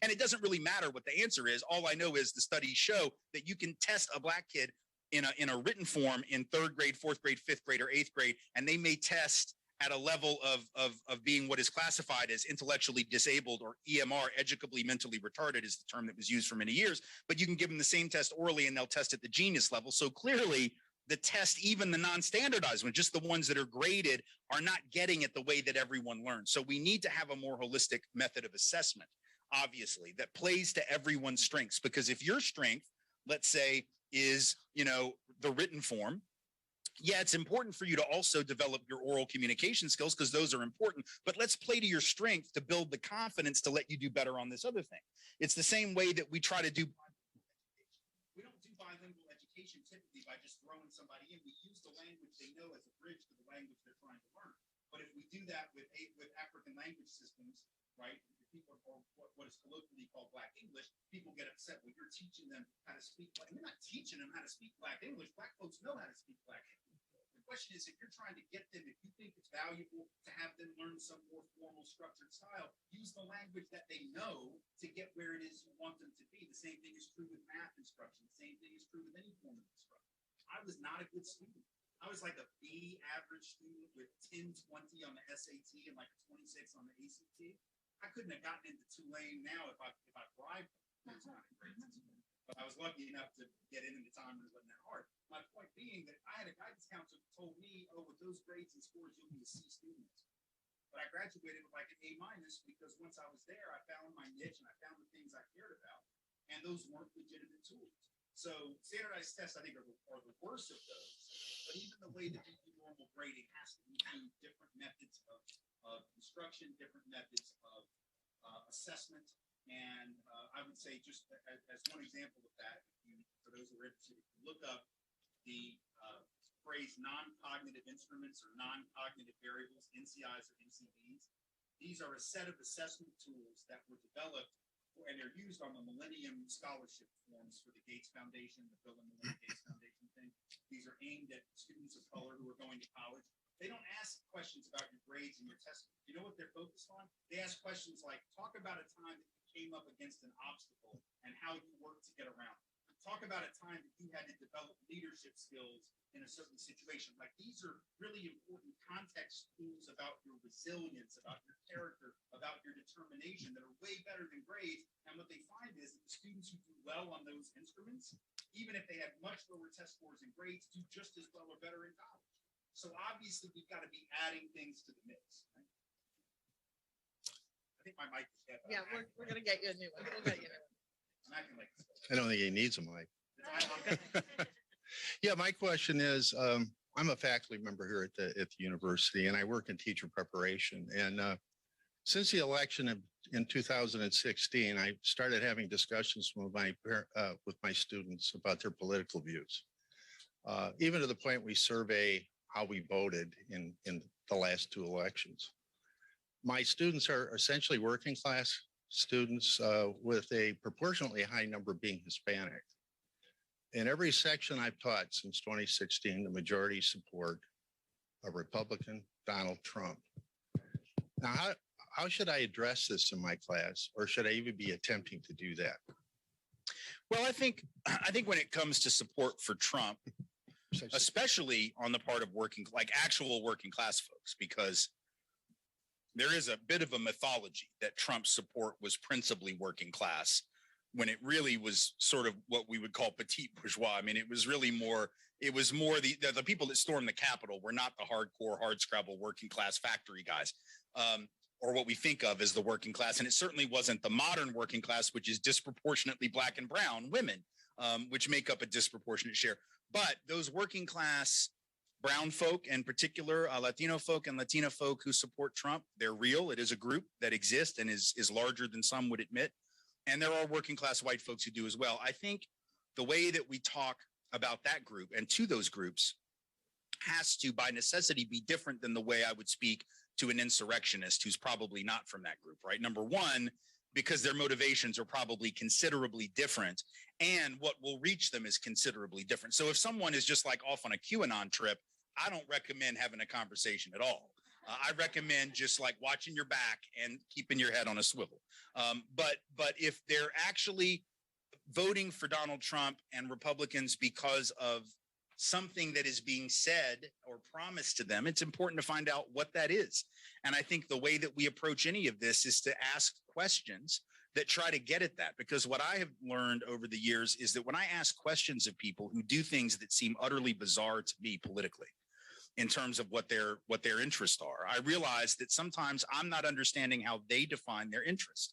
And it doesn't really matter what the answer is. All I know is the studies show that you can test a Black kid in a written form in 3rd grade, 4th grade, 5th grade, or 8th grade, and they may test at a level of being what is classified as intellectually disabled, or EMR, educably mentally retarded is the term that was used for many years. But you can give them the same test orally and they'll test at the genius level. So clearly the test, even the non-standardized ones, just the ones that are graded, are not getting it the way that everyone learns. So we need to have a more holistic method of assessment, obviously, that plays to everyone's strengths. Because if your strength, let's say, is, the written form, yeah, it's important for you to also develop your oral communication skills, because those are important, but let's play to your strength to build the confidence to let you do better on this other thing. It's the same way that we try to do. We don't do bilingual education typically by just throwing somebody in. We use the language they know as a bridge to the language they're trying to learn. But if we do that with African language systems, right, people, or what is colloquially called Black English, people get upset when you're teaching them how to speak Black. You're not teaching them how to speak Black English. Black folks know how to speak Black English. The question is, if you're trying to get them, if you think it's valuable to have them learn some more formal, structured style, use the language that they know to get where it is you want them to be. The same thing is true with math instruction. The same thing is true with any form of instruction. I was not a good student. I was like a B average student with 10, 20 on the SAT and like a 26 on the ACT. I couldn't have gotten into Tulane now if I bribed them. It's not a great system. But I was lucky enough to get in the time when it wasn't that hard. My point being that I had a guidance counselor who told me, "Oh, with those grades and scores, you'll be a C student." But I graduated with like an A- because once I was there, I found my niche and I found the things I cared about, and those weren't legitimate tools. So standardized tests, I think, are the worst of those. But even the way that you do normal grading has to include different methods of instruction, different methods of assessment. And I would say, just as one example of that, for those who are interested, if you look up the phrase non-cognitive instruments or non-cognitive variables, NCIs or NCVs, these are a set of assessment tools that were developed, and they're used on the Millennium Scholarship forms for the Gates Foundation, the Bill and Melinda Gates Foundation thing. These are aimed at students of color who are going to college. They don't ask questions about your grades and your testing. You know what they're focused on? They ask questions like, talk about a time that you came up against an obstacle and how you worked to get around it. talk about a time that you had to develop leadership skills in a certain situation. Like, these are really important context clues about your resilience, about your character, about your determination that are way better than grades. And what they find is that the students who do well on those instruments, even if they have much lower test scores and grades, do just as well or better in college. So obviously we've got to be adding things to the mix. Right? I think my mic is dead. Yeah, we're going to get you a new one. We'll get you a new one. I'm acting like this. I don't think he needs a mic. Yeah, my question is, I'm a faculty member here at the university, and I work in teacher preparation. And since the election in 2016, I started having discussions with my students about their political views, even to the point we survey how we voted in the last two elections. My students are essentially working class students with a proportionately high number being Hispanic. In every section I've taught since 2016, the majority support a Republican, Donald Trump. Now, how should I address this in my class, or should I even be attempting to do that? Well, I think when it comes to support for Trump, especially on the part of actual working class folks, because there is a bit of a mythology that Trump's support was principally working class, when it really was sort of what we would call petite bourgeois. I mean, it was really more the people that stormed the Capitol were not the hardcore, hardscrabble working class factory guys, or what we think of as the working class. And it certainly wasn't the modern working class, which is disproportionately black and brown women, which make up a disproportionate share. But those working class brown folk, in particular, Latino folk and Latina folk who support Trump, they're real. It is a group that exists and is larger than some would admit. And there are working class white folks who do as well. I think the way that we talk about that group and to those groups has to, by necessity, be different than the way I would speak to an insurrectionist who's probably not from that group, right? Number one, because their motivations are probably considerably different, and what will reach them is considerably different. So if someone is just like off on a QAnon trip, I don't recommend having a conversation at all. I recommend just like watching your back and keeping your head on a swivel. But if they're actually voting for Donald Trump and Republicans because of something that is being said or promised to them, it's important to find out what that is. And I think the way that we approach any of this is to ask questions that try to get at that. Because what I have learned over the years is that when I ask questions of people who do things that seem utterly bizarre to me politically, in terms of what their interests are, I realize that sometimes I'm not understanding how they define their interest.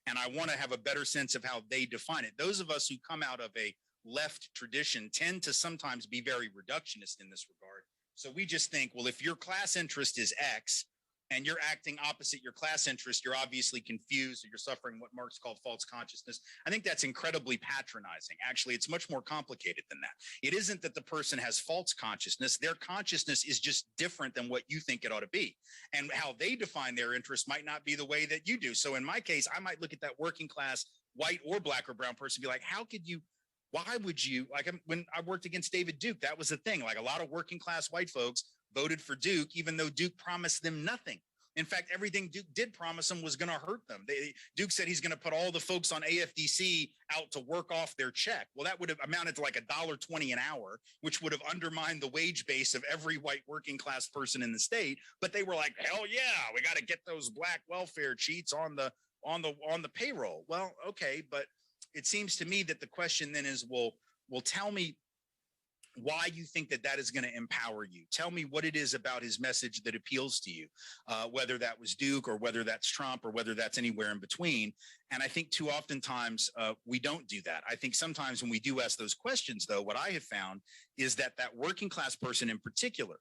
And I want to have a better sense of how they define it. Those of us who come out of a left tradition tend to sometimes be very reductionist in this regard. So we just think, well, if your class interest is X and you're acting opposite your class interest, you're obviously confused or you're suffering what Marx called false consciousness. I think that's incredibly patronizing. Actually, it's much more complicated than that. It isn't that the person has false consciousness. Their consciousness is just different than what you think it ought to be. And how they define their interest might not be the way that you do. So in my case, I might look at that working class, white or black or brown person and be like, why would you, like when I worked against David Duke, that was the thing. Like a lot of working class white folks voted for Duke, even though Duke promised them nothing. In fact, everything Duke did promise them was going to hurt them. Duke said he's going to put all the folks on AFDC out to work off their check. Well, that would have amounted to like $1.20 an hour, which would have undermined the wage base of every white working class person in the state. But they were like, hell yeah, we got to get those black welfare cheats on the payroll. Well, okay, but it seems to me that the question then is, well, tell me why you think that is going to empower you. Tell me what it is about his message that appeals to you, whether that was Duke or whether that's Trump or whether that's anywhere in between. And I think too oftentimes we don't do that. I think sometimes when we do ask those questions, though, what I have found is that working class person in particular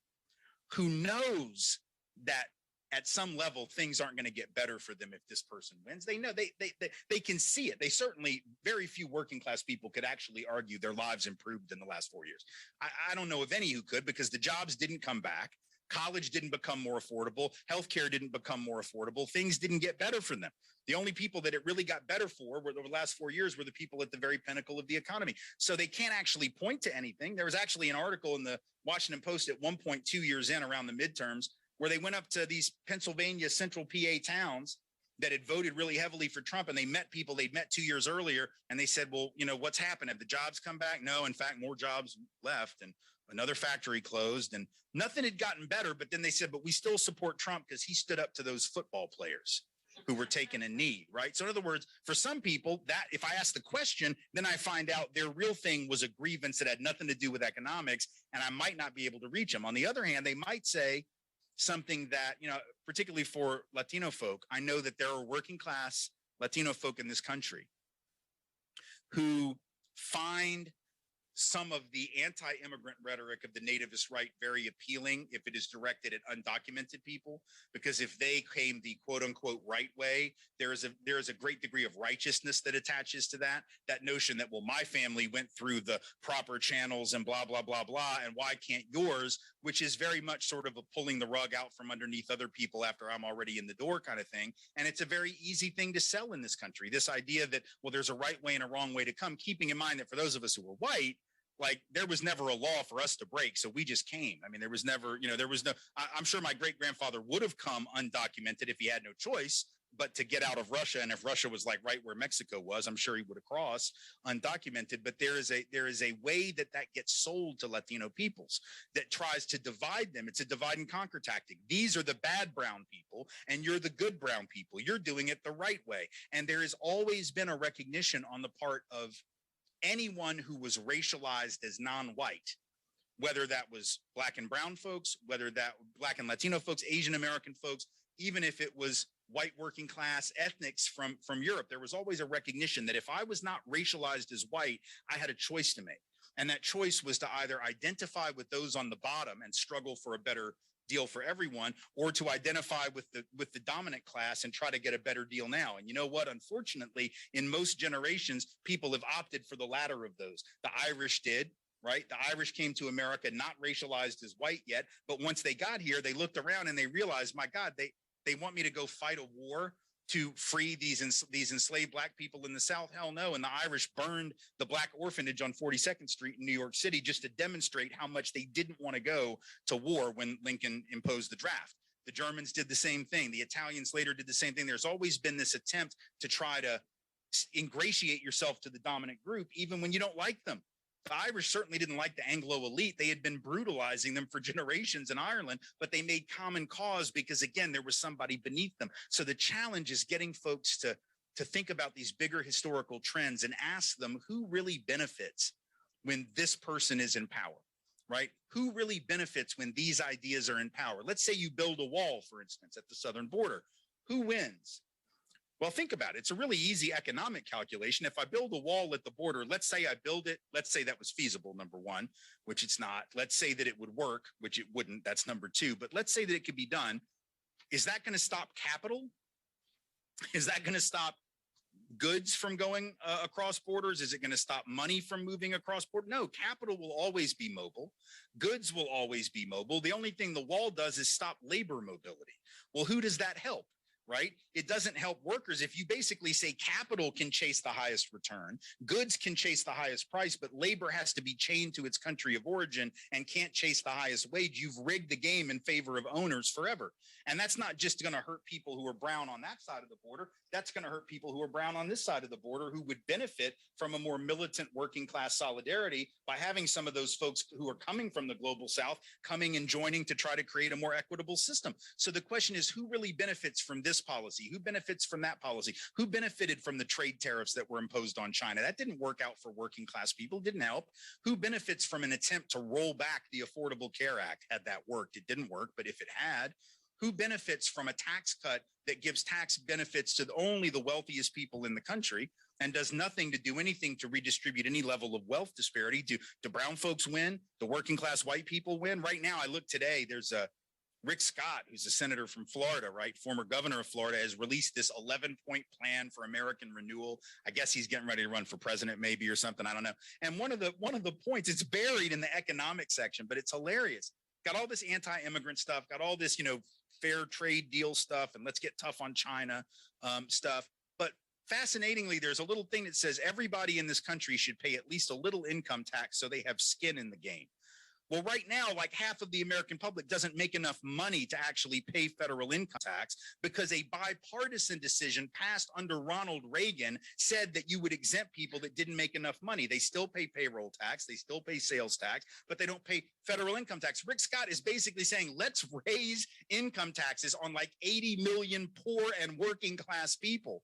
who knows that at some level, things aren't going to get better for them if this person wins. They know they can see it. They certainly, very few working class people could actually argue their lives improved in the last 4 years. I don't know of any who could, because the jobs didn't come back. College didn't become more affordable. Healthcare didn't become more affordable. Things didn't get better for them. The only people that it really got better for over the last 4 years were the people at the very pinnacle of the economy. So they can't actually point to anything. There was actually an article in the Washington Post at 1.2 years in around the midterms where they went up to these Pennsylvania central PA towns that had voted really heavily for Trump, and they met people they'd met 2 years earlier, and they said, well, you know, what's happened? Have the jobs come back? No, in fact, more jobs left, and another factory closed, and nothing had gotten better. But then they said, but we still support Trump because he stood up to those football players who were taking a knee, right? So in other words, for some people, that if I ask the question, then I find out their real thing was a grievance that had nothing to do with economics, and I might not be able to reach them. On the other hand, they might say something that, you know, particularly for Latino folk, I know that there are working class Latino folk in this country who find some of the anti-immigrant rhetoric of the nativist right very appealing if it is directed at undocumented people, because if they came the quote unquote right way, there is a great degree of righteousness that attaches to that notion that, well, my family went through the proper channels and blah, blah, blah, blah, and why can't yours, which is very much sort of a pulling the rug out from underneath other people after I'm already in the door kind of thing. And it's a very easy thing to sell in this country, this idea that, well, there's a right way and a wrong way to come, keeping in mind that for those of us who were white, like there was never a law for us to break. So we just came. I mean, there was never, you know, there was no, I'm sure my great grandfather would have come undocumented if he had no choice, but to get out of Russia. And if Russia was like right where Mexico was, I'm sure he would have crossed undocumented. But there is a way that gets sold to Latino peoples that tries to divide them. It's a divide and conquer tactic. These are the bad brown people and you're the good brown people. You're doing it the right way. And there has always been a recognition on the part of anyone who was racialized as non-white, whether that was black and brown folks, whether that black and Latino folks, Asian American folks, even if it was white working class ethnics from Europe, there was always a recognition that if I was not racialized as white, I had a choice to make. And that choice was to either identify with those on the bottom and struggle for a better deal for everyone, or to identify with the dominant class and try to get a better deal now. And you know what? Unfortunately, in most generations, people have opted for the latter of those. The Irish did, right? The Irish came to America not racialized as white yet, but once they got here, they looked around and they realized, my God, they want me to go fight a war to free these enslaved black people in the South? Hell no. And the Irish burned the black orphanage on 42nd Street in New York City just to demonstrate how much they didn't want to go to war when Lincoln imposed the draft. The Germans did the same thing. The Italians later did the same thing. There's always been this attempt to try to ingratiate yourself to the dominant group, even when you don't like them. The Irish certainly didn't like the Anglo elite. They had been brutalizing them for generations in Ireland, but they made common cause because, again, there was somebody beneath them. So the challenge is getting folks to think about these bigger historical trends and ask them who really benefits when this person is in power, right? Who really benefits when these ideas are in power? Let's say you build a wall, for instance, at the southern border. Who wins? Well, think about it. It's a really easy economic calculation. If I build a wall at the border, let's say I build it. Let's say that was feasible, number one, which it's not. Let's say that it would work, which it wouldn't. That's number two. But let's say that it could be done. Is that going to stop capital? Is that going to stop goods from going across borders? Is it going to stop money from moving across borders? No, capital will always be mobile. Goods will always be mobile. The only thing the wall does is stop labor mobility. Well, who does that help? Right? It doesn't help workers. If you basically say capital can chase the highest return, goods can chase the highest price, but labor has to be chained to its country of origin and can't chase the highest wage, you've rigged the game in favor of owners forever. And that's not just going to hurt people who are brown on that side of the border. That's going to hurt people who are brown on this side of the border who would benefit from a more militant working class solidarity by having some of those folks who are coming from the global South coming and joining to try to create a more equitable system. So the question is, who really benefits from this policy? Who benefits from that policy? Who benefited from the trade tariffs that were imposed on China? That didn't work out for working class people, didn't help. Who benefits from an attempt to roll back the Affordable Care Act? Had that worked, it didn't work, but if it had, who benefits from a tax cut that gives tax benefits to only the wealthiest people in the country and does nothing to do anything to redistribute any level of wealth disparity? Do brown folks win? Do working class white people win? Right now, I look today, there's a Rick Scott, who's a senator from Florida, right? Former governor of Florida, has released this 11-point plan for American renewal. I guess he's getting ready to run for president, maybe, or something. I don't know. And one of the points, it's buried in the economic section, but it's hilarious. Got all this anti-immigrant stuff, got all this, fair trade deal stuff, and let's get tough on China stuff. But fascinatingly, there's a little thing that says everybody in this country should pay at least a little income tax so they have skin in the game. Well, right now, like half of the American public doesn't make enough money to actually pay federal income tax because a bipartisan decision passed under Ronald Reagan said that you would exempt people that didn't make enough money. They still pay payroll tax, they still pay sales tax, but they don't pay federal income tax. Rick Scott is basically saying, let's raise income taxes on like 80 million poor and working class people.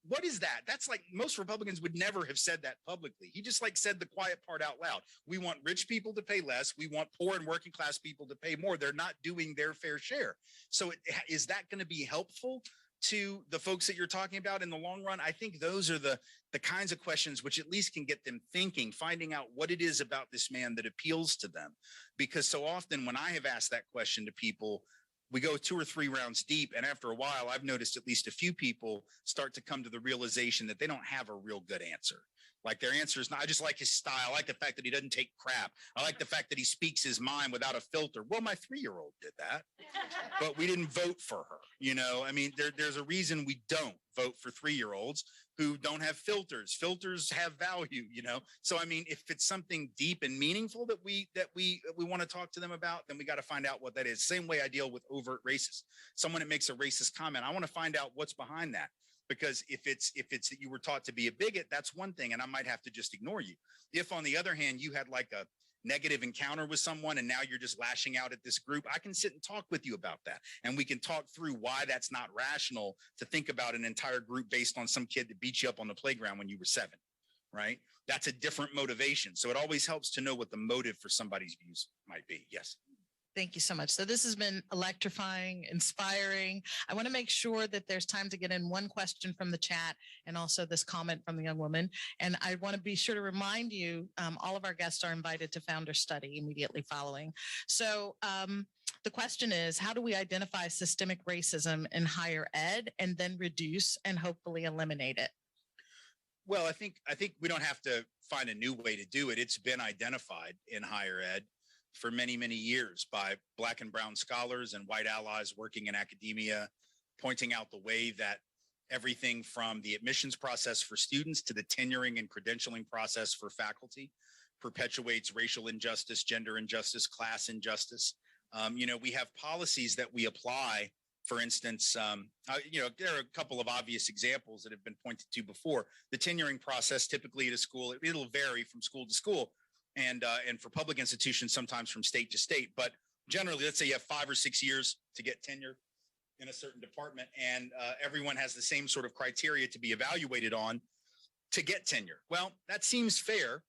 What is that? That's like most Republicans would never have said that publicly. He just like said the quiet part out loud. We want rich people to pay less. We want poor and working class people to pay more. They're not doing their fair share. So is that going to be helpful to the folks that you're talking about in the long run? I think those are the kinds of questions which at least can get them thinking, finding out what it is about this man that appeals to them. Because so often when I have asked that question to people, we go 2 or 3 rounds deep. And after a while, I've noticed at least a few people start to come to the realization that they don't have a real good answer. Like their answer is not, I just like his style. I like the fact that he doesn't take crap. I like the fact that he speaks his mind without a filter. Well, my 3-year-old did that, but we didn't vote for her. You know, I mean, there's a reason we don't vote for 3-year-olds who don't have filters. Filters have value, you know? So, I mean, if it's something deep and meaningful that we want to talk to them about, then we got to find out what that is. Same way I deal with overt racist. Someone that makes a racist comment, I want to find out what's behind that. Because if it's that you were taught to be a bigot, that's one thing, and I might have to just ignore you. If on the other hand, you had like a negative encounter with someone and now you're just lashing out at this group, I can sit and talk with you about that. And we can talk through why that's not rational to think about an entire group based on some kid that beat you up on the playground when you were 7, right? That's a different motivation. So it always helps to know what the motive for somebody's views might be. Yes. Thank you so much. So this has been electrifying, inspiring. I want to make sure that there's time to get in one question from the chat and also this comment from the young woman. And I want to be sure to remind you, all of our guests are invited to Founder Study immediately following. So the question is, how do we identify systemic racism in higher ed and then reduce and hopefully eliminate it? Well, I think we don't have to find a new way to do it. It's been identified in higher ed for many, many years by Black and brown scholars and white allies working in academia, pointing out the way that everything from the admissions process for students to the tenuring and credentialing process for faculty perpetuates racial injustice, gender injustice, class injustice. You know, we have policies that we apply. For instance, you know, there are a couple of obvious examples that have been pointed to before. The tenuring process, typically at a school, it'll vary from school to school. And for public institutions, sometimes from state to state. But generally, let's say you have 5 or 6 years to get tenure in a certain department, and everyone has the same sort of criteria to be evaluated on to get tenure. Well, that seems fair,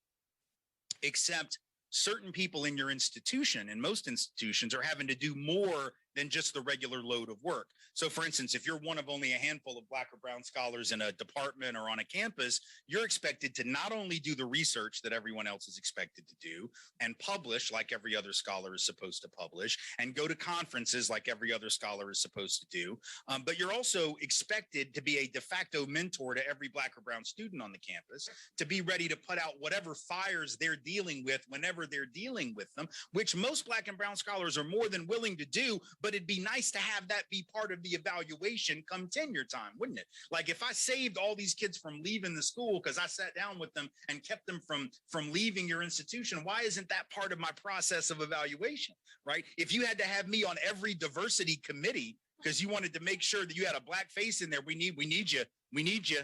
except certain people in your institution, and most institutions, are having to do more than just the regular load of work. So for instance, if you're one of only a handful of Black or brown scholars in a department or on a campus, you're expected to not only do the research that everyone else is expected to do and publish like every other scholar is supposed to publish and go to conferences like every other scholar is supposed to do, but you're also expected to be a de facto mentor to every Black or brown student on the campus, to be ready to put out whatever fires they're dealing with whenever they're dealing with them, which most Black and brown scholars are more than willing to do. But it'd be nice to have that be part of the evaluation come tenure time, wouldn't it? Like if I saved all these kids from leaving the school because I sat down with them and kept them from leaving your institution, why isn't that part of my process of evaluation, right? If you had to have me on every diversity committee because you wanted to make sure that you had a Black face in there, we need you,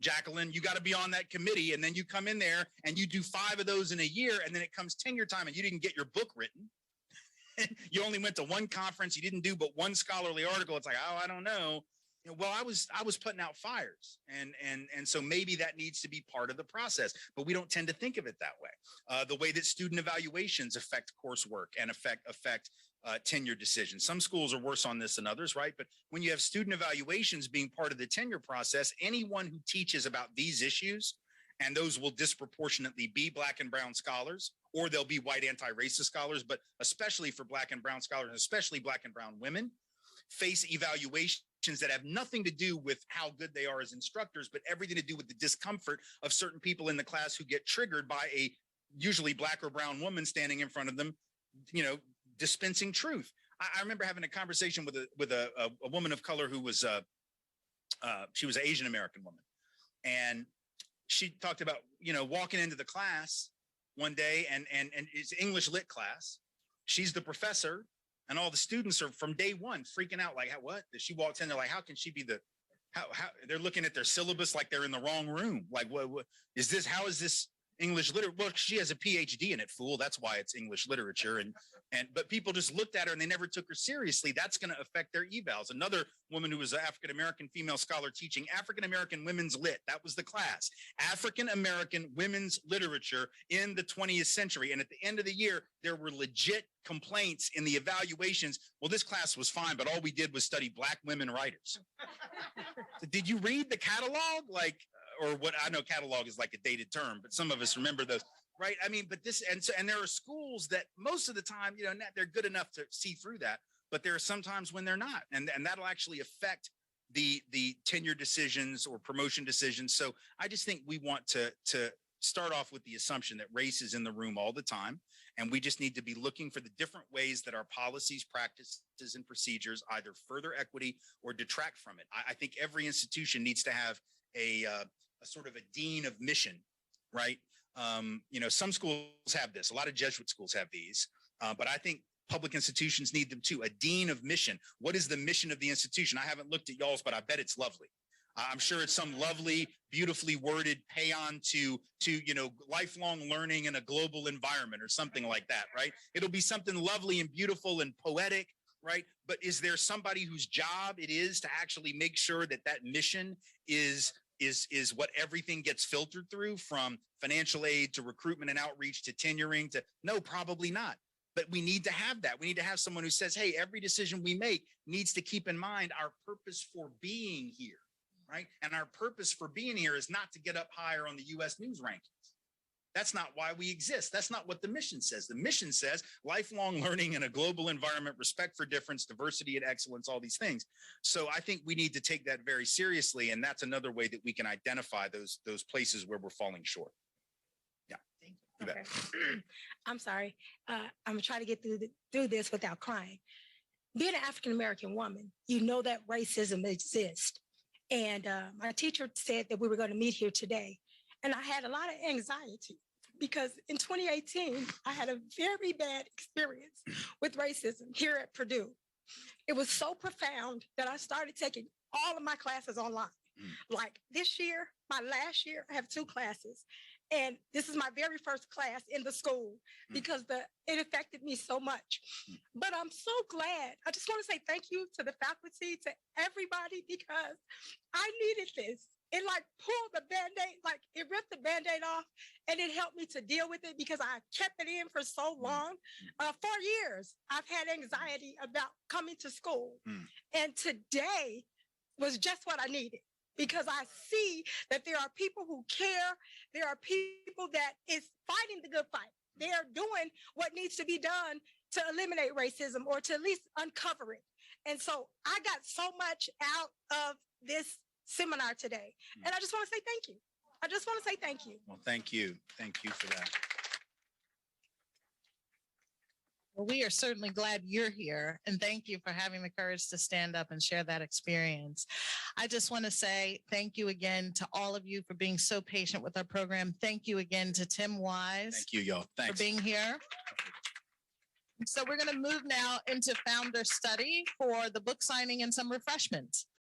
Jacqueline, you got to be on that committee. And then you come in there and you do 5 of those in a year, and then it comes tenure time and you didn't get your book written. You only went to 1 conference. You didn't do but 1 scholarly article. It's like, oh, I don't know. You know, well, I was putting out fires, and so maybe that needs to be part of the process. But we don't tend to think of it that way. The way that student evaluations affect coursework and affect tenure decisions. Some schools are worse on this than others, right? But when you have student evaluations being part of the tenure process, anyone who teaches about these issues, and those will disproportionately be Black and brown scholars, or they'll be white anti-racist scholars, but especially for Black and brown scholars, especially Black and brown women, face evaluations that have nothing to do with how good they are as instructors, but everything to do with the discomfort of certain people in the class who get triggered by a usually Black or brown woman standing in front of them, you know, dispensing truth. I remember having a conversation with a woman of color who was she was an Asian American woman, and she talked about, you know, walking into the class one day, and it's English lit class. She's the professor, and all the students are from day one freaking out like, what? She walks in, they're like, how can she be the, how they're looking at their syllabus like they're in the wrong room. Like, what is this? How is this English literature? Well, she has a PhD in it, fool. That's why it's English literature. But people just looked at her and they never took her seriously. That's going to affect their evals. Another woman who was an African-American female scholar teaching African-American women's lit. That was the class. African-American women's literature in the 20th century. And at the end of the year, there were legit complaints in the evaluations. Well, this class was fine, but all we did was study Black women writers. So did you read the catalog? Like, or what? I know catalog is like a dated term, but some of us remember those, right? I mean, but this, and there are schools that most of the time, they're good enough to see through that, but there are some times when they're not, and that'll actually affect the tenure decisions or promotion decisions. So I just think we want to start off with the assumption that race is in the room all the time, and we just need to be looking for the different ways that our policies, practices, and procedures either further equity or detract from it. I think every institution needs to have a sort of a dean of mission, right? Some schools have this. A lot of Jesuit schools have these, but I think public institutions need them too. A dean of mission. What is the mission of the institution? I haven't looked at y'all's, but I bet it's lovely. I'm sure it's some lovely, beautifully worded paean to lifelong learning in a global environment or something like that, right? It'll be something lovely and beautiful and poetic, right? But is there somebody whose job it is to actually make sure that that mission is what everything gets filtered through, from financial aid to recruitment and outreach to tenuring to? No, probably not. But we need to have that. We need to have someone who says, hey, every decision we make needs to keep in mind our purpose for being here, right? And our purpose for being here is not to get up higher on the US news rankings. That's not why we exist. That's not what the mission says. The mission says lifelong learning in a global environment, respect for difference, diversity and excellence, all these things. So I think we need to take that very seriously. And that's another way that we can identify those places where we're falling short. Yeah. You bet. I'm sorry. I'm gonna try to get through this without crying. Being an African-American woman, you know that racism exists. And my teacher said that we were going to meet here today. And I had a lot of anxiety because in 2018, I had a very bad experience with racism here at Purdue. It was so profound that I started taking all of my classes online. Like this year, my last year, I have 2 classes. And this is my very first class in the school because it affected me so much. But I'm so glad. I just want to say thank you to the faculty, to everybody, because I needed this. It pulled the Band-Aid, it ripped the Band-Aid off, and it helped me to deal with it because I kept it in for so long. 4 years, I've had anxiety about coming to school. And today was just what I needed. Because I see that there are people who care. There are people that is fighting the good fight. They are doing what needs to be done to eliminate racism or to at least uncover it. And so I got so much out of this seminar today. And I just want to say thank you. I just want to say thank you. Well, thank you. Thank you for that. Well, we are certainly glad you're here, and thank you for having the courage to stand up and share that experience. I just want to say thank you again to all of you for being so patient with our program. Thank you again to Tim Wise. Thank you, y'all. Thanks for being here. So we're going to move now into founder study for the book signing and some refreshments.